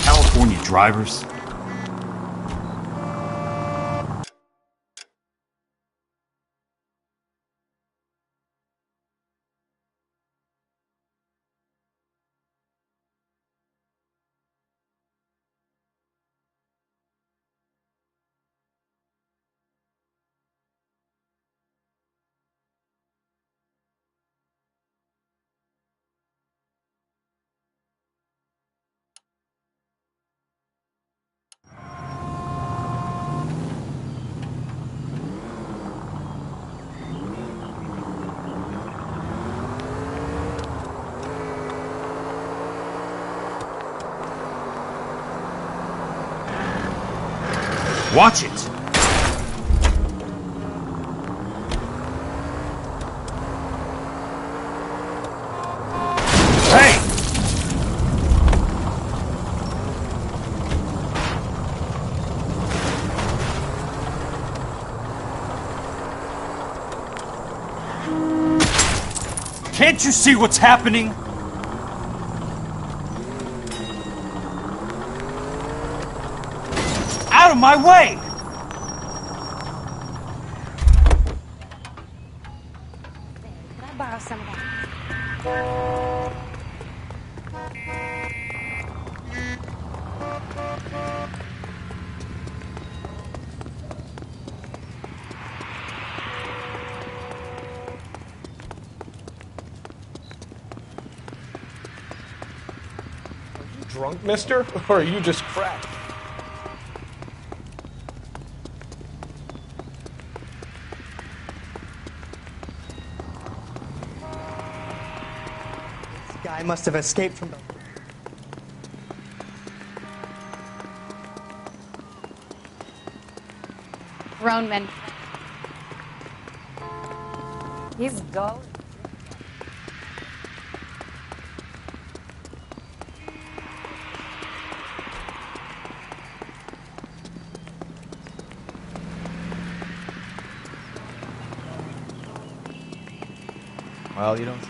California drivers. Watch it! Hey! Can't you see what's happening? Out of my way! Could I borrow some of that? drunk, mister? Or are you just cracked? This guy must have escaped from the... Grown men. He's dull. Well, you don't...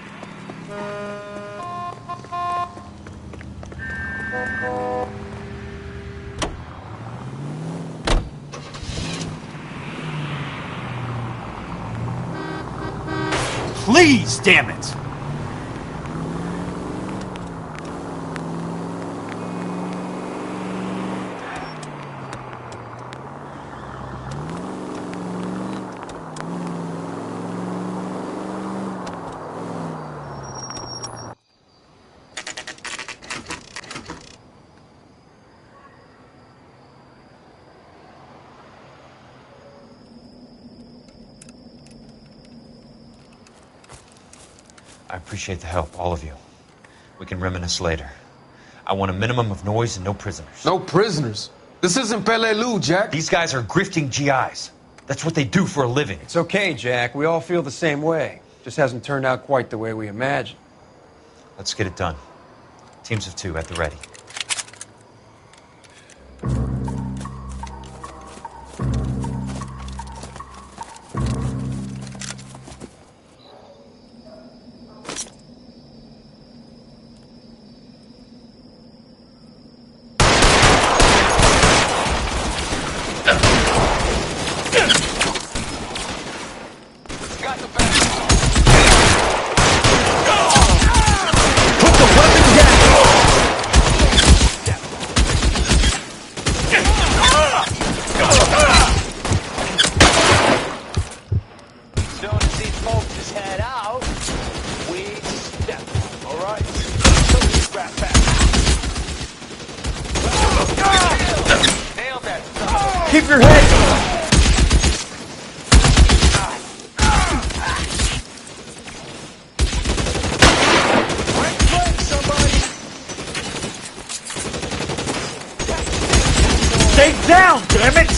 Please, damn it! I appreciate the help, all of you. We can reminisce later. I want a minimum of noise and no prisoners. No prisoners? This isn't Peleliu, Jack. These guys are grifting GIs. That's what they do for a living. It's okay, Jack. We all feel the same way. Just hasn't turned out quite the way we imagined. Let's get it done. Teams of 2 at the ready. Keep your head! Stay down, damn it!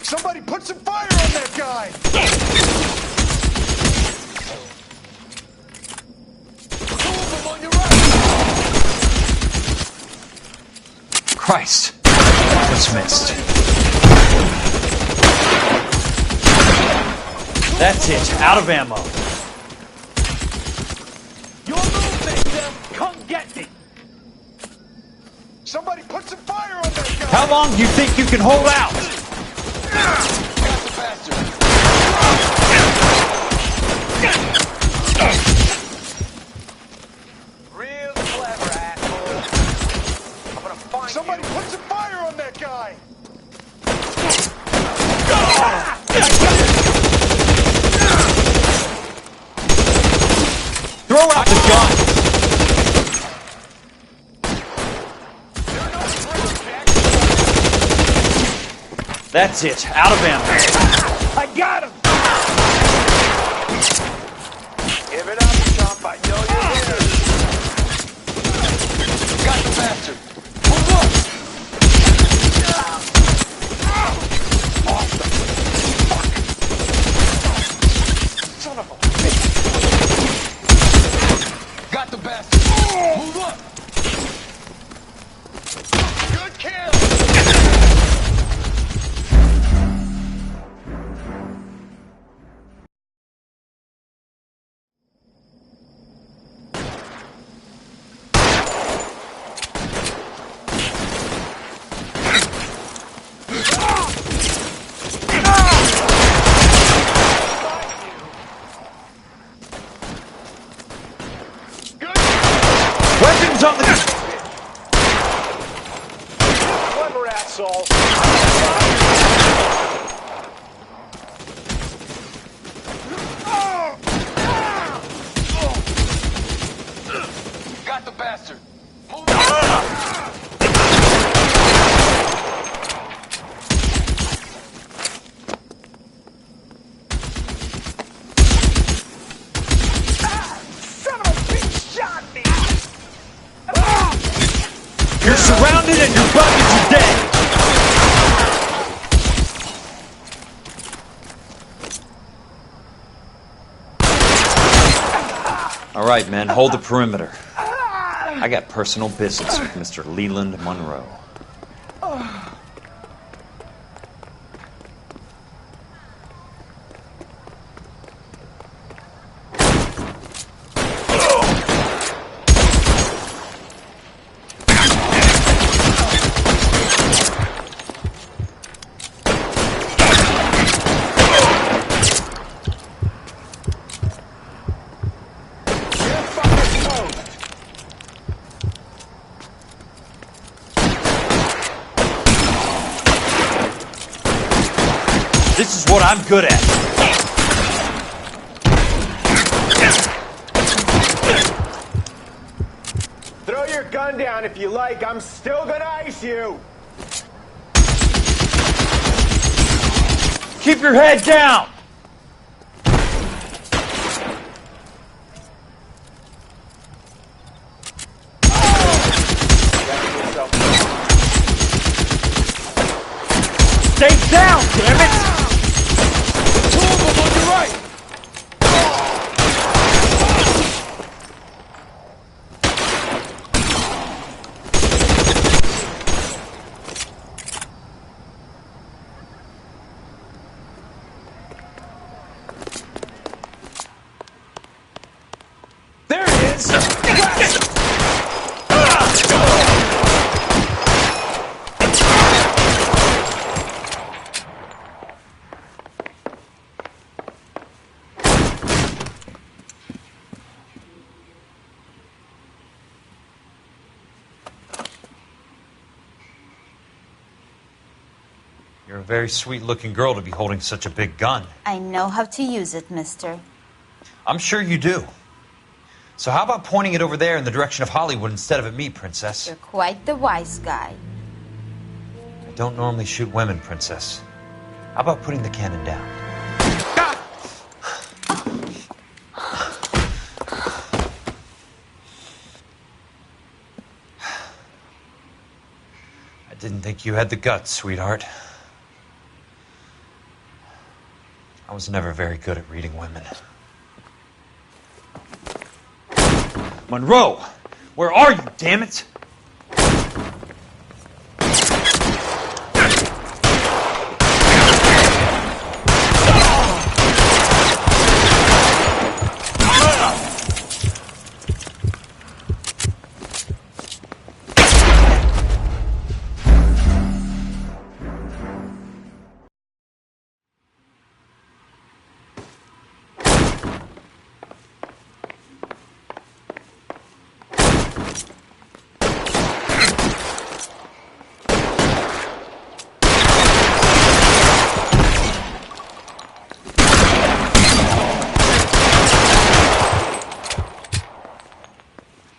Somebody put some fire on that guy! Christ! Just missed. That's it. Out of ammo. Your move, Victor! Come get me! Somebody put some fire on that guy! How long do you think you can hold out? Got the bastard! Real clever, asshole. I'm gonna find Somebody put some fire on that guy! Throw out the gun! That's it. Out of ammo. I got him! Give it up, chump. I know you're here. Got the bastard. Move up! Off the fuck! Son of a bitch! Got the bastard. Move up! Good kill! Weapons on the... Clever asshole. got the bastard. Move Son of a bitch shot me! You're surrounded and your buckets are dead! All right, men, hold the perimeter. I got personal business with Mr. Leland Monroe. This is what I'm good at. Throw your gun down if you like. I'm still gonna ice you. Keep your head down. Stay down, damn it! Two of them on your right! There it is! You're a very sweet-looking girl to be holding such a big gun. I know how to use it, mister. I'm sure you do. So how about pointing it over there in the direction of Hollywood instead of at me, Princess? You're quite the wise guy. I don't normally shoot women, Princess. How about putting the cannon down? I didn't think you had the guts, sweetheart. I was never very good at reading women. Monroe! Where are you, damn it?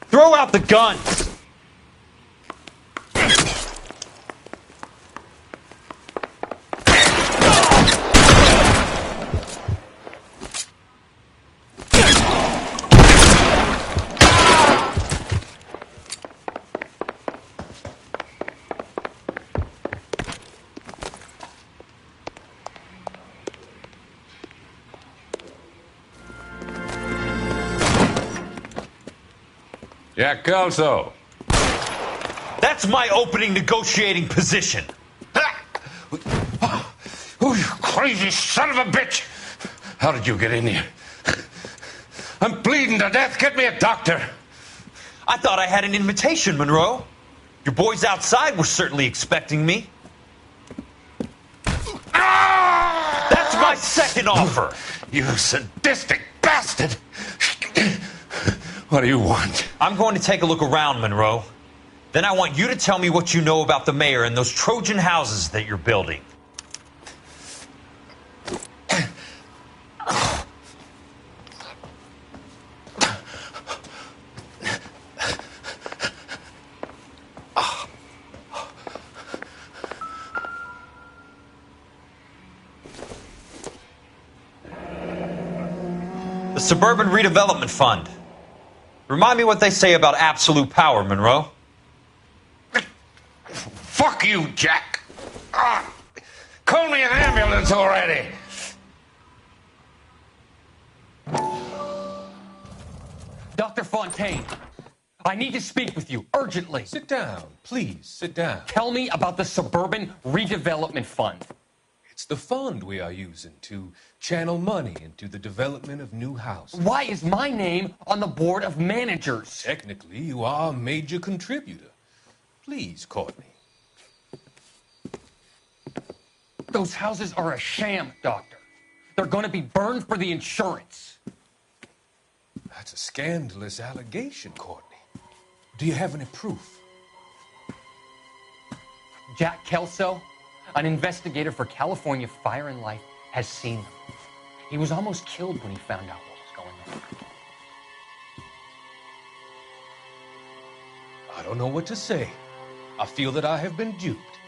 Throw out the guns! Jack Kelso. That's my opening negotiating position. Oh, you crazy son of a bitch! How did you get in here? I'm bleeding to death. Get me a doctor. I thought I had an invitation, Monroe. Your boys outside were certainly expecting me. That's my second offer. You sadistic bastard! What do you want? I'm going to take a look around, Monroe. Then I want you to tell me what you know about the mayor and those Trojan houses that you're building. The Suburban Redevelopment Fund. Remind me what they say about absolute power, Monroe. Fuck you, Jack. Call me an ambulance already. Dr. Fontaine, I need to speak with you urgently. Sit down, please, sit down. Tell me about the Suburban Redevelopment Fund. It's the fund we are using to channel money into the development of new houses. Why is my name on the board of managers? Technically, you are a major contributor. Please, Courtney. Those houses are a sham, Doctor. They're going to be burned for the insurance. That's a scandalous allegation, Courtney. Do you have any proof? Jack Kelso, an investigator for California Fire and Life, has seen them. He was almost killed when he found out what was going on. I don't know what to say. I feel that I have been duped.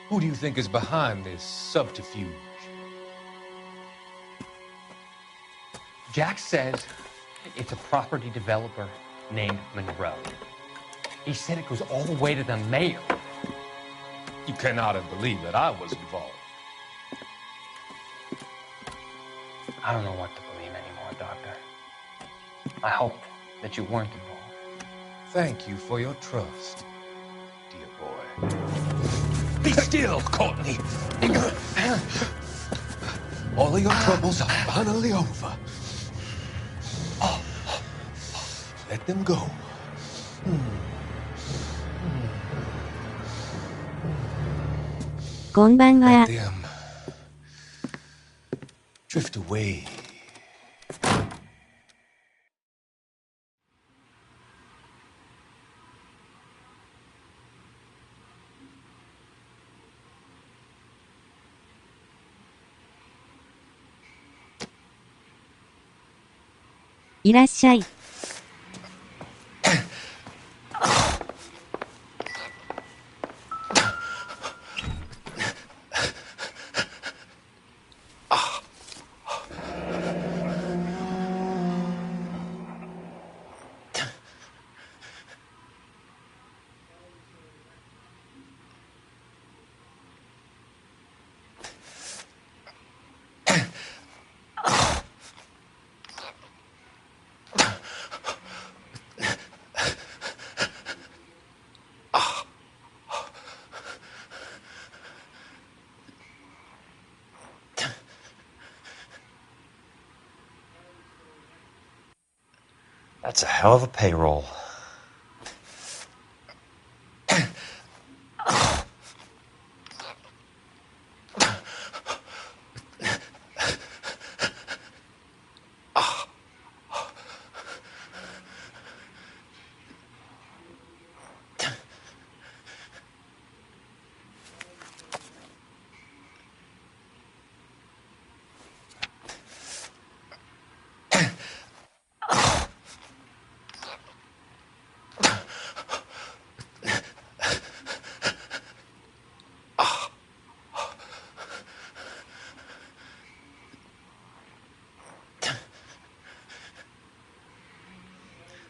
Who do you think is behind this subterfuge? Jack says it's a property developer named Monroe. He said it goes all the way to the mayor. You cannot have believed that I was involved. I don't know what to believe anymore, Doctor. I hoped that you weren't involved. Thank you for your trust, dear boy. Be still, Courtney. All of your troubles are finally over. Let them go. Konbanwa. Let them drift away.いらっしゃい。That's a hell of a payroll.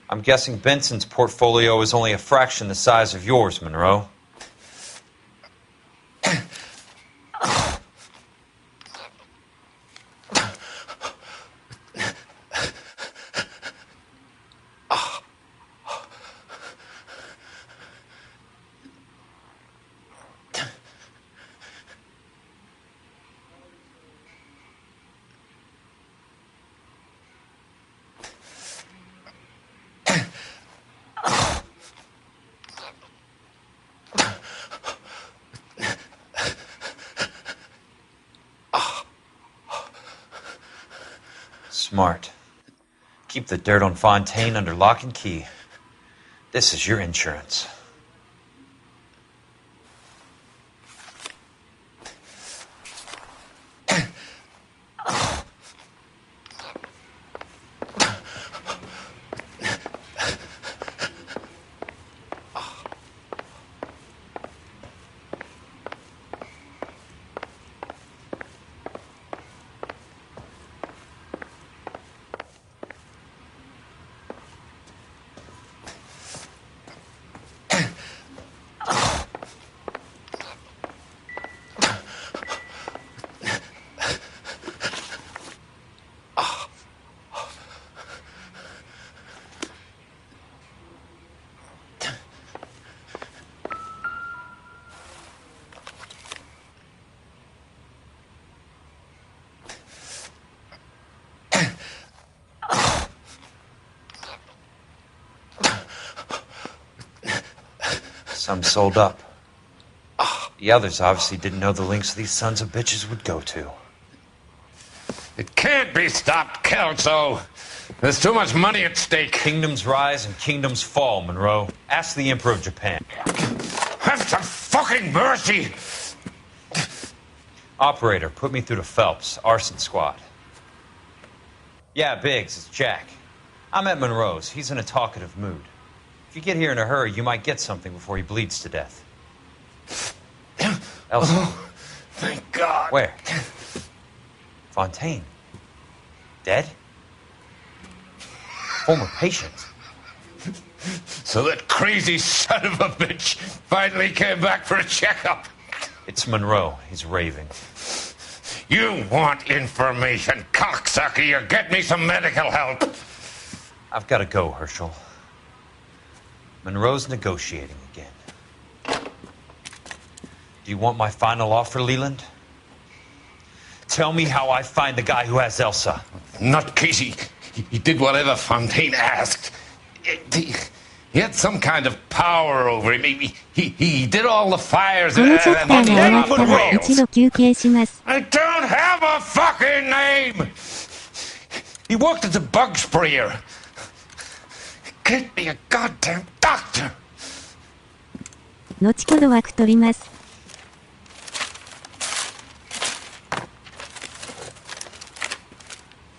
I'm guessing Benson's portfolio is only a fraction the size of yours, Monroe. Smart. Keep the dirt on Fontaine under lock and key. This is your insurance. Some sold up. The others obviously didn't know the lengths these sons of bitches would go to. It can't be stopped, Kelso. There's too much money at stake. Kingdoms rise and kingdoms fall, Monroe. Ask the Emperor of Japan. Have some fucking mercy! Operator, put me through to Phelps, arson squad. Yeah, Biggs, it's Jack. I'm at Monroe's. He's in a talkative mood. If you get here in a hurry, you might get something before he bleeds to death. Elsa. Oh, thank God. Where? Fontaine. Dead? Former patient. So that crazy son of a bitch finally came back for a checkup. It's Monroe. He's raving. You want information, cocksucker. You get me some medical help. I've got to go, Herschel. Monroe's negotiating again. Do you want my final offer, Leland? Tell me how I find the guy who has Elsa. Nutcase, he did whatever Fontaine asked. He had some kind of power over him. He did all the fires このチャプターが終わったら and 一度休憩します。 I don't have a fucking name! He worked as a bug sprayer. Get me a goddamn doctor! 後ほど枠取ります。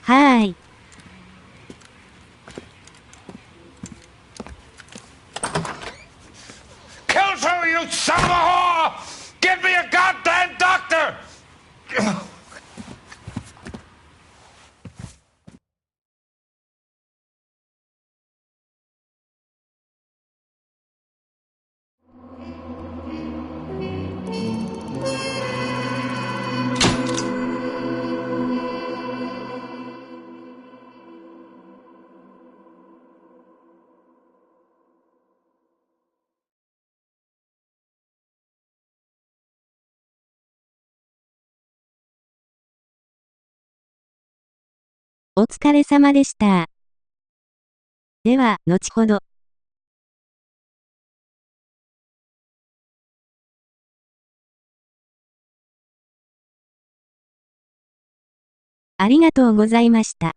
はーい。Kelso, you son of a whore! Get me a goddamn doctor! お疲れ様でした。では、後ほど。ありがとうございました。